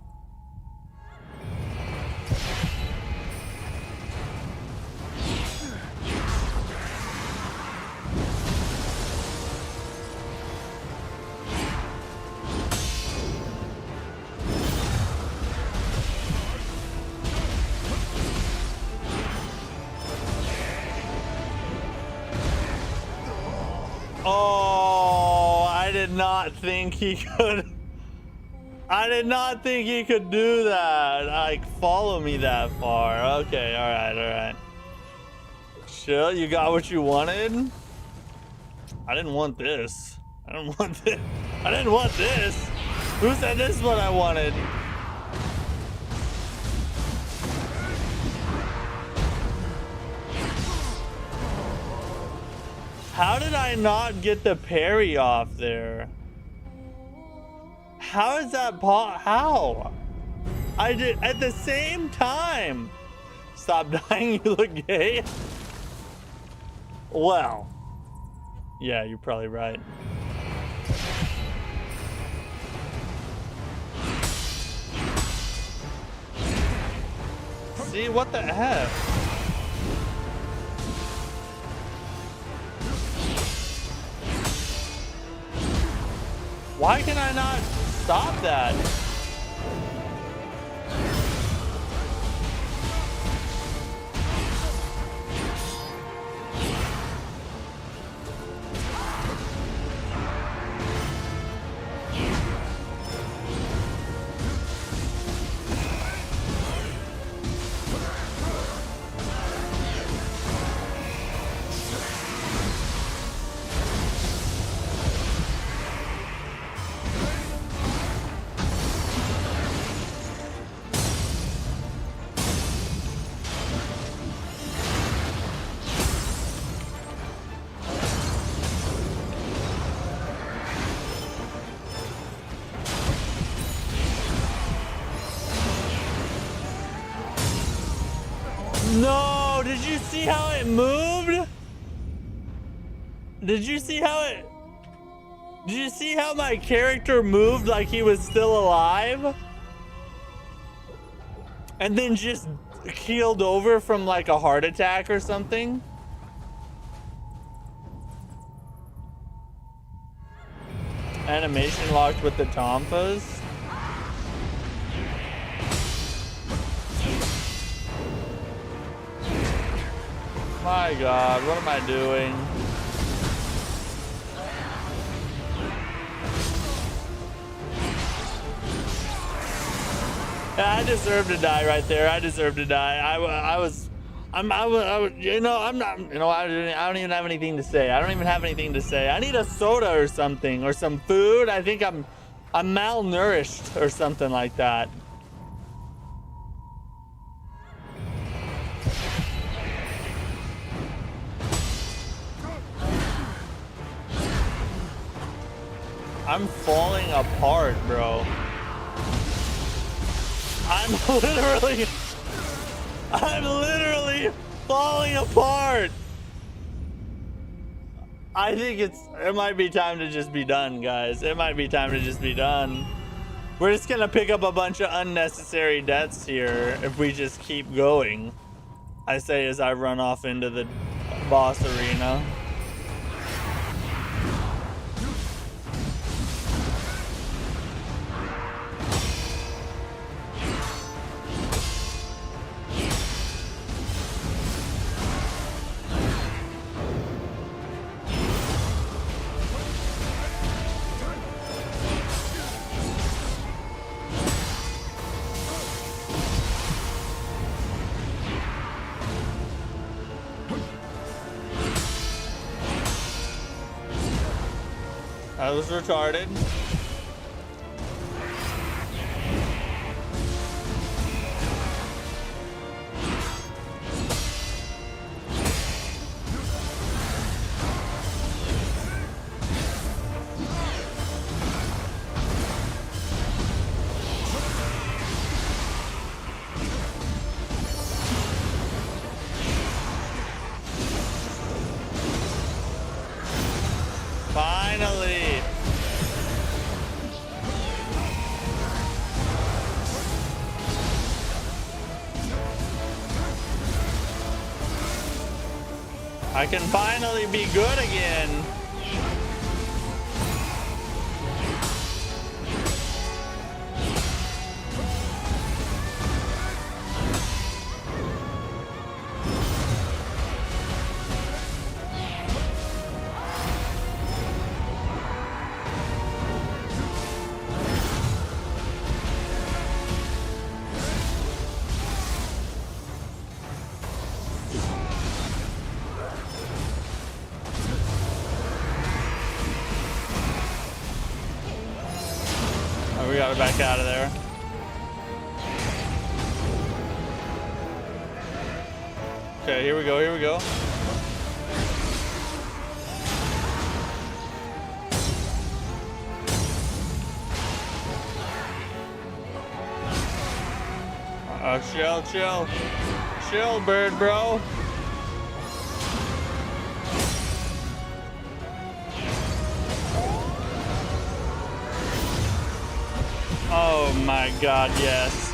Oh, I did not think he could. I did not think he could do that. Like, follow me that far. Okay, all right, all right. Chill, you got what you wanted? I didn't want this. I didn't want this. I didn't want this. Who said this is what I wanted? How did I not get the parry off there? How is that how? I did at the same time. Stop dying, you look gay. Well, yeah, you're probably right. See, what the heck? Why can I not stop that? No, did you see how it moved? Did you see how it... Did you see how my character moved like he was still alive? And then just keeled over from like a heart attack or something? Animation locked with the Tomfas. My God, what am I doing? Yeah, I deserve to die right there. I deserve to die. I was, you know, I'm not, you know, I don't even have anything to say. I don't even have anything to say. I need a soda or something, or some food. I think I'm malnourished or something like that. I'm falling apart, bro. I'm literally... I'm literally falling apart. I think it might be time to just be done, guys. It might be time to just be done. We're just gonna pick up a bunch of unnecessary deaths here if we just keep going. I say as I run off into the boss arena. That was retarded. Finally. I can finally be good again. We got it back out of there. Okay, here we go, here we go. Chill, chill. Chill, bird bro. Oh my god, yes.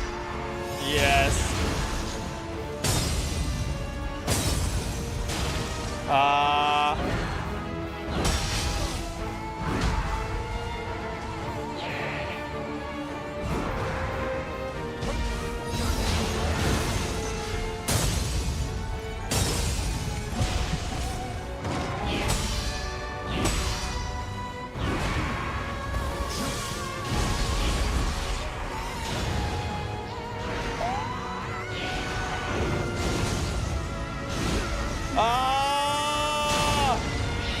Yes.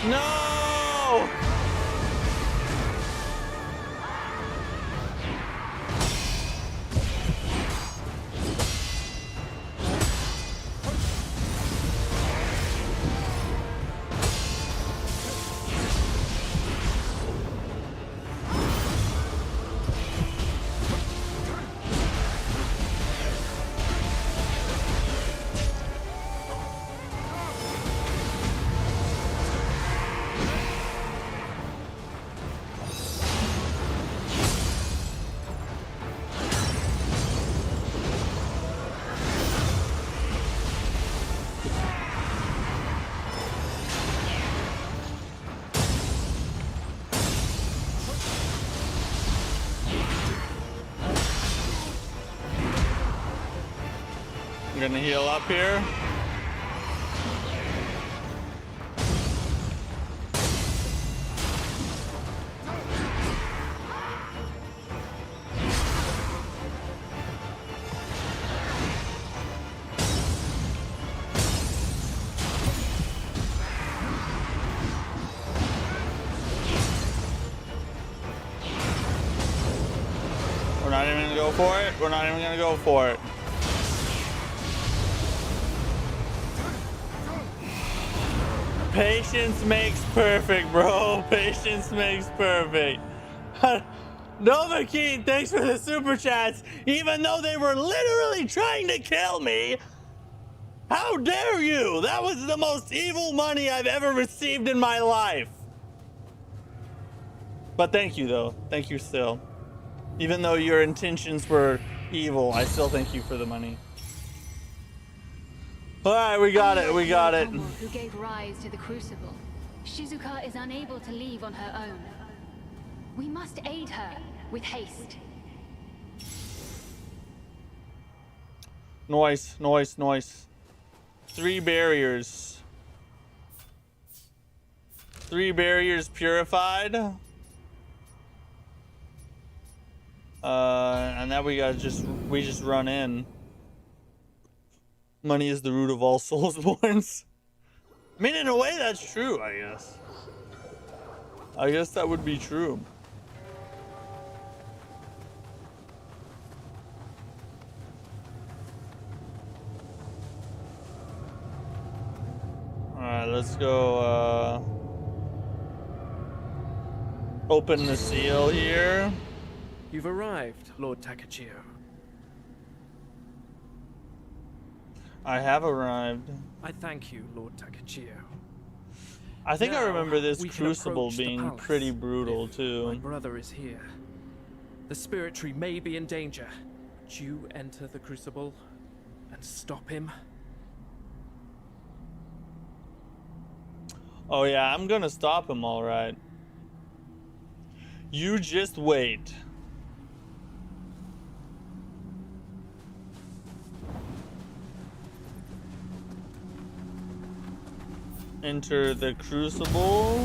No! I'm gonna heal up here. We're not even gonna go for it. We're not even gonna go for it. Patience makes perfect, bro. Patience makes perfect. Novakeem, thanks for the super chats. Even though they were literally trying to kill me, How dare you? That was the most evil money I've ever received in my life. But thank you, though. Thank you still. Even though your intentions were evil, I still thank you for the money. All right, we got it. We got it. Who gave rise to the Crucible? Shizuka is unable to leave on her own. We must aid her with haste. Noise, noise, noise. 3 barriers. 3 barriers purified. And now we just run in. Money is the root of all Soulsborns. I mean, in a way, that's true, I guess. I guess that would be true. Alright, let's go, open the seal here. You've arrived, Lord Takachio. I have arrived. I thank you, Lord Takachio. I think I Now, remember this we can crucible approach the being palace. pretty brutal, If too. My brother is here. The spirit tree may be in danger. Would you enter the crucible and stop him? Oh yeah, I'm gonna stop him, alright. You just wait. Enter the crucible.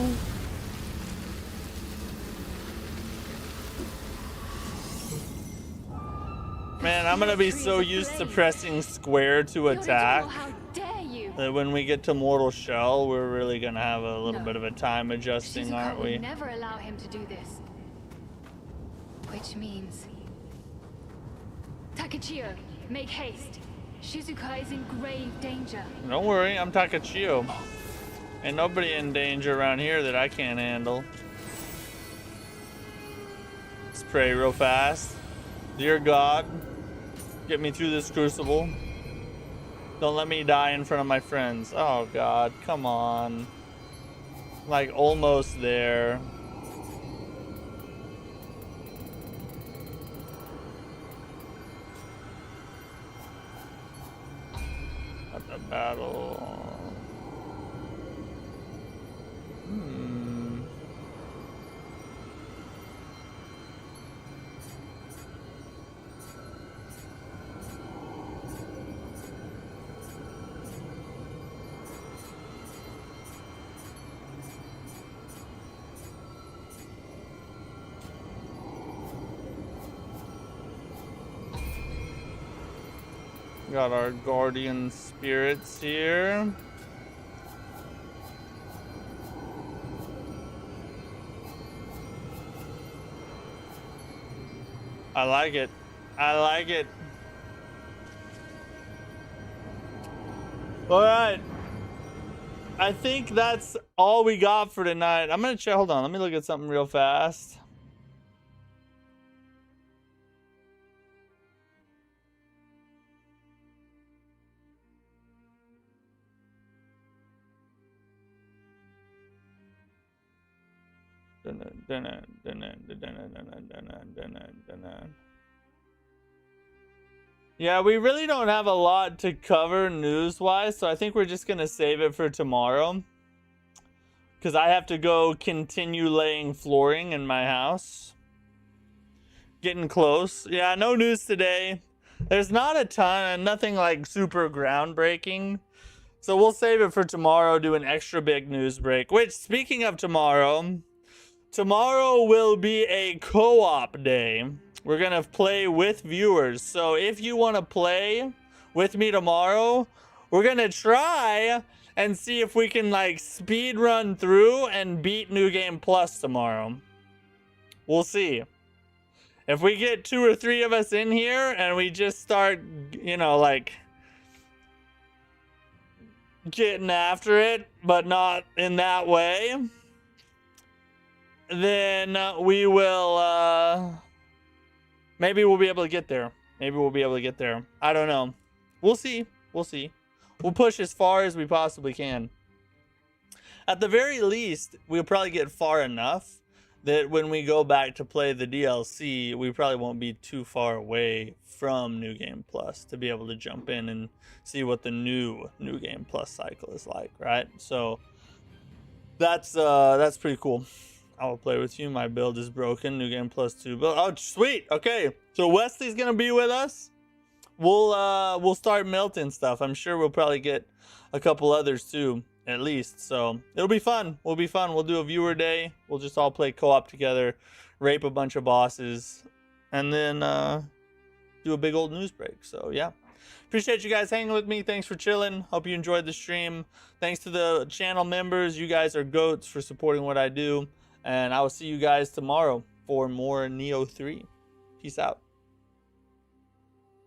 Man, I'm gonna be so used to pressing square to attack How dare you? that when we get to Mortal Shell, we're really gonna have a little No. bit of a time adjusting, Shizuka aren't will we? never allow him to do this. Which means... Takachio, make haste. Shizuka is in grave danger. Don't worry, I'm Takachio. Ain't nobody in danger around here that I can't handle. Let's pray real fast. Dear God, get me through this crucible. Don't let me die in front of my friends. Oh God, come on. Like almost there. At the battle. Got our guardian spirits here. I like it. I like it. All right. I think that's all we got for tonight. I'm gonna check. Hold on. Let me look at something real fast. Yeah, we really don't have a lot to cover news-wise, so I think we're just gonna save it for tomorrow. Because I have to go continue laying flooring in my house. Getting close. Yeah, no news today. There's not a ton, nothing like super groundbreaking. So we'll save it for tomorrow, do an extra big news break. Which, speaking of tomorrow, tomorrow will be a co-op day. We're gonna play with viewers. So if you want to play with me tomorrow, we're gonna try and see if we can like speed run through and beat New Game Plus tomorrow. We'll see. If we get 2 or 3 of us in here and we just start, you know, like getting after it, but not in that way, then we will, maybe we'll be able to get there. Maybe we'll be able to get there. I don't know. We'll see. We'll see. We'll push as far as we possibly can. At the very least, we'll probably get far enough that when we go back to play the DLC, we probably won't be too far away from New Game Plus to be able to jump in and see what the New Game Plus cycle is like, right? So that's pretty cool. I will play with you. My build is broken. New Game Plus 2 build. Oh, sweet. Okay, so Wesley's gonna be with us. We'll start melting stuff. I'm sure we'll probably get a couple others too, at least. So it'll be fun. We'll be fun. We'll do a viewer day. We'll just all play co-op together, rape a bunch of bosses, and then do a big old news break. So yeah, appreciate you guys hanging with me. Thanks for chilling. Hope you enjoyed the stream. Thanks to the channel members. You guys are goats for supporting what I do. And I will see you guys tomorrow for more Nioh 3. Peace out.